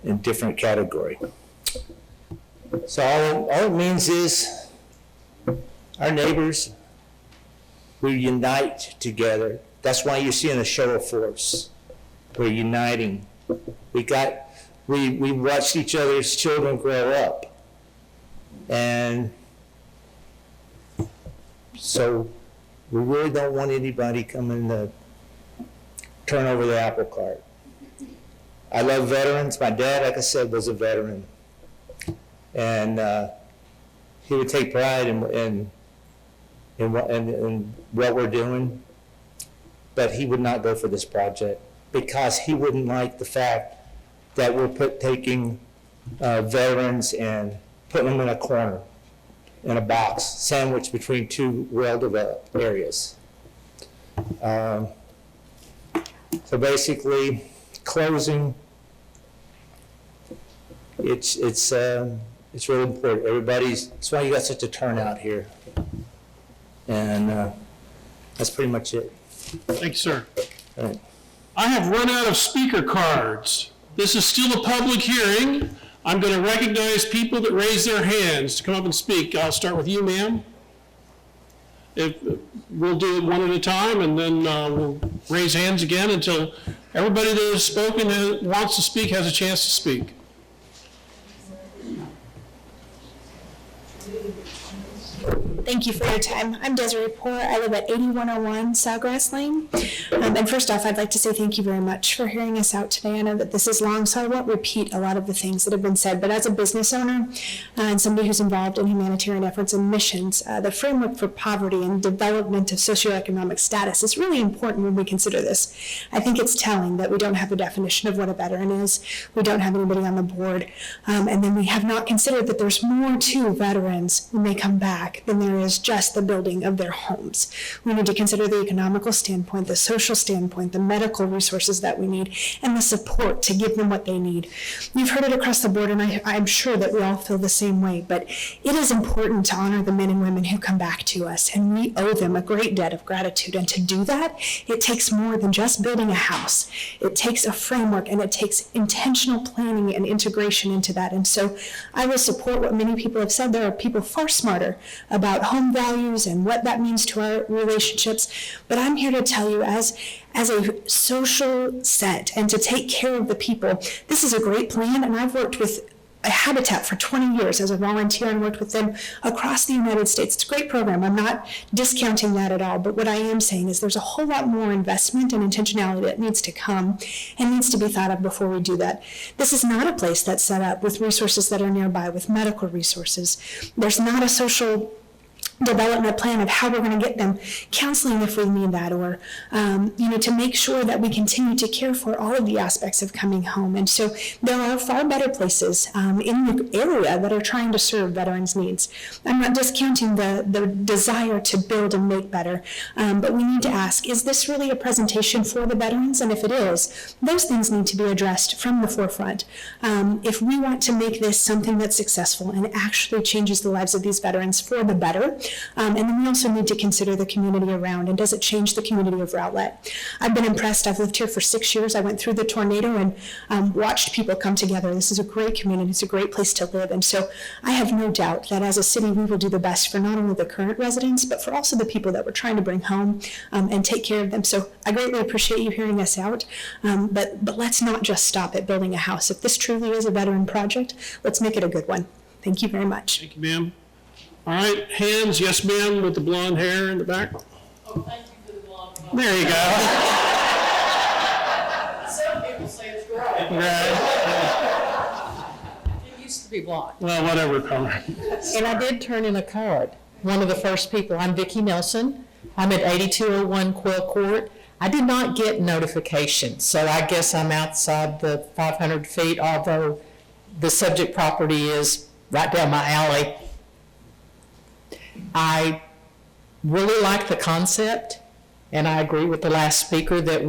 in different category. So all it means is our neighbors, we unite together. That's why you're seeing a show of force. We're uniting. We watched each other's children grow up. And so we really don't want anybody coming to turn over the apple cart. I love veterans. My dad, like I said, was a veteran. And he would take pride in what we're doing, but he would not go for this project because he wouldn't like the fact that we're taking veterans and putting them in a corner, in a box, sandwiched between two well-developed areas. So basically, closing, it's really important. That's why you got such a turnout here. And that's pretty much it. Thank you, sir. All right. I have run out of speaker cards. This is still a public hearing. I'm going to recognize people that raise their hands to come up and speak. I'll start with you, ma'am. We'll do it one at a time, and then we'll raise hands again until everybody that has spoken and wants to speak has a chance to speak. Thank you for your time. I'm Desiree Poor. I live at 8101 Sawgrass Lane. And first off, I'd like to say thank you very much for hearing us out today. I know that this is long, so I won't repeat a lot of the things that have been said, but as a business owner and somebody who's involved in humanitarian efforts and missions, the framework for poverty and development of socioeconomic status is really important when we consider this. I think it's telling that we don't have a definition of what a veteran is. We don't have anybody on the board. And then we have not considered that there's more to veterans when they come back than there there is just the building of their homes. We need to consider the economical standpoint, the social standpoint, the medical resources that we need, and the support to give them what they need. You've heard it across the board, and I'm sure that we all feel the same way, but it is important to honor the men and women who come back to us, and we owe them a great debt of gratitude. And to do that, it takes more than just building a house. It takes a framework, and it takes intentional planning and integration into that. And so I will support what many people have said. There are people far smarter about home values and what that means to our relationships. But I'm here to tell you, as a social set and to take care of the people, this is a great plan. And I've worked with Habitat for 20 years as a volunteer and worked with them across the United States. It's a great program. I'm not discounting that at all. But what I am saying is there's a whole lot more investment and intentionality that needs to come and needs to be thought of before we do that. This is not a place that's set up with resources that are nearby, with medical resources. There's not a social development plan of how we're going to get them counseling if we need that, or to make sure that we continue to care for all of the aspects of coming home. And so there are far better places in the area that are trying to serve veterans' needs. I'm not discounting the desire to build and make better, but we need to ask, is this really a presentation for the veterans? And if it is, those things need to be addressed from the forefront. If we want to make this something that's successful and actually changes the lives of these veterans for the better, and then we also need to consider the community around, and does it change the community of Rowlett? I've been impressed. I've lived here for 6 years. I went through the tornado and watched people come together. This is a great community. It's a great place to live. And so I have no doubt that as a city, we will do the best for not only the current residents, but for also the people that we're trying to bring home and take care of them. So I greatly appreciate you hearing us out, but let's not just stop at building a house. If this truly is a veteran project, let's make it a good one. Thank you very much. Thank you, ma'am. All right, hands, yes, ma'am, with the blonde hair in the back. Oh, thank you for the blonde. There you go. Some people say it's gray. Right. It used to be blonde. Well, whatever color. And I did turn in a card. One of the first people. I'm Vicki Nelson. I'm at 8201 Quill Court. I did not get notification, so I guess I'm outside the 500 feet, although the subject property is right down my alley. I really like the concept, and I agree with the last speaker that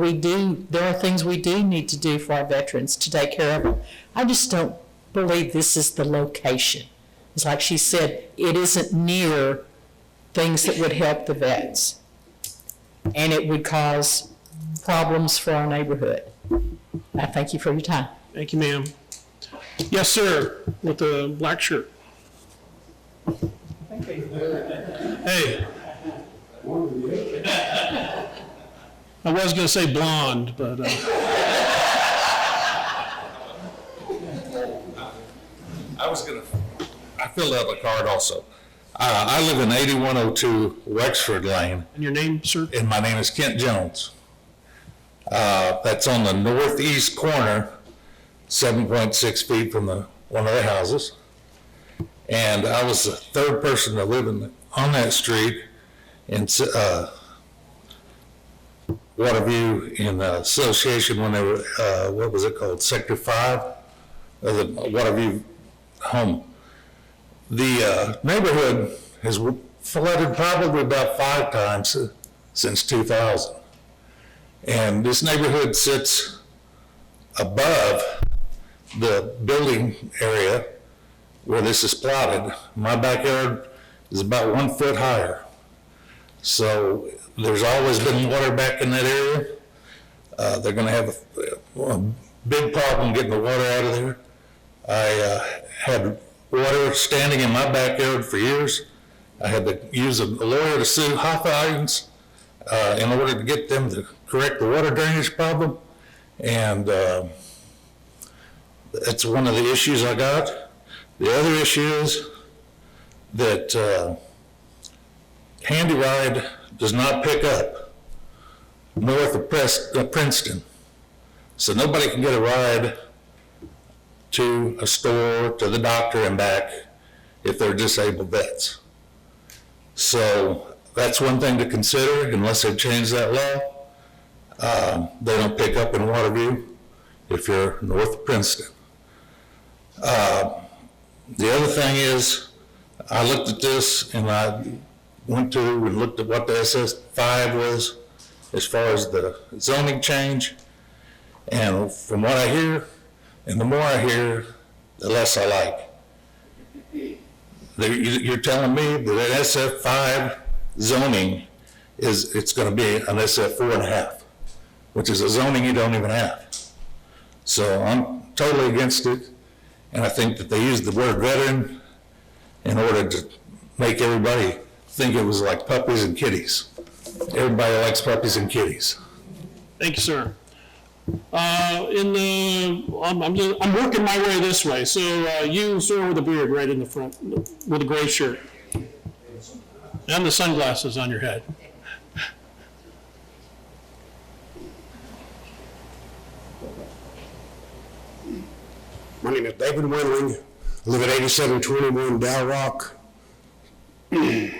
there are things we do need to do for our veterans to take care of them. I just don't believe this is the location. It's like she said, it isn't near things that would help the vets, and it would cause problems for our neighborhood. I thank you for your time. Thank you, ma'am. Yes, sir, with the black shirt. Hey. I was going to say blonde, but... I filled out a card also. I live in 8102 Wexford Lane. And your name, sir? And my name is Kent Jones. That's on the northeast corner, 7.6 feet from one of the houses. And I was the third person to live on that street in Waterview in association when they were, what was it called, Sector 5, of the Waterview home. The neighborhood has flooded probably about 5 times since 2000. And this neighborhood sits above the building area where this is plotted. My backyard is about 1 foot higher. So there's always been water back in that area. They're gonna have a big problem getting the water out of there. I had water standing in my backyard for years. I had to use a lawyer to sue Hawthorne's in order to get them to correct the water drainage problem. And that's one of the issues I got. The other issue is that Handy Ride does not pick up north of Princeton. So nobody can get a ride to a store, to the doctor and back if they're disabled vets. So that's one thing to consider unless they change that law. They don't pick up in Waterview if you're north of Princeton. The other thing is, I looked at this and went to and looked at what the SS5 was as far as the zoning change. And from what I hear, and the more I hear, the less I like. You're telling me that SF5 zoning it's going to be an SF4.5, which is a zoning you don't even have. So I'm totally against it, and I think that they used the word veteran in order to make everybody think it was like puppies and kitties. Everybody likes puppies and kitties. Thank you, sir. I'm working my way this way. So you, sir, with a beard right in the front, with a gray shirt, and the sunglasses on your head. My name is David Wendling. I live at 8721 Dow Rock. Been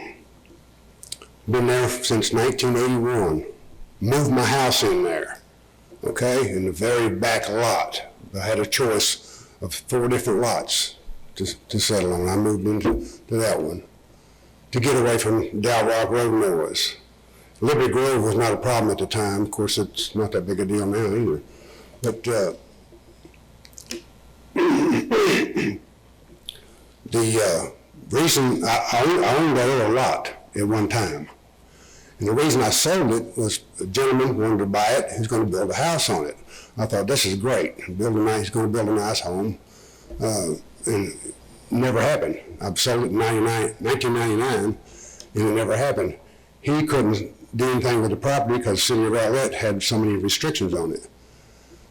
there since 1981. Moved my house in there, okay, in the very back lot. I had a choice of 4 different lots to settle on. I moved into that one to get away from Dow Rock Road Noise. Liberty Grove was not a problem at the time. Of course, it's not that big a deal now either. But the reason I owned that other lot at one time, and the reason I sold it was a gentleman wanted to buy it. He's going to build a house on it. I thought, this is great. He's going to build a nice home, and it never happened. I've sold it in 1999, and it never happened. He couldn't do anything with the property because the city of Rowlett had so many restrictions on it.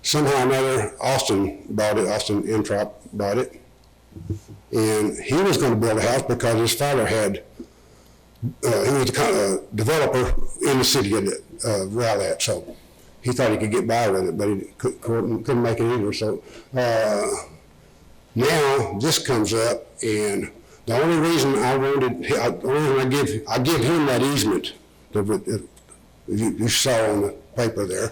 Somehow or another, Austin Entrop bought it, and he was going to build a house because his father had, he was a developer in the city of Rowlett, so he thought he could get by with it, but he couldn't make it either. So now this comes up, and the only reason I give him that easement that you saw on the paper there,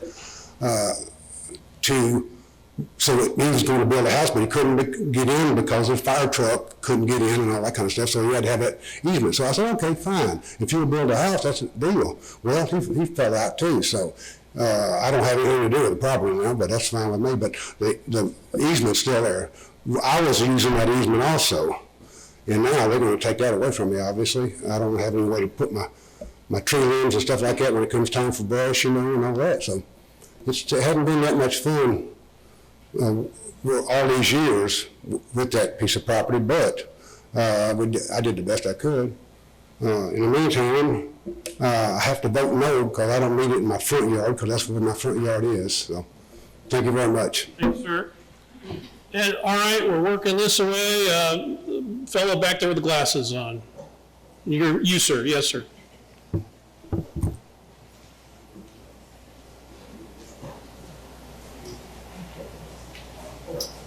so he was going to build a house, but he couldn't get in because his fire truck couldn't get in and all that kind of stuff, so he had to have that easement. So I said, okay, fine. If you'll build a house, that's a deal. Well, he fell out too, so I don't have anything to do with the property now, but that's fine with me. But the easement's still there. I was using that easement also, and now they're going to take that away from me, obviously. I don't have any way to put my tree limbs and stuff like that when it comes time for brush, and all that. So it hasn't been that much fun all these years with that piece of property, but I did the best I could. In the meantime, I have to vote no because I don't need it in my front yard because that's where my front yard is. So thank you very much. Thanks, sir. And all right, we're working this away. Fellow back there with the glasses on. You, sir. Yes, sir.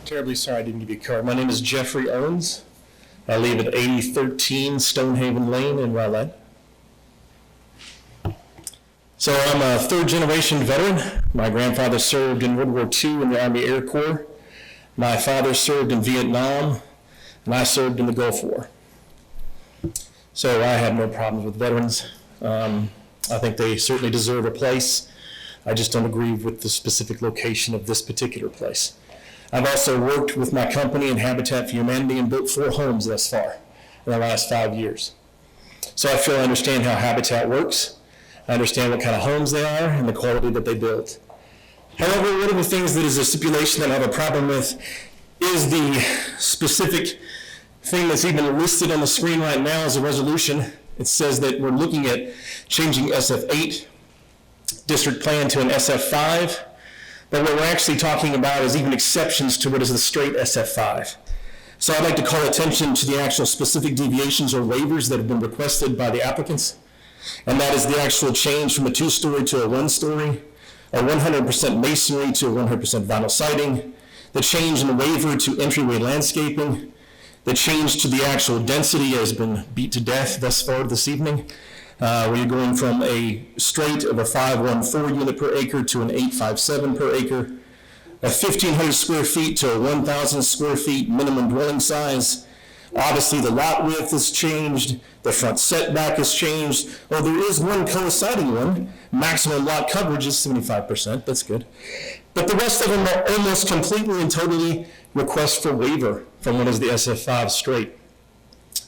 Terribly sorry I didn't give you a card. My name is Jeffrey Owens. I live at 8013 Stonehaven Lane in Rowlett. So I'm a 3rd generation veteran. My grandfather served in World War II in the Army Air Corps. My father served in Vietnam, and I served in the Gulf War. So I have no problems with veterans. I think they certainly deserve a place. I just don't agree with the specific location of this particular place. I've also worked with my company in Habitat for Humanity and built 4 homes thus far in the last 5 years. So I feel I understand how Habitat works. I understand what kind of homes they are and the quality that they build. However, one of the things that is a stipulation that I have a problem with is the specific thing that's even listed on the screen right now as a resolution. It says that we're looking at changing SF8 district plan to an SF5. But what we're actually talking about is even exceptions to what is the straight SF5. So I'd like to call attention to the actual specific deviations or waivers that have been requested by the applicants. And that is the actual change from a 2-story to a 1-story, a 100% masonry to a 100% vinyl siding, the change in the waiver to entryway landscaping, the change to the actual density has been beat to death thus far this evening. Where you're going from a straight of a 514 unit per acre to an 857 per acre, a 1,500 square feet to a 1,000 square feet minimum dwelling size, Obviously, the lot width has changed, the front setback has changed. Well, there is one coinciding one. Maximum lot coverage is 75%, that's good. But the rest of them are almost completely and totally requests for waiver from what is the SF5 straight.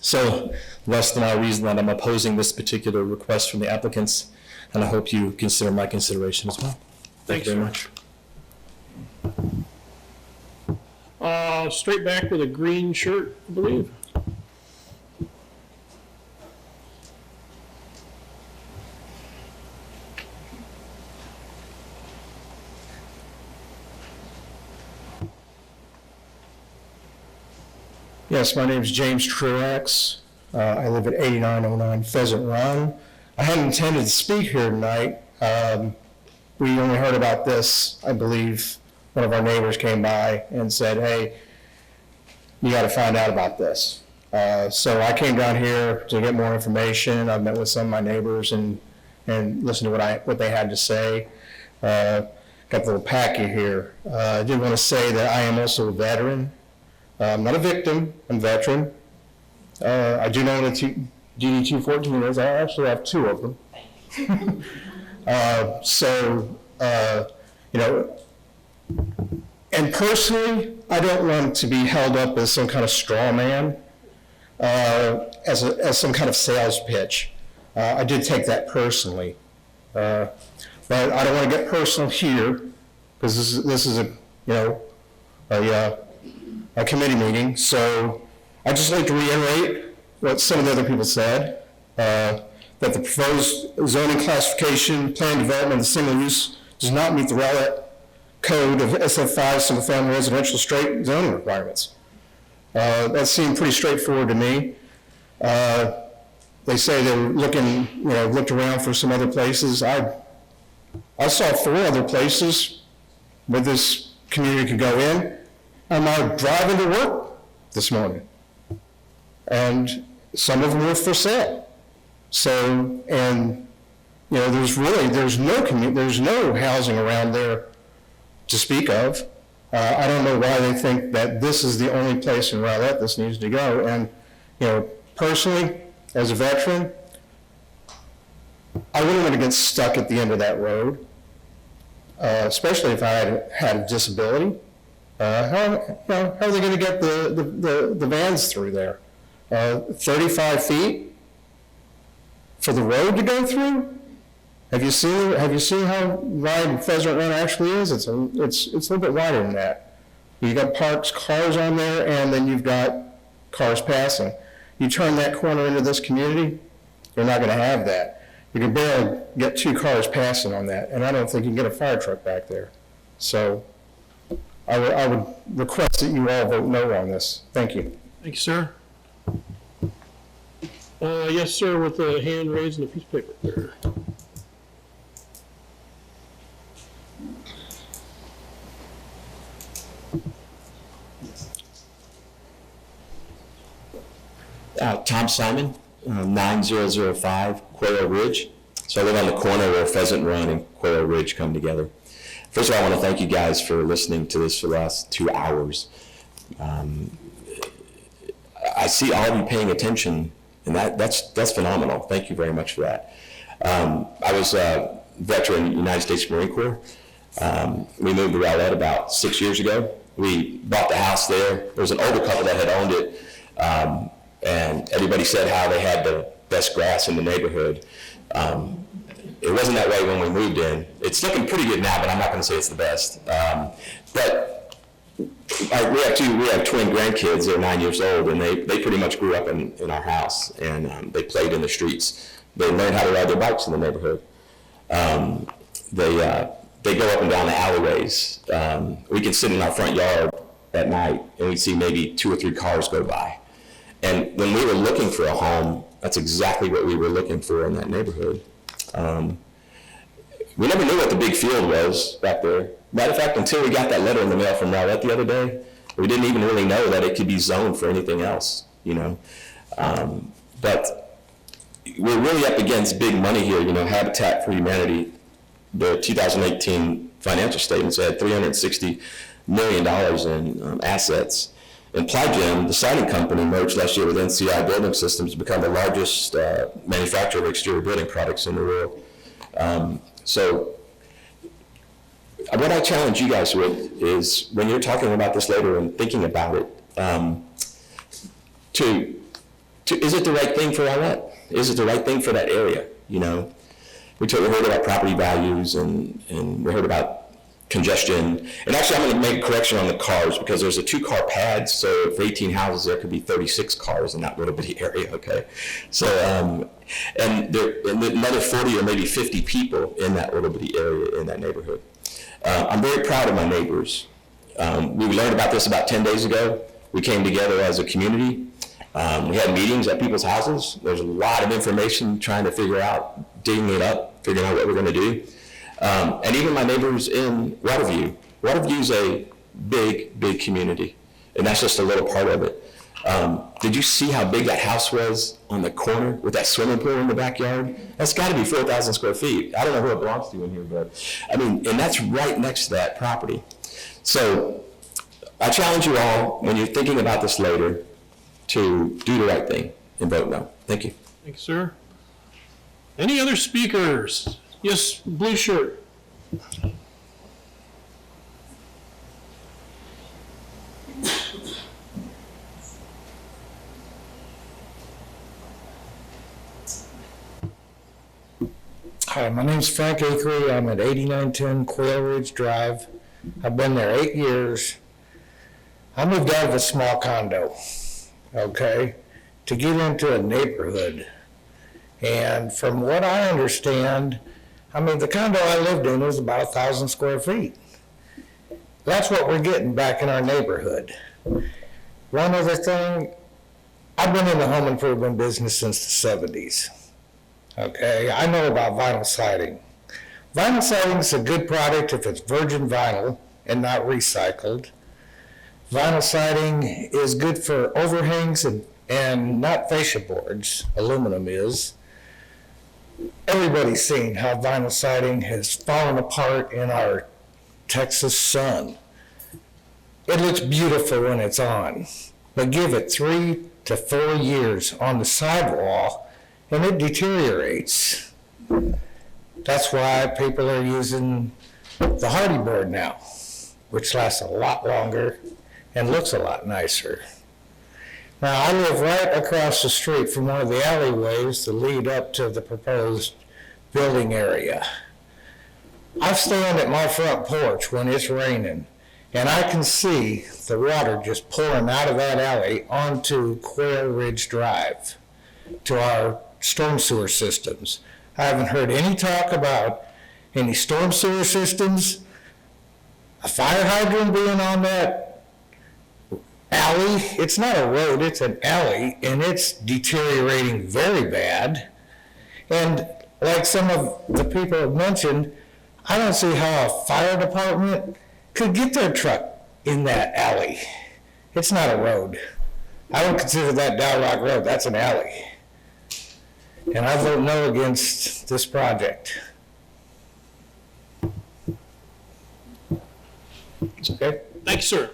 So less than our reason that I'm opposing this particular request from the applicants, and I hope you consider my consideration as well. Thank you very much. Straight back with a green shirt, I believe. Yes, my name is James Truax. I live at 8909 Pheasant Run. I hadn't intended to speak here tonight. We only heard about this, I believe, one of our neighbors came by and said, hey, you got to find out about this. So I came down here to get more information. I've met with some of my neighbors and listened to what they had to say. Got the little packet here. I did want to say that I am also a veteran. I'm not a victim, I'm a veteran. I do know what a DD-214 is. I actually have two of them. You know, and personally, I don't want to be held up as some kind of straw man, as some kind of sales pitch. I did take that personally. But I don't want to get personal here, because this is a committee meeting. So I'd just like to reiterate what some of the other people said, that the proposed zoning classification, plan development of the single use does not meet the Rowlett Code of SF5 single-family residential straight zoning requirements. That seemed pretty straightforward to me. They say they were looked around for some other places. I saw 4 other places where this community could go in. I'm out driving to work this morning, and some of them were for sale. So, and you know, there's no housing around there to speak of. I don't know why they think that this is the only place in Rowlett this needs to go. And you know, personally, as a veteran, I wouldn't want to get stuck at the end of that road, especially if I had a disability. How are they going to get the vans through there? 35 feet for the road to go through? Have you seen how wide Pheasant Run actually is? It's a little bit wider than that. You've got parked cars on there, and then you've got cars passing. You turn that corner into this community, you're not going to have that. You can barely get 2 cars passing on that, and I don't think you can get a fire truck back there. So I would request that you all vote no on this. Thank you. Thank you, sir. Yes, sir, with the hand raised and a piece of paper there. Tom Simon, 9005 Quail Ridge. So I live on the corner where Pheasant Run and Quail Ridge come together. First of all, I want to thank you guys for listening to this for the last 2 hours. I see all of you paying attention, and that's phenomenal. Thank you very much for that. I was a veteran United States Marine Corps. We moved to Rowlett about 6 years ago. We bought the house there. There was an older couple that had owned it, and everybody said how they had the best grass in the neighborhood. It wasn't that way when we moved in. It's looking pretty good now, but I'm not going to say it's the best. But we have twin grandkids. They're 9 years old, and they pretty much grew up in our house, and they played in the streets. They learned how to ride their bikes in the neighborhood. They go up and down the alleyways. We can sit in our front yard at night, and we see maybe 2 or 3 cars go by. And when we were looking for a home, that's exactly what we were looking for in that neighborhood. We never knew what the big field was back there. Matter of fact, until we got that letter in the mail from Rowlett the other day, we didn't even really know that it could be zoned for anything else, you know. But we're really up against big money here, you know. Habitat for Humanity, the 2018 financial statements had $360 million in assets. And Plygym, the siding company, merged last year with NCI Building Systems to become the largest manufacturer of exterior building products in the world. So what I challenge you guys with is, when you're talking about this later and thinking about it, is it the right thing for Rowlett? Is it the right thing for that area? You know, we heard about property values and we heard about congestion. And actually, I'm going to make a correction on the cars, because there's a 2-car pad, so for 18 houses, there could be 36 cars in that little bitty area, okay? So, and another 40 or maybe 50 people in that little bitty area in that neighborhood. I'm very proud of my neighbors. We learned about this about 10 days ago. We came together as a community. We had meetings at people's houses. There's a lot of information trying to figure out, digging it up, figuring out what we're going to do. And even my neighbors in Waterview. Waterview's a big, big community, and that's just a little part of it. Did you see how big that house was on the corner with that swimming pool in the backyard? That's got to be 4,000 square feet. I don't know who it belongs to in here, but I mean, and that's right next to that property. So I challenge you all, when you're thinking about this later, to do the right thing and vote no. Thank you. Thank you, sir. Any other speakers? Yes, blue shirt. Hi, my name's Frank Akery. I'm at 8910 Quail Ridge Drive. I've been there 8 years. I moved out of a small condo, okay, to get into a neighborhood. And from what I understand, I mean, the condo I lived in was about 1,000 square feet. That's what we're getting back in our neighborhood. One other thing, I've been in the home improvement business since the 70s. Okay, I know about vinyl siding. Vinyl siding is a good product if it's virgin vinyl and not recycled. Vinyl siding is good for overhangs and not fascia boards. Aluminum is. Everybody's seen how vinyl siding has fallen apart in our Texas sun. It looks beautiful when it's on, but give it 3 to 4 years on the sidewall and it deteriorates. That's why people are using the Hardy board now, which lasts a lot longer and looks a lot nicer. Now, I live right across the street from one of the alleyways that lead up to the proposed building area. I stand at my front porch when it's raining, and I can see the water just pouring out of that alley onto Quail Ridge Drive to our storm sewer systems. I haven't heard any talk about any storm sewer systems, a fire hydrant being on that alley. It's not a road, it's an alley, and it's deteriorating very bad. And like some of the people have mentioned, I don't see how a fire department could get their truck in that alley. It's not a road. I don't consider that Dow Rock Road, that's an alley. And I vote no against this project. Okay. Thank you, sir.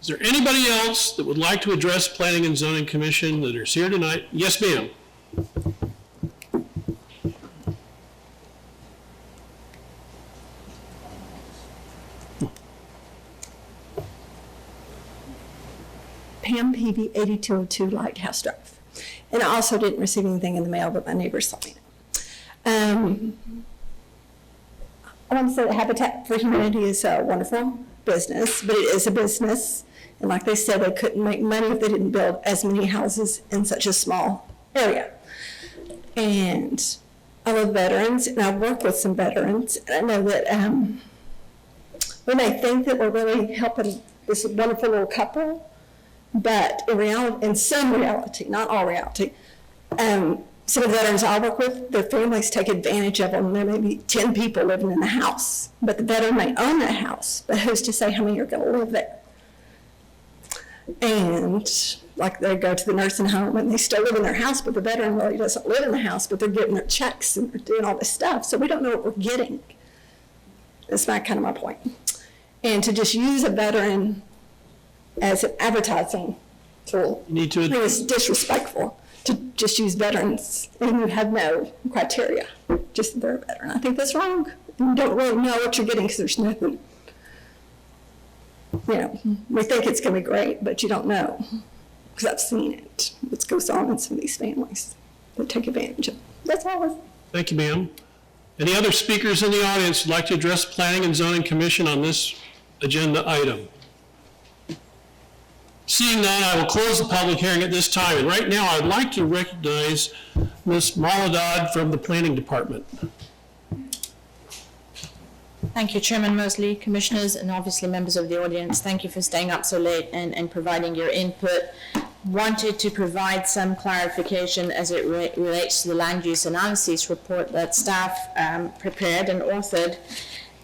Is there anybody else that would like to address Planning and Zoning Commission that is here tonight? Yes, ma'am. Pam Peavy, 8202 Lighthouse Drive. And I also didn't receive anything in the mail, but my neighbors saw me. I want to say that Habitat for Humanity is a wonderful business, but it is a business. And like they said, they couldn't make money if they didn't build as many houses in such a small area. And I love veterans, and I've worked with some veterans. And I know that when they think that we're really helping this wonderful little couple, but in reality, in some reality, not all reality, some of the veterans I work with, their families take advantage of them. There may be 10 people living in the house, but the veteran may own that house, but who's to say how many are going to live there? And like they go to the nursing home and they still live in their house, but the veteran really doesn't live in the house, but they're getting their checks and they're doing all this stuff. So we don't know what we're getting. That's kind of my point. And to just use a veteran as an advertising tool. Need to. It was disrespectful to just use veterans and you have no criteria, just they're a veteran. I think that's wrong. You don't really know what you're getting because there's nothing. You know, we think it's going to be great, but you don't know because I've seen it. What goes on in some of these families that take advantage of it. That's all. Thank you, ma'am. Any other speakers in the audience who'd like to address the Planning and Zoning Commission on this agenda item? Seeing none, I will close the public hearing at this time. And right now, I'd like to recognize Ms. Maladad from the Planning Department. Thank you, Chairman Mosley, commissioners, and obviously members of the audience. Thank you for staying up so late and providing your input. Wanted to provide some clarification as it relates to the land use analysis report that staff prepared and authored.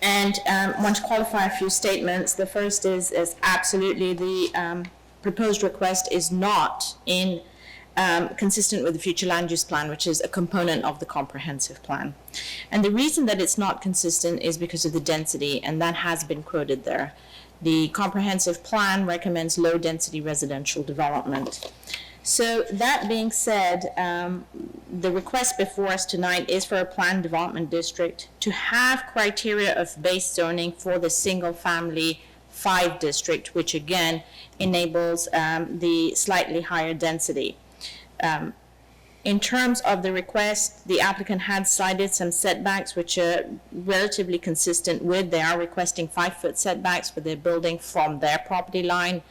And want to qualify a few statements. The first is absolutely the proposed request is not consistent with the future land use plan, which is a component of the comprehensive plan. And the reason that it's not consistent is because of the density, and that has been quoted there. The comprehensive plan recommends low density residential development. So that being said, the request before us tonight is for a planned development district to have criteria of base zoning for the single family 5 district, which again enables the slightly higher density. In terms of the request, the applicant had cited some setbacks which are relatively consistent with. They are requesting 5-foot setbacks for their building from their property line,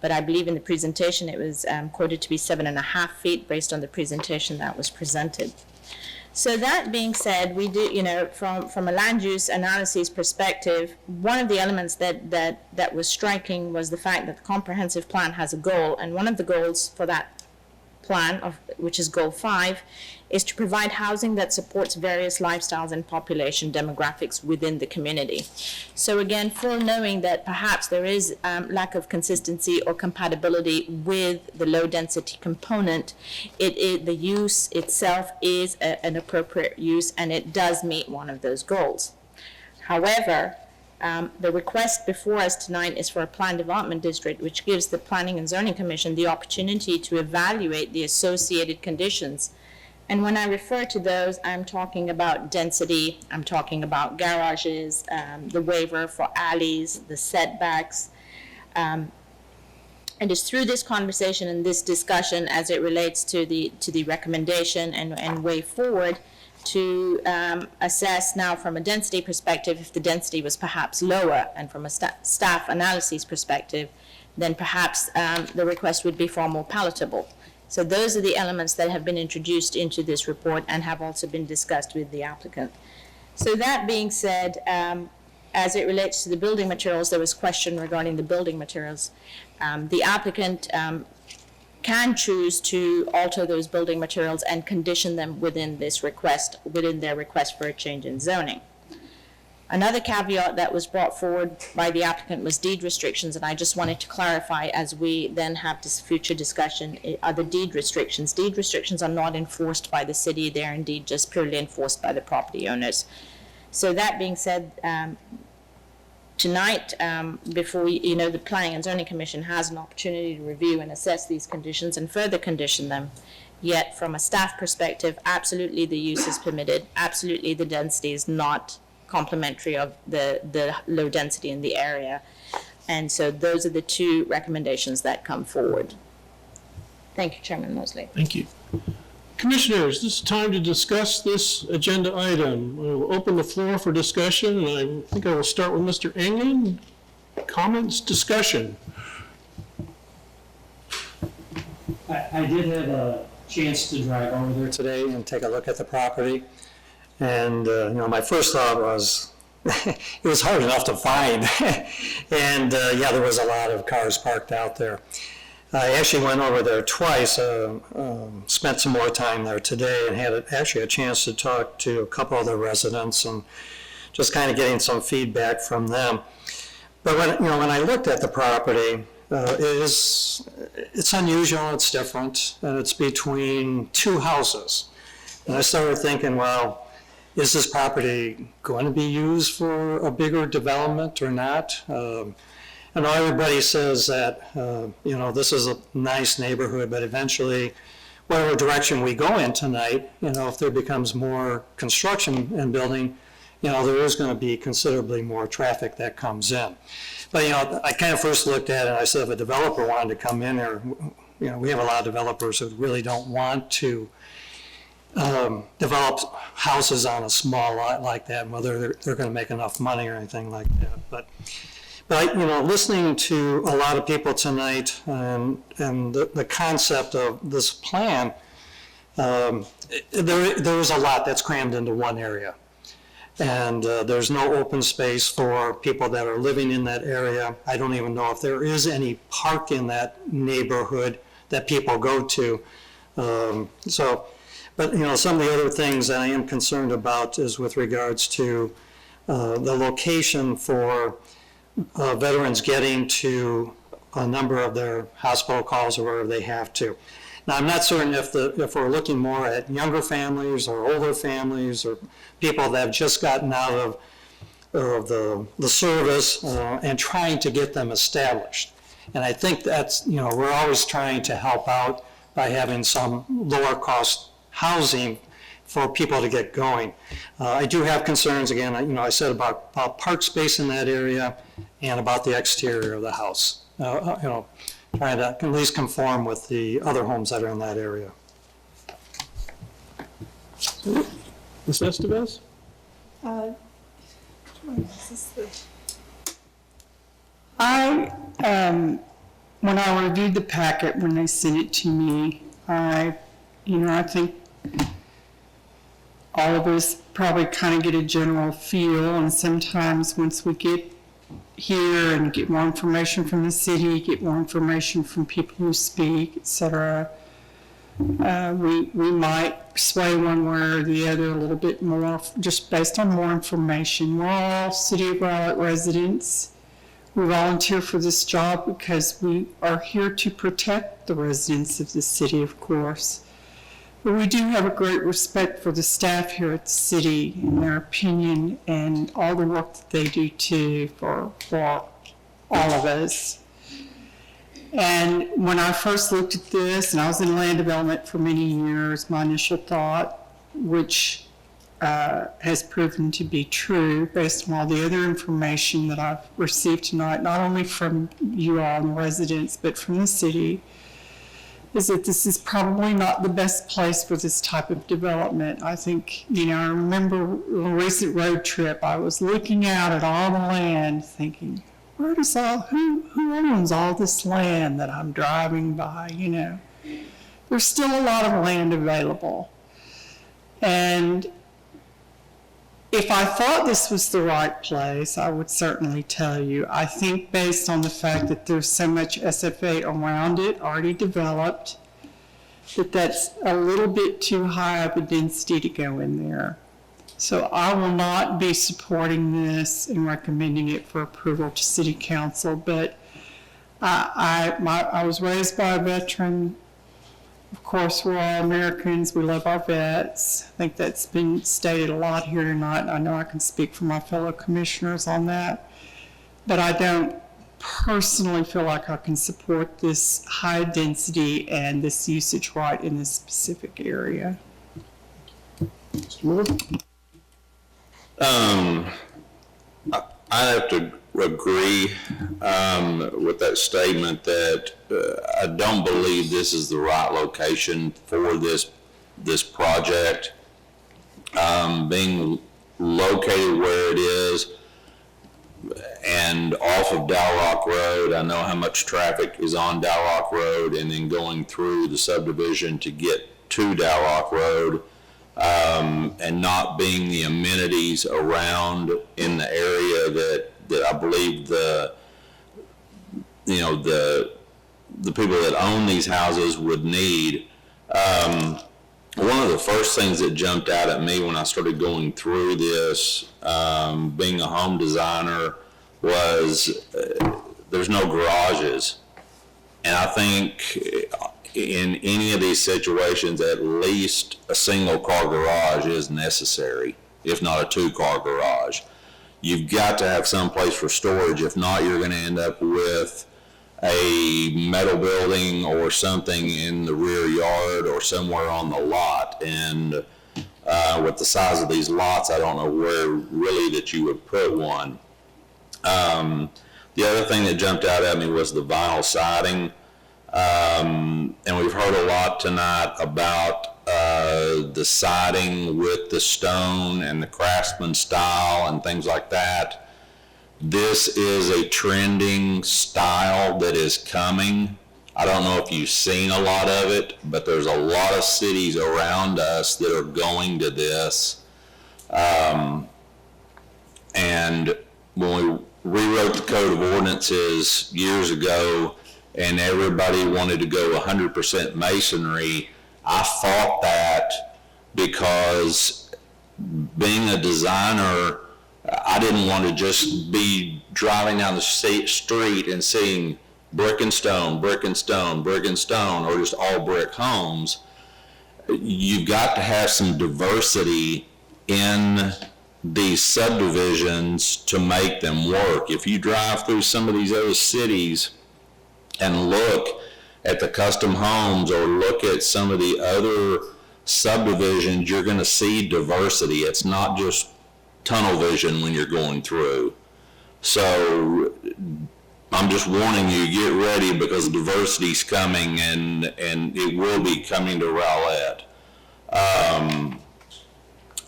but I believe in the presentation it was quoted to be 7.5 feet based on the presentation that was presented. So that being said, we do, you know, from a land use analysis perspective, one of the elements that was striking was the fact that the comprehensive plan has a goal, and one of the goals for that plan, which is goal 5, is to provide housing that supports various lifestyles and population demographics within the community. So again, full knowing that perhaps there is lack of consistency or compatibility with the low density component, the use itself is an appropriate use and it does meet one of those goals. However, the request before us tonight is for a planned development district, which gives the Planning and Zoning Commission the opportunity to evaluate the associated conditions. And when I refer to those, I'm talking about density, I'm talking about garages, the waiver for alleys, the setbacks. And it's through this conversation and this discussion as it relates to the recommendation and way forward to assess now from a density perspective if the density was perhaps lower, and from a staff analysis perspective, then perhaps the request would be far more palatable. So those are the elements that have been introduced into this report and have also been discussed with the applicant. So that being said, as it relates to the building materials, there was question regarding the building materials. The applicant can choose to alter those building materials and condition them within this request, within their request for a change in zoning. Another caveat that was brought forward by the applicant was deed restrictions, and I just wanted to clarify as we then have this future discussion, are the deed restrictions. Deed restrictions are not enforced by the city, they're indeed just purely enforced by the property owners. So that being said, tonight, before the Planning and Zoning Commission has an opportunity to review and assess these conditions and further condition them. Yet from a staff perspective, absolutely the use is permitted, absolutely the density is not complementary of the low density in the area. And so those are the 2 recommendations that come forward. Thank you, Chairman Mosley. Thank you. Commissioners, this is time to discuss this agenda item. We'll open the floor for discussion, and I think I will start with Mr. Englund. Comments, discussion. I did have a chance to drive over there today and take a look at the property. And, my first thought was, it was hard enough to find. And, there was a lot of cars parked out there. I actually went over there twice, spent some more time there today, and had actually a chance to talk to a couple of the residents and just kind of getting some feedback from them. But when I looked at the property, it's unusual, it's different, and it's between 2 houses. And I started thinking, well, is this property going to be used for a bigger development or not? I know everybody says that, this is a nice neighborhood, but eventually, whatever direction we go in tonight, if there becomes more construction and building, there is going to be considerably more traffic that comes in. But, I kind of first looked at it, and I said if a developer wanted to come in there, we have a lot of developers who really don't want to develop houses on a small lot like that, whether they're going to make enough money or anything like that. But listening to a lot of people tonight and the concept of this plan, there is a lot that's crammed into one area. And there's no open space for people that are living in that area. I don't even know if there is any park in that neighborhood that people go to. But some of the other things that I am concerned about is with regards to the location for veterans getting to a number of their hospital calls or wherever they have to. Now, I'm not certain if we're looking more at younger families or older families or people that have just gotten out of the service and trying to get them established. And I think that's, we're always trying to help out by having some lower cost housing for people to get going. I do have concerns, again, I said about park space in that area and about the exterior of the house. Trying to at least conform with the other homes that are in that area. Ms. Estevez? When I reviewed the packet, when they sent it to me, I think all of us probably kind of get a general feel, and sometimes once we get here and get more information from the city, get more information from people who speak, etc., we might sway one way or the other a little bit more just based on more information. We're all City of Rowlett residents. We volunteer for this job because we are here to protect the residents of the city, of course. But we do have a great respect for the staff here at the city and their opinion and all the work that they do too for all of us. And when I first looked at this, and I was in land development for many years, my initial thought, which has proven to be true based on all the other information that I've received tonight, not only from you all and residents, but from the city, is that this is probably not the best place for this type of development. I think, I remember a recent road trip, I was looking out at all the land thinking, who owns all this land that I'm driving by, There's still a lot of land available. And if I thought this was the right place, I would certainly tell you. I think based on the fact that there's so much SFA around it already developed, that's a little bit too high of a density to go in there. So I will not be supporting this and recommending it for approval to City Council, but I was raised by a veteran. Of course, we're all Americans. We love our vets. I think that's been stated a lot here tonight. I know I can speak for my fellow commissioners on that, but I don't personally feel like I can support this high density and this usage right in this specific area. Mr. Moore? I have to agree with that statement that I don't believe this is the right location for this project. Being located where it is and off of Dow Rock Road, I know how much traffic is on Dow Rock Road, and then going through the subdivision to get to Dow Rock Road, and not being the amenities around in the area that I believe the people that own these houses would need. One of the first things that jumped out at me when I started going through this, being a home designer, was there's no garages. And I think in any of these situations, at least a single car garage is necessary, if not a 2-car garage. you've got to have some place for storage. If not, you're going to end up with a metal building or something in the rear yard or somewhere on the lot. And with the size of these lots, I don't know where really that you would put one. The other thing that jumped out at me was the vinyl siding. And we've heard a lot tonight about the siding with the stone and the craftsman style and things like that. This is a trending style that is coming. I don't know if you've seen a lot of it, but there's a lot of cities around us that are going to this. And when we rewrote the Code of Ordinances years ago and everybody wanted to go 100% masonry, I fought that because being a designer, I didn't want to just be driving down the street and seeing brick and stone, brick and stone, brick and stone, or just all brick homes. You've got to have some diversity in these subdivisions to make them work. If you drive through some of these other cities and look at the custom homes or look at some of the other subdivisions, you're going to see diversity. It's not just tunnel vision when you're going through. So I'm just warning you, get ready, because diversity's coming, and it will be coming to Rowlett.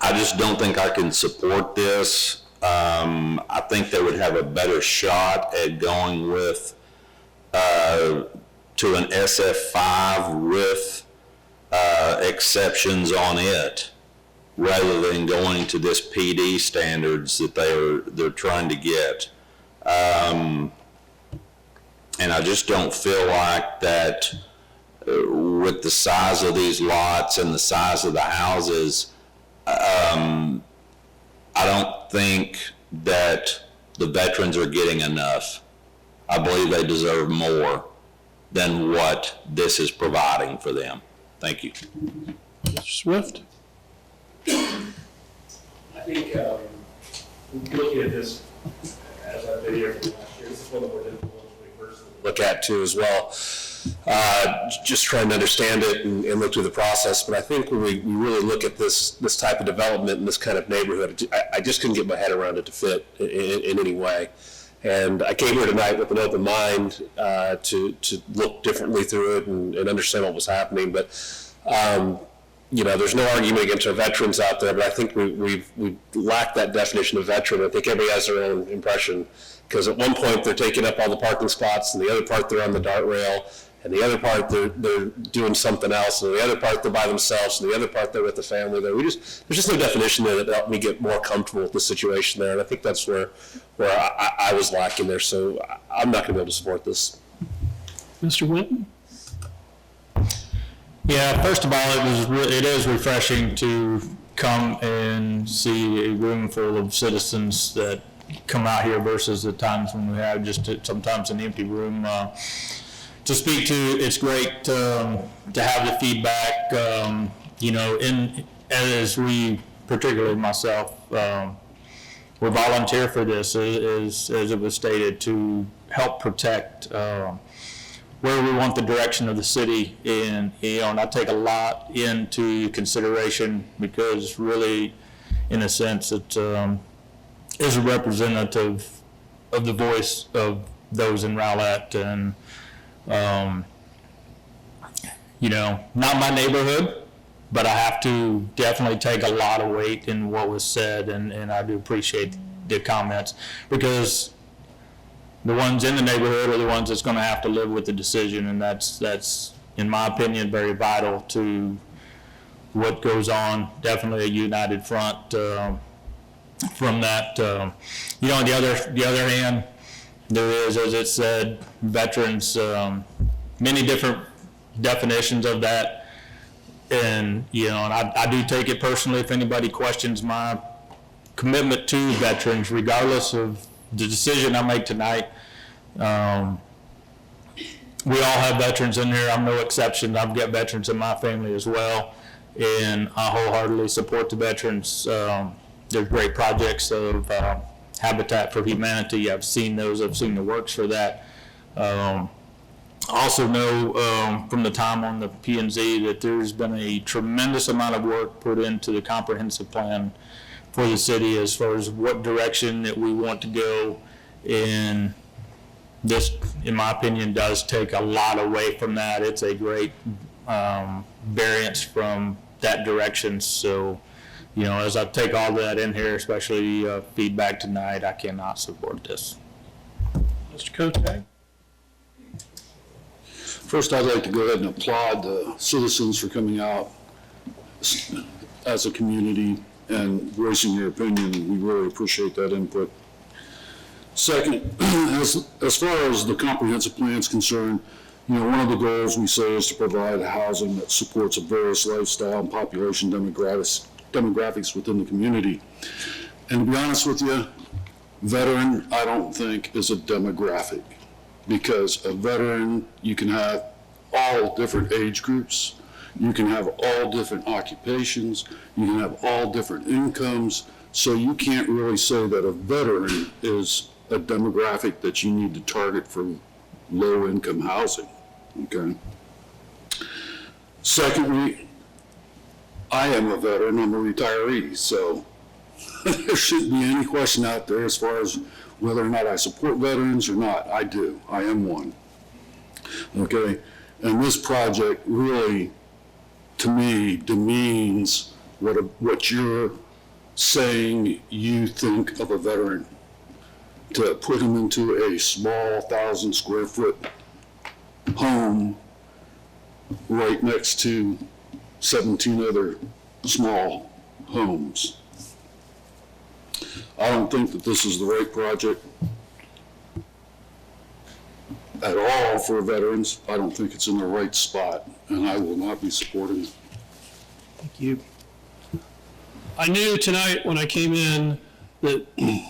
I just don't think I can support this. I think they would have a better shot at going with to an SF5 with exceptions on it, rather than going to this PD standards that they're trying to get. And I just don't feel like that with the size of these lots and the size of the houses, I don't think that the veterans are getting enough. I believe they deserve more than what this is providing for them. Thank you. Mr. Swift? I think looking at this as I've been here for last year, this is one of the more difficult ones we first look at too as well. Just trying to understand it and look through the process. But I think when we really look at this type of development in this kind of neighborhood, I just couldn't get my head around it to fit in any way. And I came here tonight with an open mind to look differently through it and understand what was happening. But you know, there's no argument against our veterans out there, but I think we've lacked that definition of veteran. I think everybody has their own impression, because at one point they're taking up all the parking spots, and the other part they're on the dart rail, and the other part they're doing something else, and the other part they're by themselves, and the other part they're with the family. There's just no definition there that helped me get more comfortable with the situation there, and I think that's where I was lacking there. So I'm not going to be able to support this. Mr. Winton? Yeah, first of all, it is refreshing to come and see a room full of citizens that come out here versus the times when we have just sometimes an empty room to speak to. It's great to have the feedback, you know, as we, particularly myself, we volunteer for this, as it was stated, to help protect where we want the direction of the city, and you know, and I take a lot into consideration, because really, in a sense, it is a representative of the voice of those in Rowlett, and you know, not my neighborhood, but I have to definitely take a lot of weight in what was said, and I do appreciate the comments, because the ones in the neighborhood are the ones that's going to have to live with the decision, and that's in my opinion very vital to what goes on. Definitely a united front from that. You know, on the other hand, there is, as it said, veterans, many different definitions of that, and you know, and I do take it personally if anybody questions my commitment to veterans, regardless of the decision I make tonight. We all have veterans in here. I'm no exception. I've got veterans in my family as well, and I wholeheartedly support the veterans. There's great projects of Habitat for Humanity. I've seen those, I've seen the works for that. Also know from the time on the P&Z that there's been a tremendous amount of work put into the comprehensive plan for the city as far as what direction that we want to go. And this, in my opinion, does take a lot away from that. It's a great variance from that direction. So, you know, as I take all that in here, especially feedback tonight, I cannot support this. Mr. Kotag? First, I'd like to go ahead and applaud the citizens for coming out as a community and voicing your opinion. We really appreciate that input. Second, as far as the comprehensive plan is concerned, you know, one of the goals we say is to provide housing that supports a various lifestyle and population demographics within the community. And to be honest with you, veteran, I don't think is a demographic, because a veteran, you can have all different age groups, you can have all different occupations, you can have all different incomes, so you can't really say that a veteran is a demographic that you need to target for low-income housing, okay? Secondly, I am a veteran, I'm a retiree, so there shouldn't be any question out there as far as whether or not I support veterans or not. I do, I am one, okay? And this project really, to me, demeans what you're saying you think of a veteran. To put him into a small 1,000 square foot home right next to 17 other small homes. I don't think that this is the right project at all for veterans. I don't think it's in the right spot, and I will not be supporting it. Thank you. I knew tonight when I came in that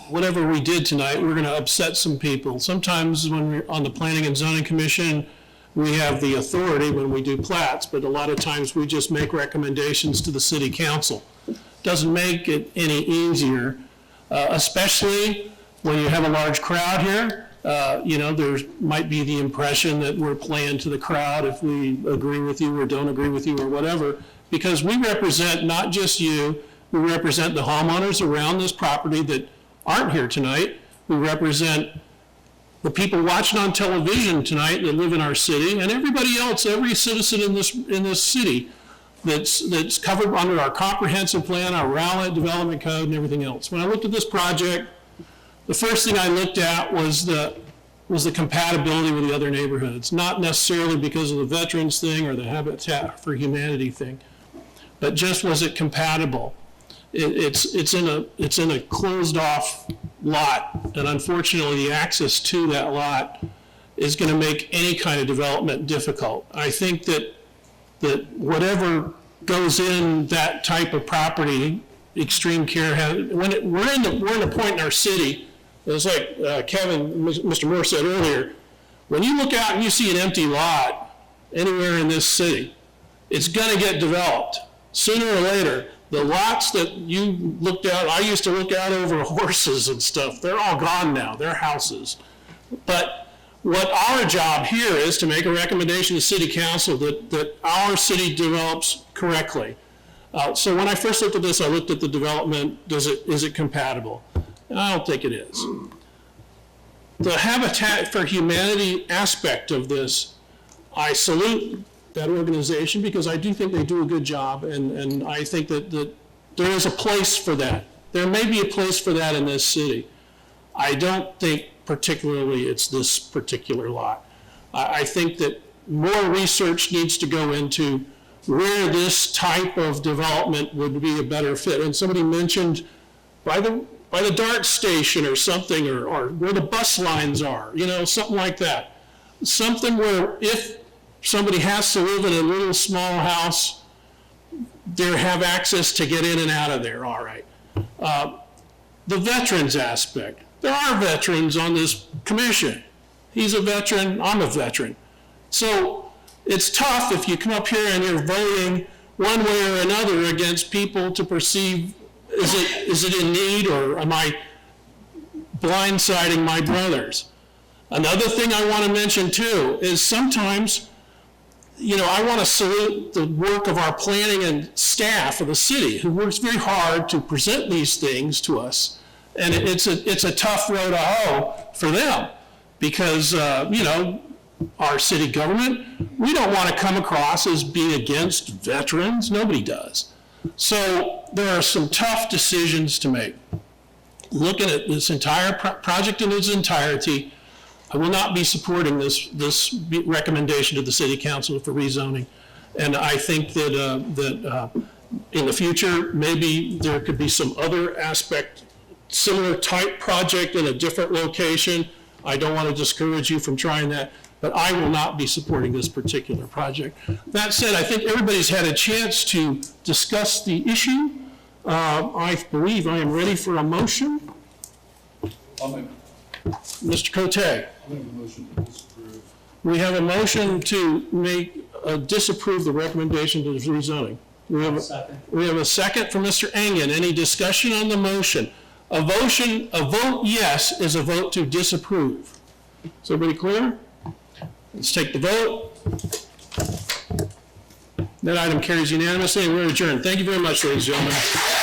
whatever we did tonight, we're going to upset some people. Sometimes when we're on the Planning and Zoning Commission, we have the authority when we do plats, but a lot of times we just make recommendations to the city council. Doesn't make it any easier, especially when you have a large crowd here. You know, there might be the impression that we're playing to the crowd if we agree with you or don't agree with you or whatever, because we represent not just you, we represent the homeowners around this property that aren't here tonight. We represent the people watching on television tonight that live in our city, and everybody else, every citizen in this city that's covered under our comprehensive plan, our Rowlett Development Code, and everything else. When I looked at this project, the first thing I looked at was the compatibility with the other neighborhoods, not necessarily because of the veterans thing or the Habitat for Humanity thing, but just was it compatible? It's in a closed off lot, and unfortunately the access to that lot is going to make any kind of development difficult. I think that whatever goes in that type of property, extreme care has, we're in a point in our city, it's like Mr. Moore said earlier, when you look out and you see an empty lot anywhere in this city, it's going to get developed sooner or later. The lots that you looked out, I used to look out over horses and stuff, they're all gone now, they're houses. But what our job here is to make a recommendation to City Council that our city develops correctly. So when I first looked at this, I looked at the development, is it compatible? And I don't think it is. The Habitat for Humanity aspect of this, I salute that organization because I do think they do a good job, and I think that there is a place for that. There may be a place for that in this city. I don't think particularly it's this particular lot. I think that more research needs to go into where this type of development would be a better fit. And somebody mentioned by the DART station or something, or where the bus lines are, you know, something like that. Something where if somebody has to live in a little small house, they have access to get in and out of there, all right. The veterans aspect. There are veterans on this commission. He's a veteran, I'm a veteran. So it's tough if you come up here and you're voting one way or another against people to perceive, is it in need, or am I blindsiding my brothers. Another thing I want to mention too is sometimes, you know, I want to salute the work of our planning and staff of the city who works very hard to present these things to us. And it's a tough row to hoe for them because, you know, our city government, we don't want to come across as being against veterans. Nobody does. So there are some tough decisions to make. Looking at this entire project in its entirety, I will not be supporting this recommendation to the city council for rezoning. And I think that in the future, maybe there could be some other aspect, similar type project in a different location. I don't want to discourage you from trying that, but I will not be supporting this particular project. That said, I think everybody's had a chance to discuss the issue. I believe I am ready for a motion. Mr. Cote. I'll make a motion to disapprove. We have a motion to disapprove the recommendation to the rezoning. We have a second from Mr. Engen. Any discussion on the motion? A vote yes is a vote to disapprove. Is everybody clear? Let's take the vote. That item carries unanimously, and we're adjourned. Thank you very much, ladies and gentlemen.